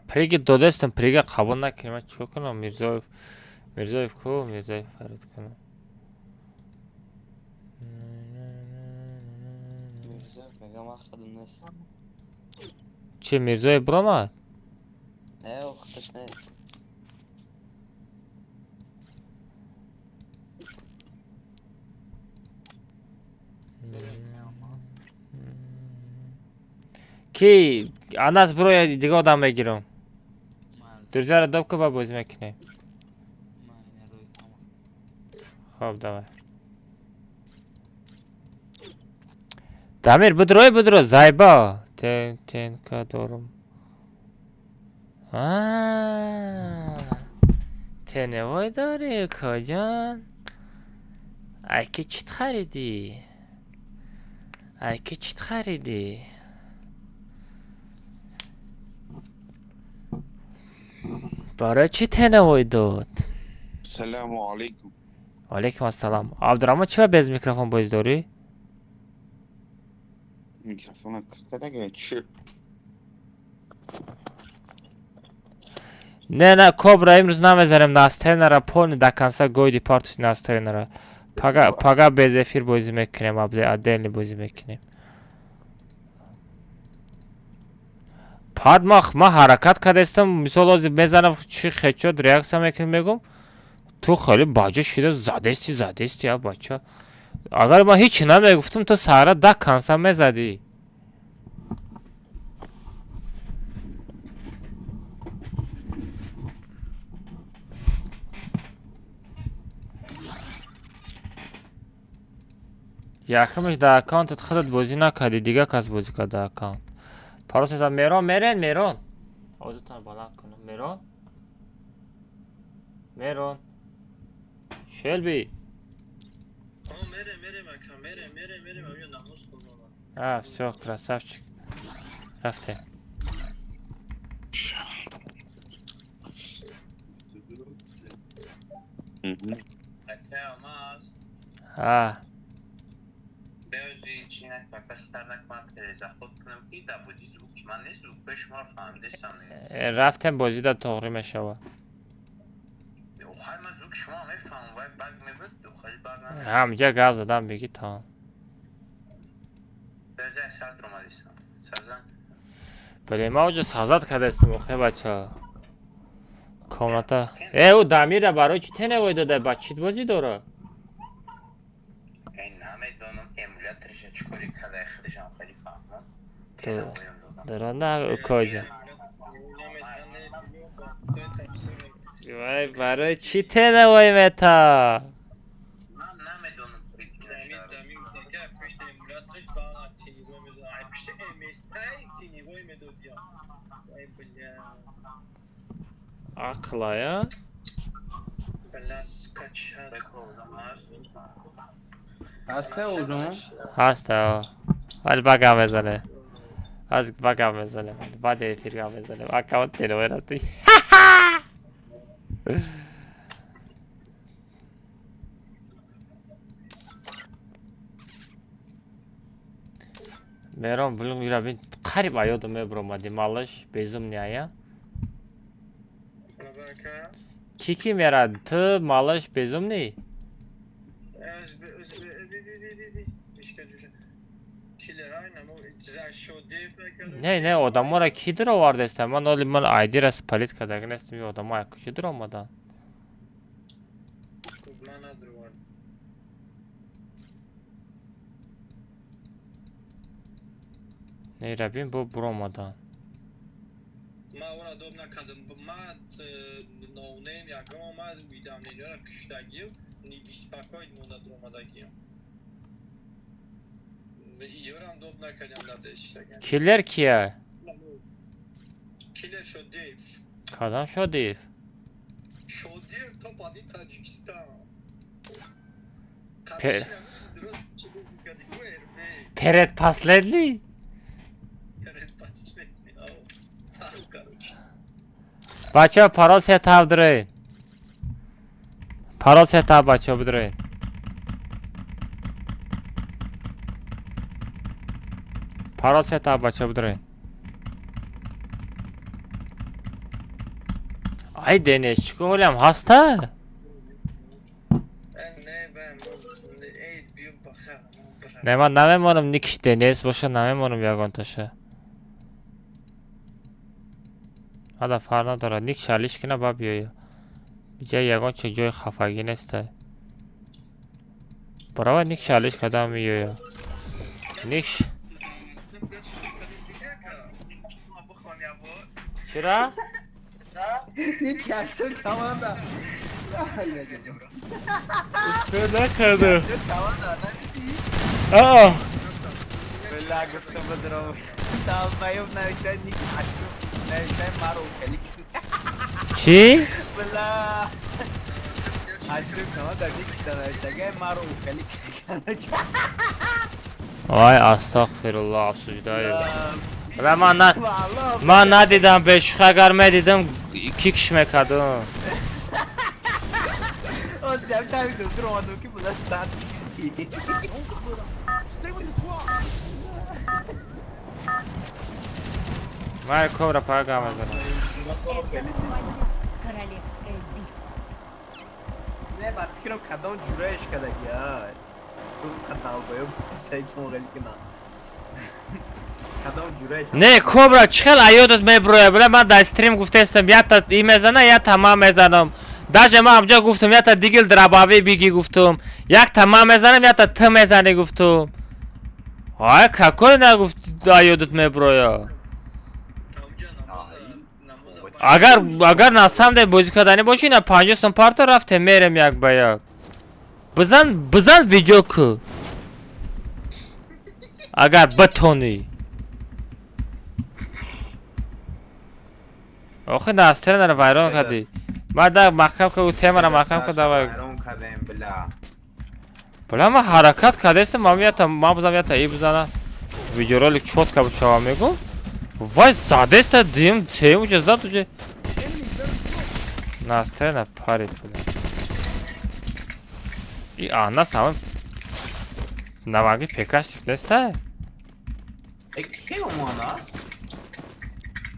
پریگ دو دستم پریگ قبول نکنیم من چو کنم میرزایف کو میرزایف فرد کنم میگم خودم نیست چه میرزایف برامد نه وقتش نیست کی اناس برو دیگه آدم بگیرم درجه رو دب که با بازی میکنه خب давай. Дамир будро зайба. Тенка дорум. تنوای داره کاجان. که چیت خریدی؟ که چیت خریدی؟ برای چی تنوای داد؟ السلام علیکم. علیکم السلام. عبدالرحمن چی bez mikrofon boyuz داری؟ Mikrofona kıskada geç. نه کبرا امروز نمیذارم ناسترینرا پول دکنسا گویدی پارتوش ناسترینرا پاگا bez efir بازی میکنیم ادلی بازی میکنیم پاد ما حرکت کردستم مثال از میزنم چی خیچود ریاکسا میکنم میگم تو خیلی باجه شده زدستی یا بچه اگر ما هیچی نمیگفتم تو سهره دکنسا میزدی یکمش در اکانتت خودت بازی نکردی دیگه کس بازی کرد در اکانت پاراس میزن میرون آوازتان بلند کنم میرون شلبی میره من نماز خوندم все красавчик رفته Beyazı içine kakaslarına kvantize خودم کی دا بودی زوک من نیست زوک بهش ما فهمیده سامی رفتم بازی دا تغری میشوه خیلی من زوک شما میفهم وای بگ میبود خیلی بگ نمیشه همجا گاز دادم بگی تا بزن سرد رو مالیستم سازن بله ما اوجا سازد کرده استم خیلی بچه کاملاتا او دامیره برای چی تنه وای داده بچید بازی داره emülatörce çikolik kadar kıracağım خیلی فهمم دارن نه کاجه وای برای چی تنه وای متا من نمیدونم akla ya هسته اوزون؟ هسته ولی بگم بزنه از بگم بزنه بعد ایفیر گم بزنه اکاونت تنوی رفتی Meron bugün bir garip ayıyordum mebromadi malış bezum ne ya? Kiki merad tı malış bezum ne? Ne odamlara kidir o var desem ben olim ben ID res palit kadar nestim bir odama yakışıdır olmadan. Ne Rabbim bu bromadan. Ma ora dobna kadın ma no name ya gama vidam ne diyor kıştagiyim ni bispakoid moda dromadagiyim. Yoram dobna kadın da işte. Killer ki ya? Killer Shodev. Kadın Shodev. Shodev topadi Tacikistan. Peret pasledli. بچه پارال سیتاب دارین پارال سیتاب بچه بدارین پارال سیتاب بچه بدارین ay Deniz çıkıyorum hasta ne ben nemiyorum nikiş Deniz boşa nemiyorum yagon taşı حالا فرنا داره نیک شالیش کنه با بیایی جای یگان چه جای خفگی نسته برای نیک شالیش کدام میایی نیکش چرا؟ نیک کشتر کمان نکرده آه بلا گفتم بدرم تا پایم نوشتن نیک اشکو نوشتن مارو کلیک چی؟ بلا اشکو کما دادی که نوشتن مارو کلیک وای استغفرالله افسوسدای و من ندیدم بهش اگر میدیدم کیکش میکردم O deve estar me dando uma do que pula status aqui. Don't split up. Stay with the squad. من کبرا پاگا میزنم Это твоя королевская битва. Ne bak fikrim kadın cüreş kadar ya. Bu kadar boyum sayı moral kina. Kadın cüreş. نه کبرا چخل ایادت میبروه بله من در استریم گفته استم یا تا ای میزنه یا تمام میزنم داجه من همجا گفتم یا تا دیگل درباوی بیگی گفتم یک تمام میزنم یا تا ت میزنی گفتم های ککل نگفت ایادت میبروه اگر ناسم ده بازی کردنی باشی نه 50 سمپارت رفته میرم یک با یک بزن ویدیو که اگر بتونی آخه ناستر نره ویران کردی من در محکم که او تیمه را محکم که دوای بلا من حرکت کرده استم ما بزنم یا تا ای بزنم ویدیو رولیک چوت که بچه میگم وای زاده است دیم تیمو چه زد توچه ناستر نه پارید بلا ای آنه سامن نوانگی پیکاش نسته کی اومانا؟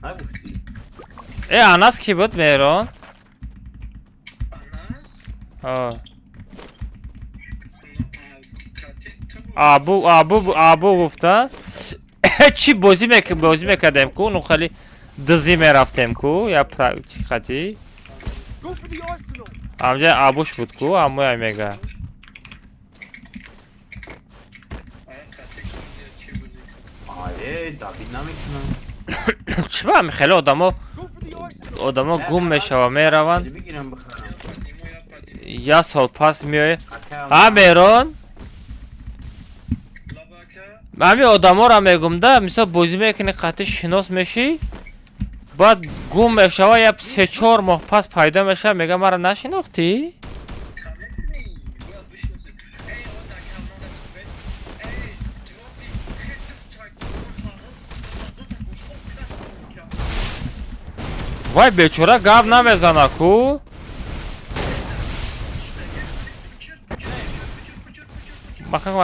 نگفتی. آناس کی بود مهران؟ Anas? آبو گفته چی بازی میکردم کو اونو خیلی دزی میرفتم کو یا چی خطی Go for the arsenal. همجا آبوش بود کو همو میگه آره دابید نمیکنم. چی با خیلی Go for the arsenal. آدما گم میشه و میروند بگیرم بخرم. یا سال پاس میای ها مهران همین آدما را میگم ده مثلا بازی میکنی قطعی شناس میشی بعد گم میشه و یا 3-4 ماه پس پیدا میشه میگه مرا نشناختی؟ وای بیچاره گاو نمیزنه کو مخم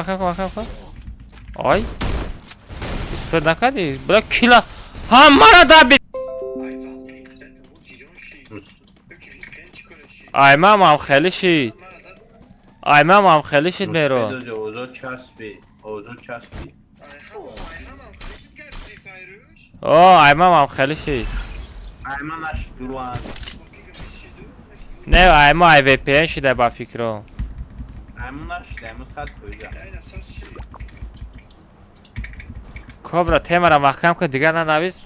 آی اسپرد نکردی بلا کلا هم مرا دبی ایمام هم خیلی شید ایمام هم خیلی شید میرون اوزو چسبی. آه ایمام هم خیلی شید ایمان اش دروان. نه ایمام ای وی پی این شده با فکرم ایمان اش دموز خط خویده. کبرا تیمه را محکم که دیگر ننویس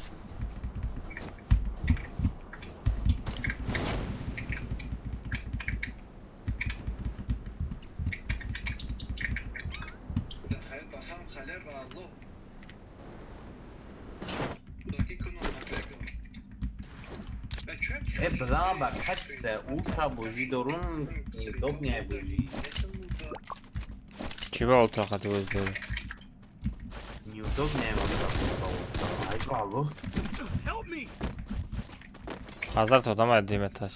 بزن با کس اولترا بوزی دارون دوب نیای بوزی. چی با اولترا خطی بوزی داری؟ نیو دوب نیای بوزی. ای بالو. Help me. حضرت آدم ادیمتش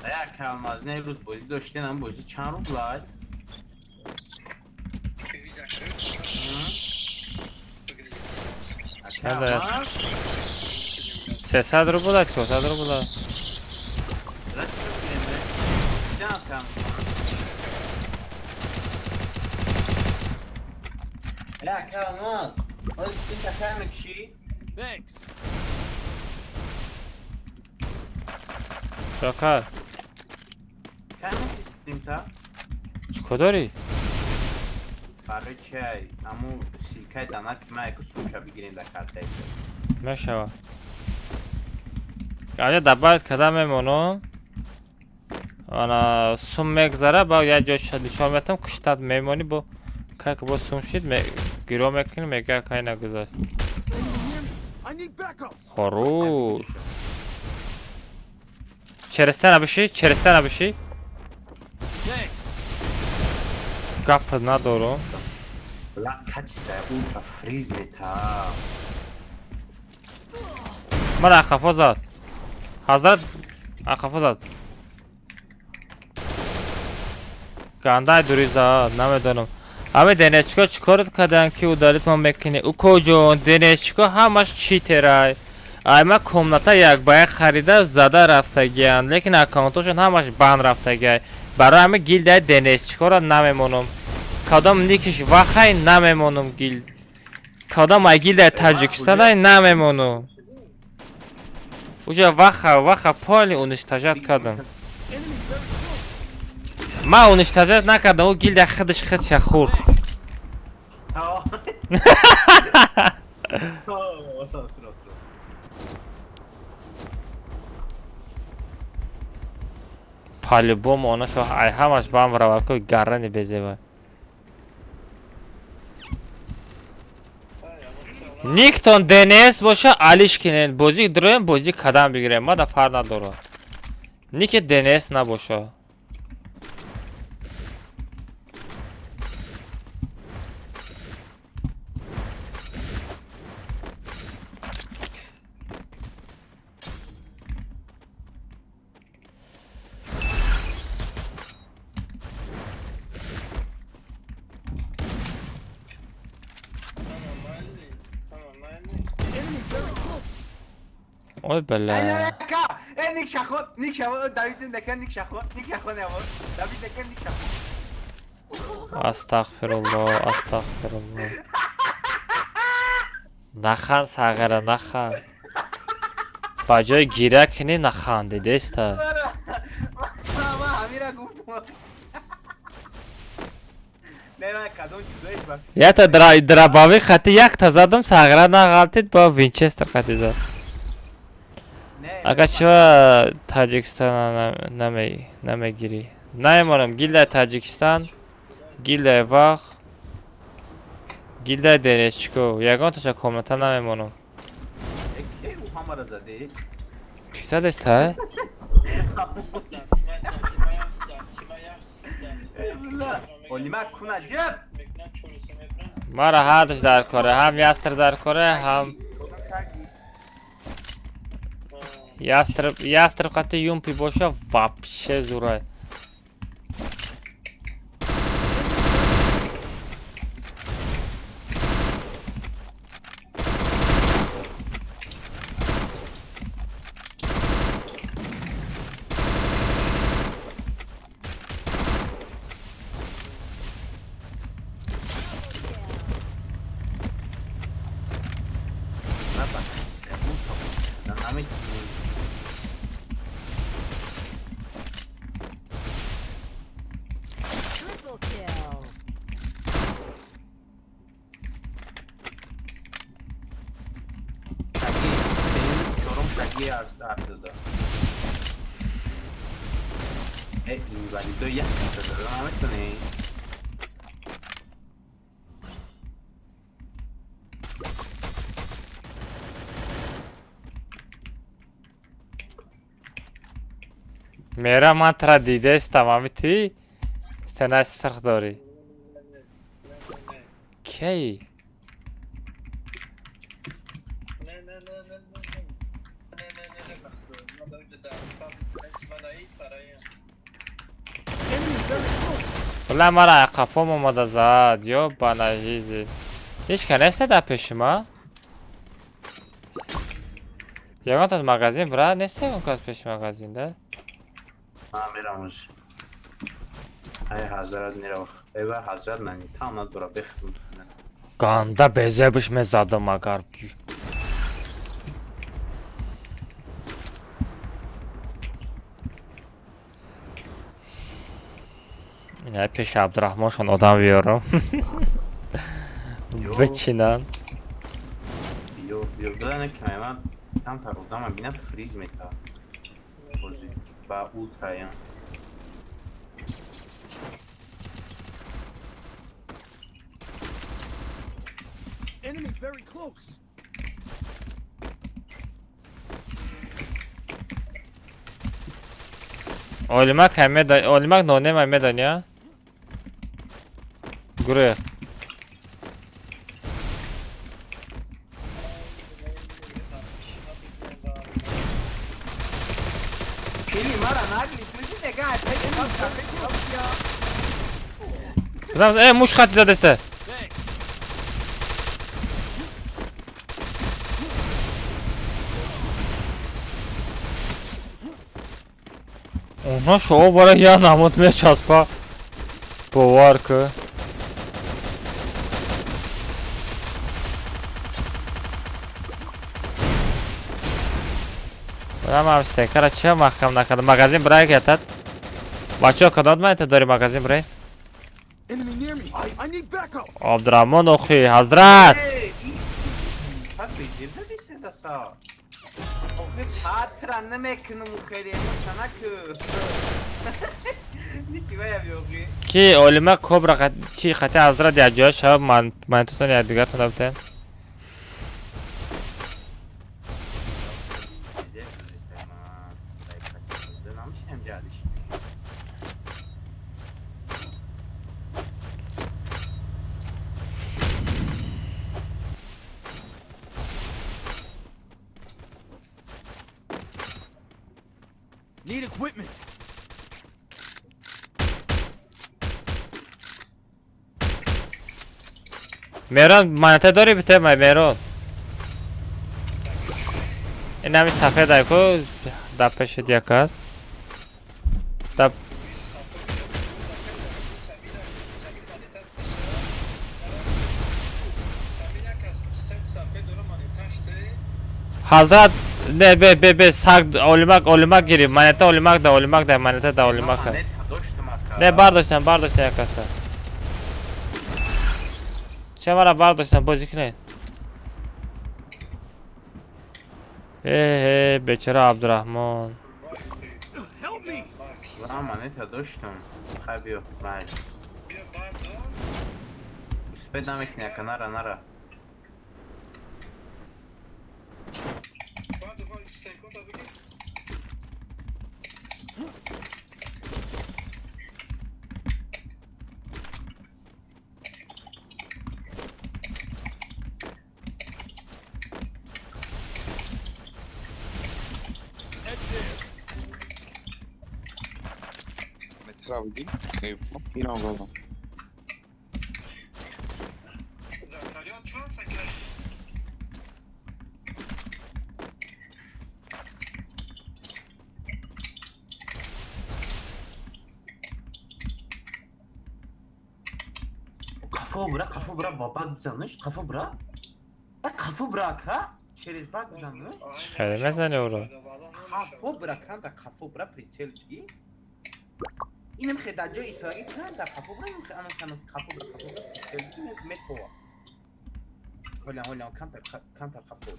ایا کلماز نه روز بوزی داشتین هم بوزی چند رو بلاد؟ نداره 300 رو بوده 400 رو بوده ایا کلماز باید چی تکر مکشی؟ Thanks. شاکر کلماز استیم تا؟ چکو داری؟ برای چای امو سیکای دانه که ما اکو سوشا بگیریم در کارتای میشوه آنجا دبایت کدام میمونم Ana sum megzara ba ya josh nishon metam qishtad memoni bu как бо сум шид гиро мекунем мега кай нагузар. I need backup. Хорош. Через стена биши, через стена биши. Thanks. Gap надору. لا качса ультра фриз мета. Мара қафа зад. Ҳазрат ақафа зад. Гандай дуриза, намедонам. Ами Денисчико чикор кадан ки удалит ма мекини? Укоҷон, Денисчико ҳамаш читерай. Ай ма комната як ба як харида зада рафтагиянд, лекин аккаунтошон ҳамаш банд рафтагияй. Барои ҳами гилдаи Денисчикоро намемонам. Кадом никиш вахай намемонам гилд. Кадом ай гилдаи Таҷикистанай намемонам. Уже ваха поли уничтожат кардам. Ма уничтожат накардам, у гилда хидиш хидша хурд. По-любому оно шо ай ҳамаш бам рава ко гаррани безева. Никтон Денис боша Алишкинен бозӣ дурем бозӣ кадам бигирем мада фар надорад. Ники Денис набоша. Enemy very close. Ой бала. Ник шахот, ник шахот, Давид декен ник шахот, ник шахот явор. Давид декен ник шахот. Астағфирулло, астағфирулло. Нахан сағира, нахан. Ба ҷои гира кини наханди деста. Ма ҳамира гуфтам. Не, кадом чудоиш ба. Ята драбави хати якта задам сағира нағалтид ба Винчестер хати зад. Ага чива Таҷикистан намегирӣ? Намемонам гилдаи Таҷикистан, гилдаи Вақ, гилдаи Денисчико. Ягонташа комната намемонам. Ки у ҳамара зади? Ки задеста? Олима куна ҷаб. Мара ҳардаш дар коре, ҳам ястр дар коре, ҳам ястр қати юмпи боша вапше зурай. Triple kill. Ardında. Invalido ya. Veramente ne? Мера мантра дидестам, амити? Стена стрх дори. Ки? Валай мара қафом омада зад, ё банажизи. Ҳеч ка неста дар пеши ма? Ягонта аз магазин бра, неста ягонка аз пеши магазин да? Мерам уж. Ай ҳазрат нирав. Эва ҳазрат нани тамна дура бехтум. Ганда безебиш мезадам агар. Ина пеши Абдурахмоншон одам биёрам. Бичинан. Ё, дадане камера там тарудам бинат фриз мета. Бози ба ултра я. Enemy very close. Olimak no name medan ya. Gure. Seni mara nagli tuji ne ga tek bak tek bak ya. Znam, muž chati za deste. Ona şovu bara ya namut me çaspa. Povarka. Tamam işte karaçıya mahkam nakadı. Magazin buraya getir. Bacho kadar mı ete dori magazin buraya? Enemy near me. I need backup. Abdurrahman okuyor. Hazret. Bak bezirde değilse de sağ. O kız hatıranlı mekını muheriye sana kı. Ne kiva yapıyor ki? Ki olima kobra çi khati hazret ya josh ha man tutun ya digar tunabten. Bize kız istemem ha. Ben almış hem cadiş. Need equipment. Meron manata dori bite Meron. اینمی صفحه دایکو دپش دیکات دپ Hazrat ne be sak olimak giri maneta olimak da maneta da olimak ne bardostan yakasa çevara bardostan bozikne beçara Abdurrahman Help me. Maneta doštom. Kaj je bio? Baj. Spet nameknjaka, nara. Kravdi. Yine oldu. Kafa bırak baba düzenmiş. Kafa bırak. Kafa bırak ha. Çerez bak düzenmiş. Çıkarmaz ne olur Kafa bırak ha da kafa bırak pretel gi. اینم خدمت جای ایساری کنم در کافو برم کنم کافو برم متو هولا کم تر کافو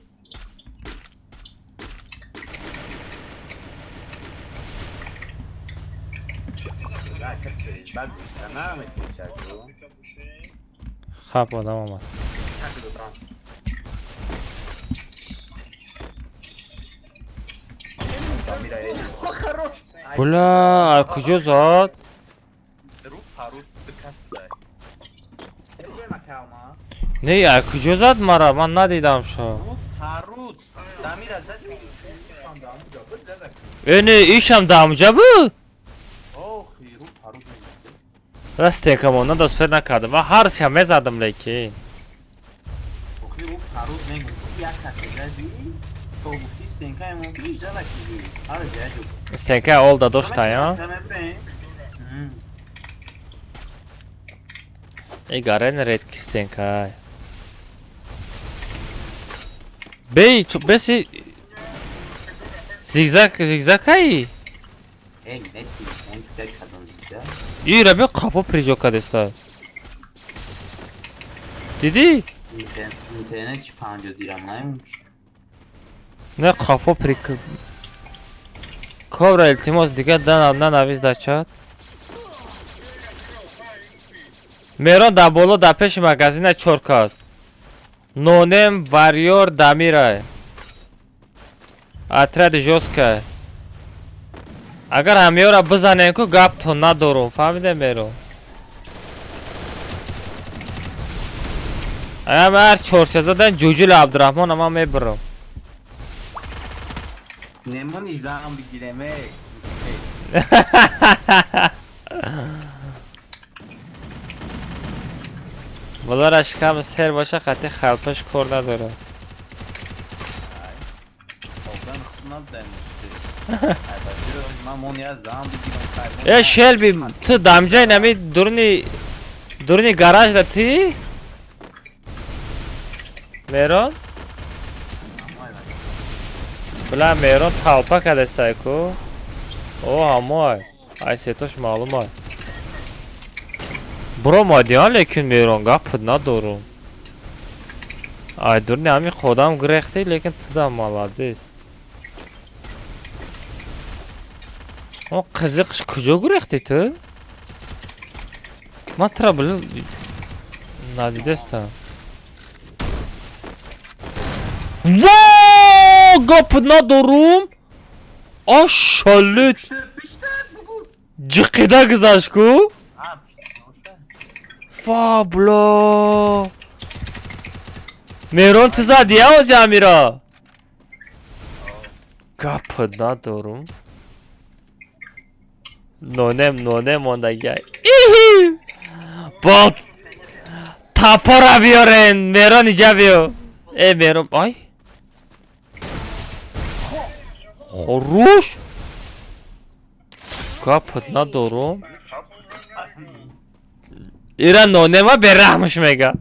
بعد نه متو شدو خب آدم آمد Bula kıcı zat. Ne ya kıcı zat mara man ne dedim şu. Ne işam damca bu? Raste kamona da süper nakadım. Har şamez adam leki. Stenka oldu dosta ya. Garen red ki stenka. Bey çok besi zigzag ay. İyi rabi kafa prijo kadesta. Dedi. İnternet çıpanca diramlaymış. Ne kafa prik. Kobra iltimos diga dan aviz da chat. Meron da bolo da peş magazine çorkaz. نونم واریور دمیره اطرد جوسکه اگر همیه را بزنه که گپ تو ندارم فهمیده میرو اما هر چورشه زدن جوجول عبدالرحمن اما میبرم نمونی زن بگیرم بلارش کم سر باشه خطی خلپش کار نداره ای شلبی تو دمجای نمی دورنی گاراژ ده تی؟ میرون؟ بلا میرون talpa kadestay ko o hamay ay setosh malum ay bro madiyan lekin میرون gap ندارم ay durni hami خودم گرختی lekin tidam молодец o qiziq kujo گرختی tu man trouble nadidestam Vaaay gap ندارم aşalet Cıqida kızaşku Fabla Meron tıza diye o Camira Gap ندارم nonem onda gel Bot Tapora biyoren Meron icabıyor Meron ay Хорош Gap ندارم ایران نونما برحمش میگه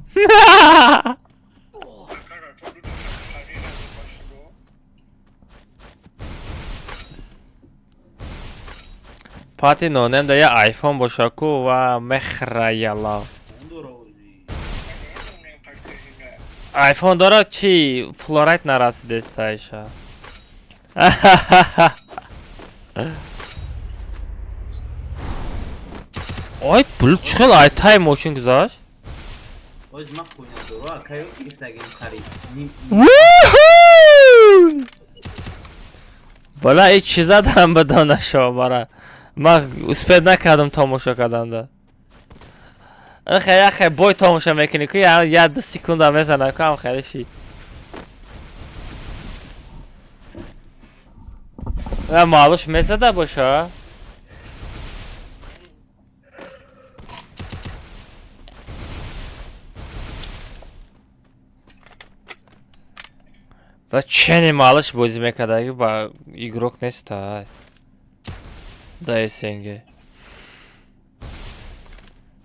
پاتی نونم ده یه آیفون باشاکو و مخرایالا آیفون داره چی فلورایت نرسیده استایشا Ay pul çıkıl ay tay motion güzel. Ozma koyuyor. Akayo Instagram خرید. Bala hiç چیزا دارم به دانشو برا. من اسپید نکردم تماشا کردن. خیلی بوی تماشا میکنی که یه 10 سکند میزنه که هم خیلی شی. و مالوش میزده باشه. و چنین مالش بازی میکرده که با ایگروک نیست های دای سنگه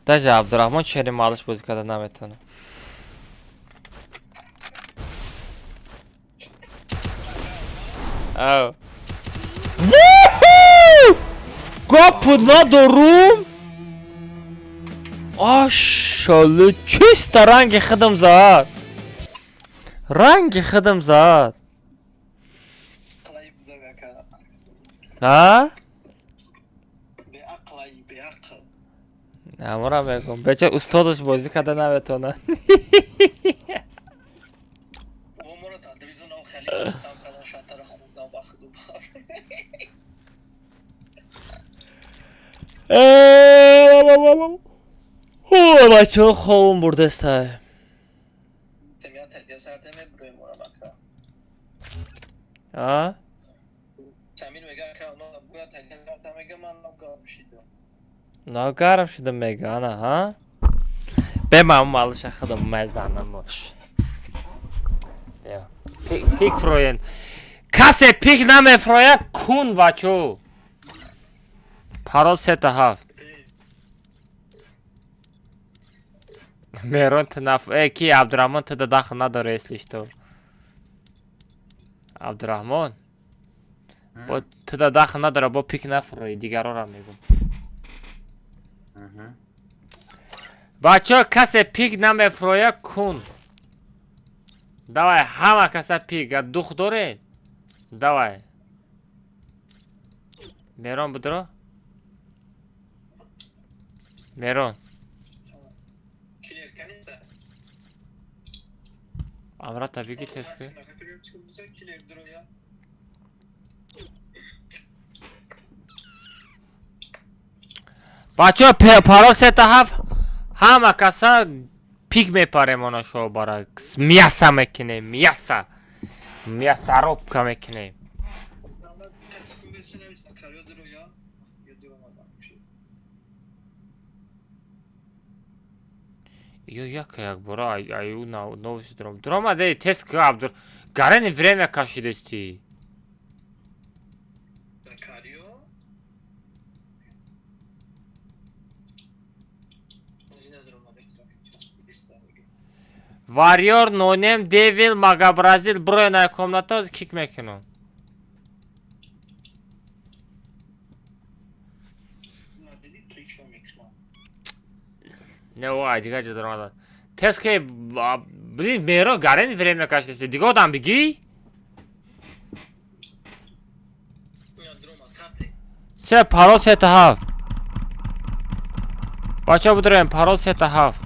داجه عبدالرحمن چنین مالش بازی کرده نمیتونه او گپ ندارم آشاله چیست رنگ خودم زد رنگ خودم زد ها؟ نمورا میگم بچه استادش بازی کرده نمیتونه بچه ها خوابم برده است ها؟ ناگرم شدم میگه انا ها؟ بمام مالش خودم مزنم باش پیک فروین کسی پیک نمیفروید کون بچو پارال 7 میرون تنف کی عبدالرحمن تده داخل نداره اسلیش تو عبدالرحمن با تده داخل نداره با پیک نفروی دیگر را میگم بچه کسی پیک نمیفروید کن давай همه کسی پیک دوخ دارین давай میرون بدرو میرون Amra tabii ki testi. Бачо паросета ҳаф ҳама каса пик мепарем она шо бара мяса мекунем мясорубка мекунем як бора аю новости дрома дей тест абдур гарани время кашидести Warrior, No Name, Devil, Maga Brazil, Bro'ya комната кик мекунам. Не вай, дига ҷадро. Тест ке блин меро гарен время кашидести. Дига одам биги? Се парол сета ҳафт. Бача будраем парол сета ҳафт.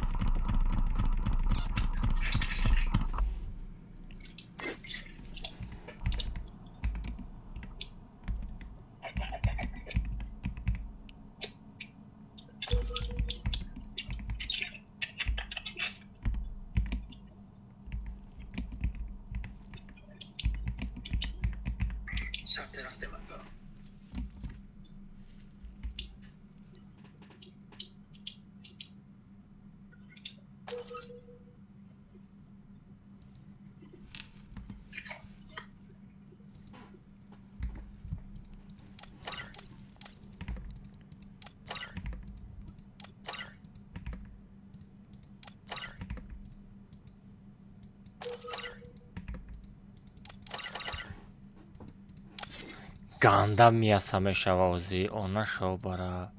Ганда мияса мешава ози она шо бара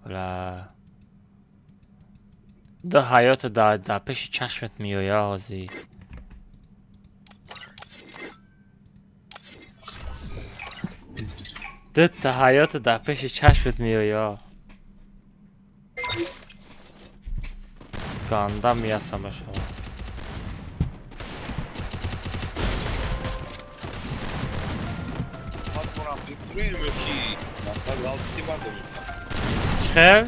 ва да ҳаёт да пеши чашмат меоя ози да ҳаёт да пеши чашмат меоя ганда мияса мешава چه؟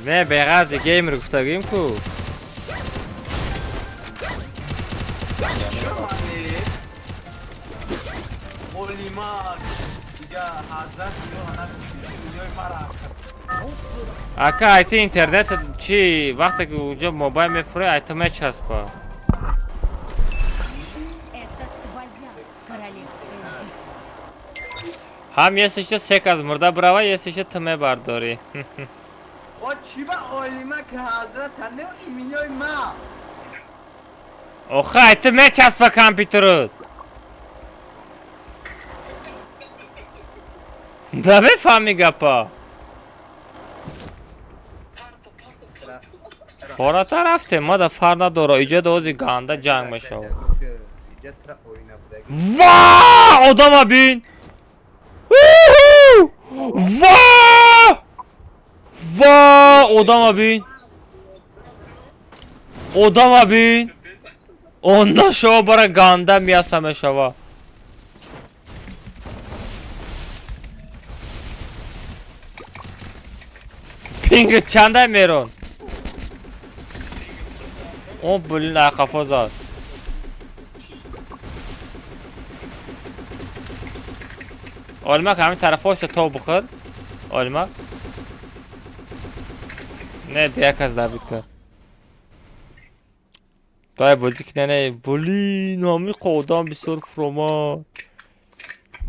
نه به غرض گیم رو گفتگیم کو Ака айти интернет чи вақте ки уҷо мобайл мефурӯ айто мечаспа. ҳам есиша сек аз мурда бурава есиша ту мебардорӣ. Оха айто мечаспа компютерут. Намефаҳмӣ гапа. Фората рафтем, ма да фар надора, иҷо да ози ганда ҷанг мешавад. Ваа! Одама бин! Ваа! Ваа! Одама бин! Одама бин! Онна шо бара ганда мияса мешавад. Пинг чандай мерон? О, блин, ахафа зад. Олмак ҳамин тарафа оша то бухад. Олмак. Не, як аз забит кар. Дай бозӣ кидане. Блин, ҳамин қодам бисёр фуромад.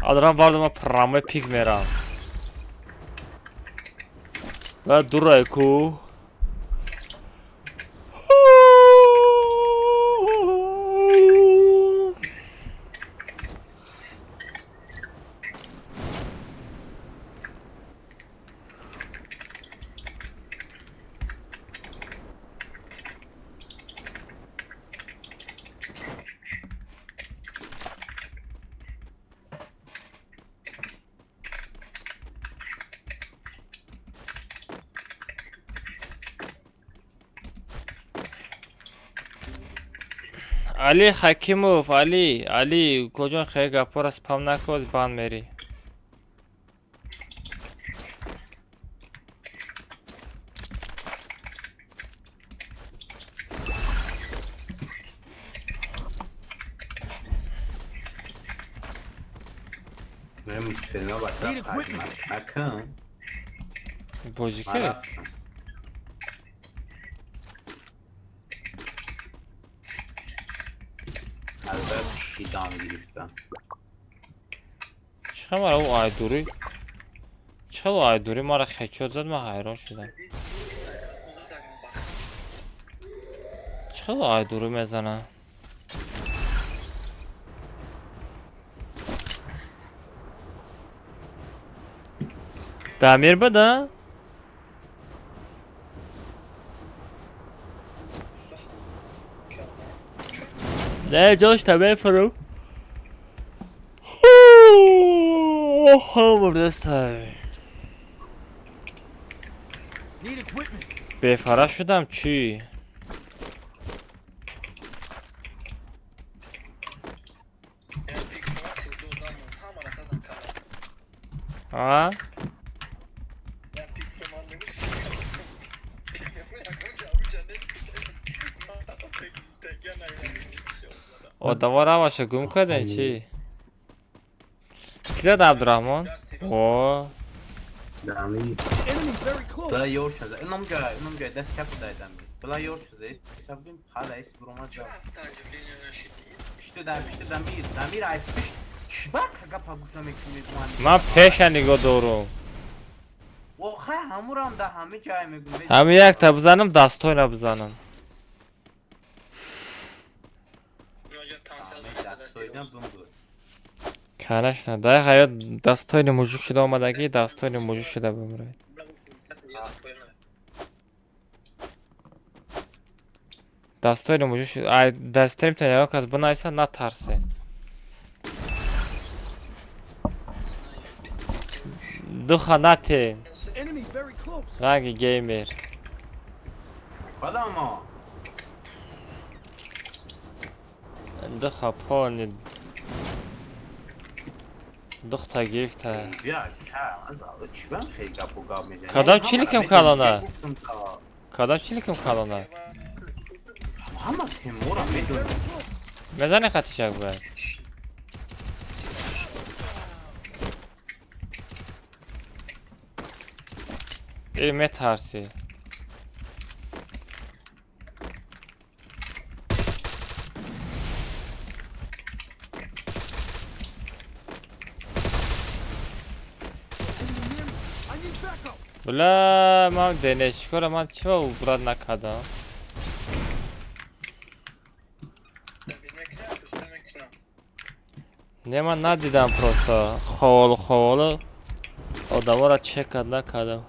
Адарам вардама прамай пик мерам. Ва дурай ку. علی حکیموف علی کجا خیلی گپا را سپام نکوز بان میری من مستنا بطرف نکن بوجی که مرفتم البته شیدان گرفتم چرا مرا او آیدوری چرا آیدوری ما را خیچود زد من حیران شدم چرا آیدوری میزنه تعمیر بده نه جاش تبه فرو Need equipment. بفره شدم چی؟ ها؟ O davara başa gum kadın çi. Kize de Abdurrahman? O. دمی Enemy very close. بلا یور شده اینم جای دست کپ دایدم بلا یور شده حساب کنیم حالا ایست بروما جا işte demir ayıpmış bak kapa gusam ekmeği من پیشن نگاه دورم واخه همورم ده همه جای میگم همه یک تا بزنم دستای نبزنم دستایدم بمدور کنش نه در حیات دستای نموجود شده آمدگی دستای نموجود شده بمره دستای نموجود شده دستاییم تا یک از بنایسه نه ترسه دو خانته Enemy very close. رنگ گیمر حالا ما دو خپان دختر گرفته بیا چی من خیلی گپ و گاب میزنی کدام چیلیکم کلانه کدام چیلیکم کلانه همه تیمورم میدونم مزنه خطیش یک باید ای میترسی I need backup. بلا من دنشکار من چی با او براد نکدم نه من ندیدم پروستا خوال آدم را چک نکدم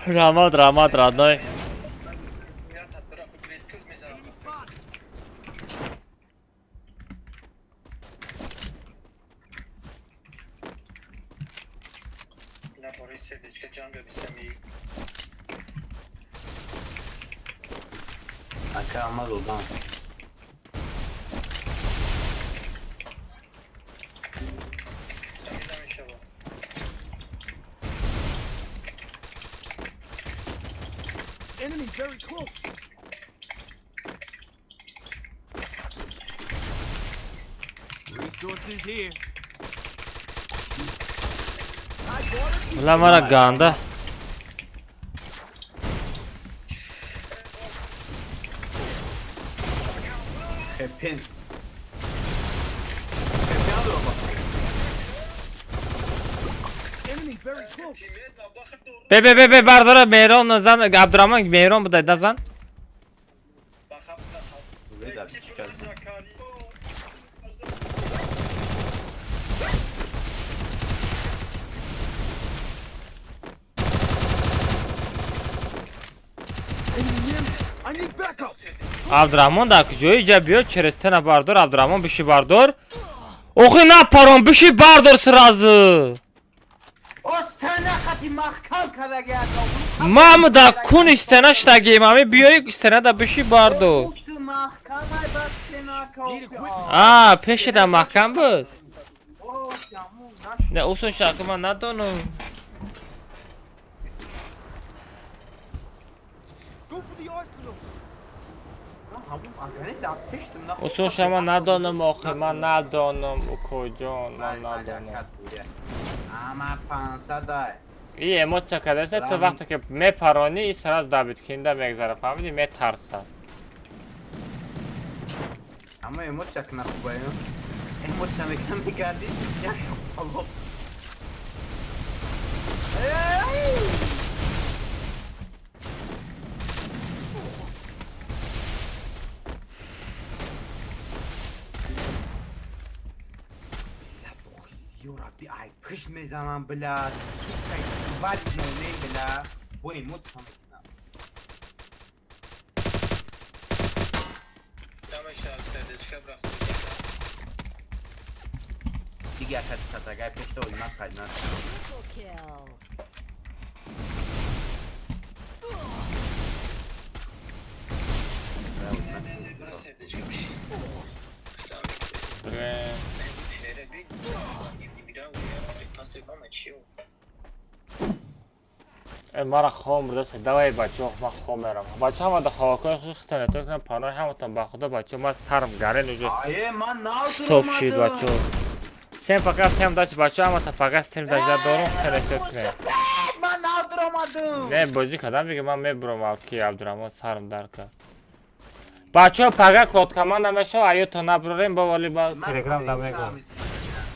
رماد رادنای اکه آمد اودان Enemy very close. Resources here. بلا مرا گانده خپین Enemy very close. به برداره مهران نزن عبدالرحمن مهران بوده نزن I need backup. عبدالرحمن در کجایی جا بیاد چرستنه بردار عبدالرحمن بشی بردار اوخی نه پارم بشی بردار سرازı Ostana khati mahkam kadaga. Маму да кун истена штаги, мами биёй истена да биши барду. Mahkam ay bastena ka. А, пеши да маҳкам буд. Не, усун шарқи ман надонам. Go for the arsenal. усун шама надонам охи, ман надонам укоҷон, ман надонам. Ама 500 ай. И эмоция кадаста ту вақте ки мепаронӣ и сраз дабит кинда мегзара, фаҳмидӣ, метарсад. Ama emot yakına koyuyor. Emot çamekten bir geldi. Ya Allah. Rabbi ay kış ne zaman bla var ne bla bu emot çamekten. Diğer kat satacak peşte oynamak kaydına. Triple kill. мара хом бурдаст, давай бачаҳо, ман хом мерам. Бачаҳо ман да ховакои худ хитане то кунам паноҳи ҳаматон ба худо бачаҳо, ман сарм гарен уҷо. Ay man ne Стоп шид бачаҳо. Сем пака сем дач бачаҳо ҳамата пака стим дажда дорум хитане то кунам. Man ne aldıramadım. Не бозӣ кардам дига, ман мебурам ки Абдурамон сарм дар кард. Бачаҳо пага котка ман намешав, аю то набурем ба воли ба телеграм да мегӯям.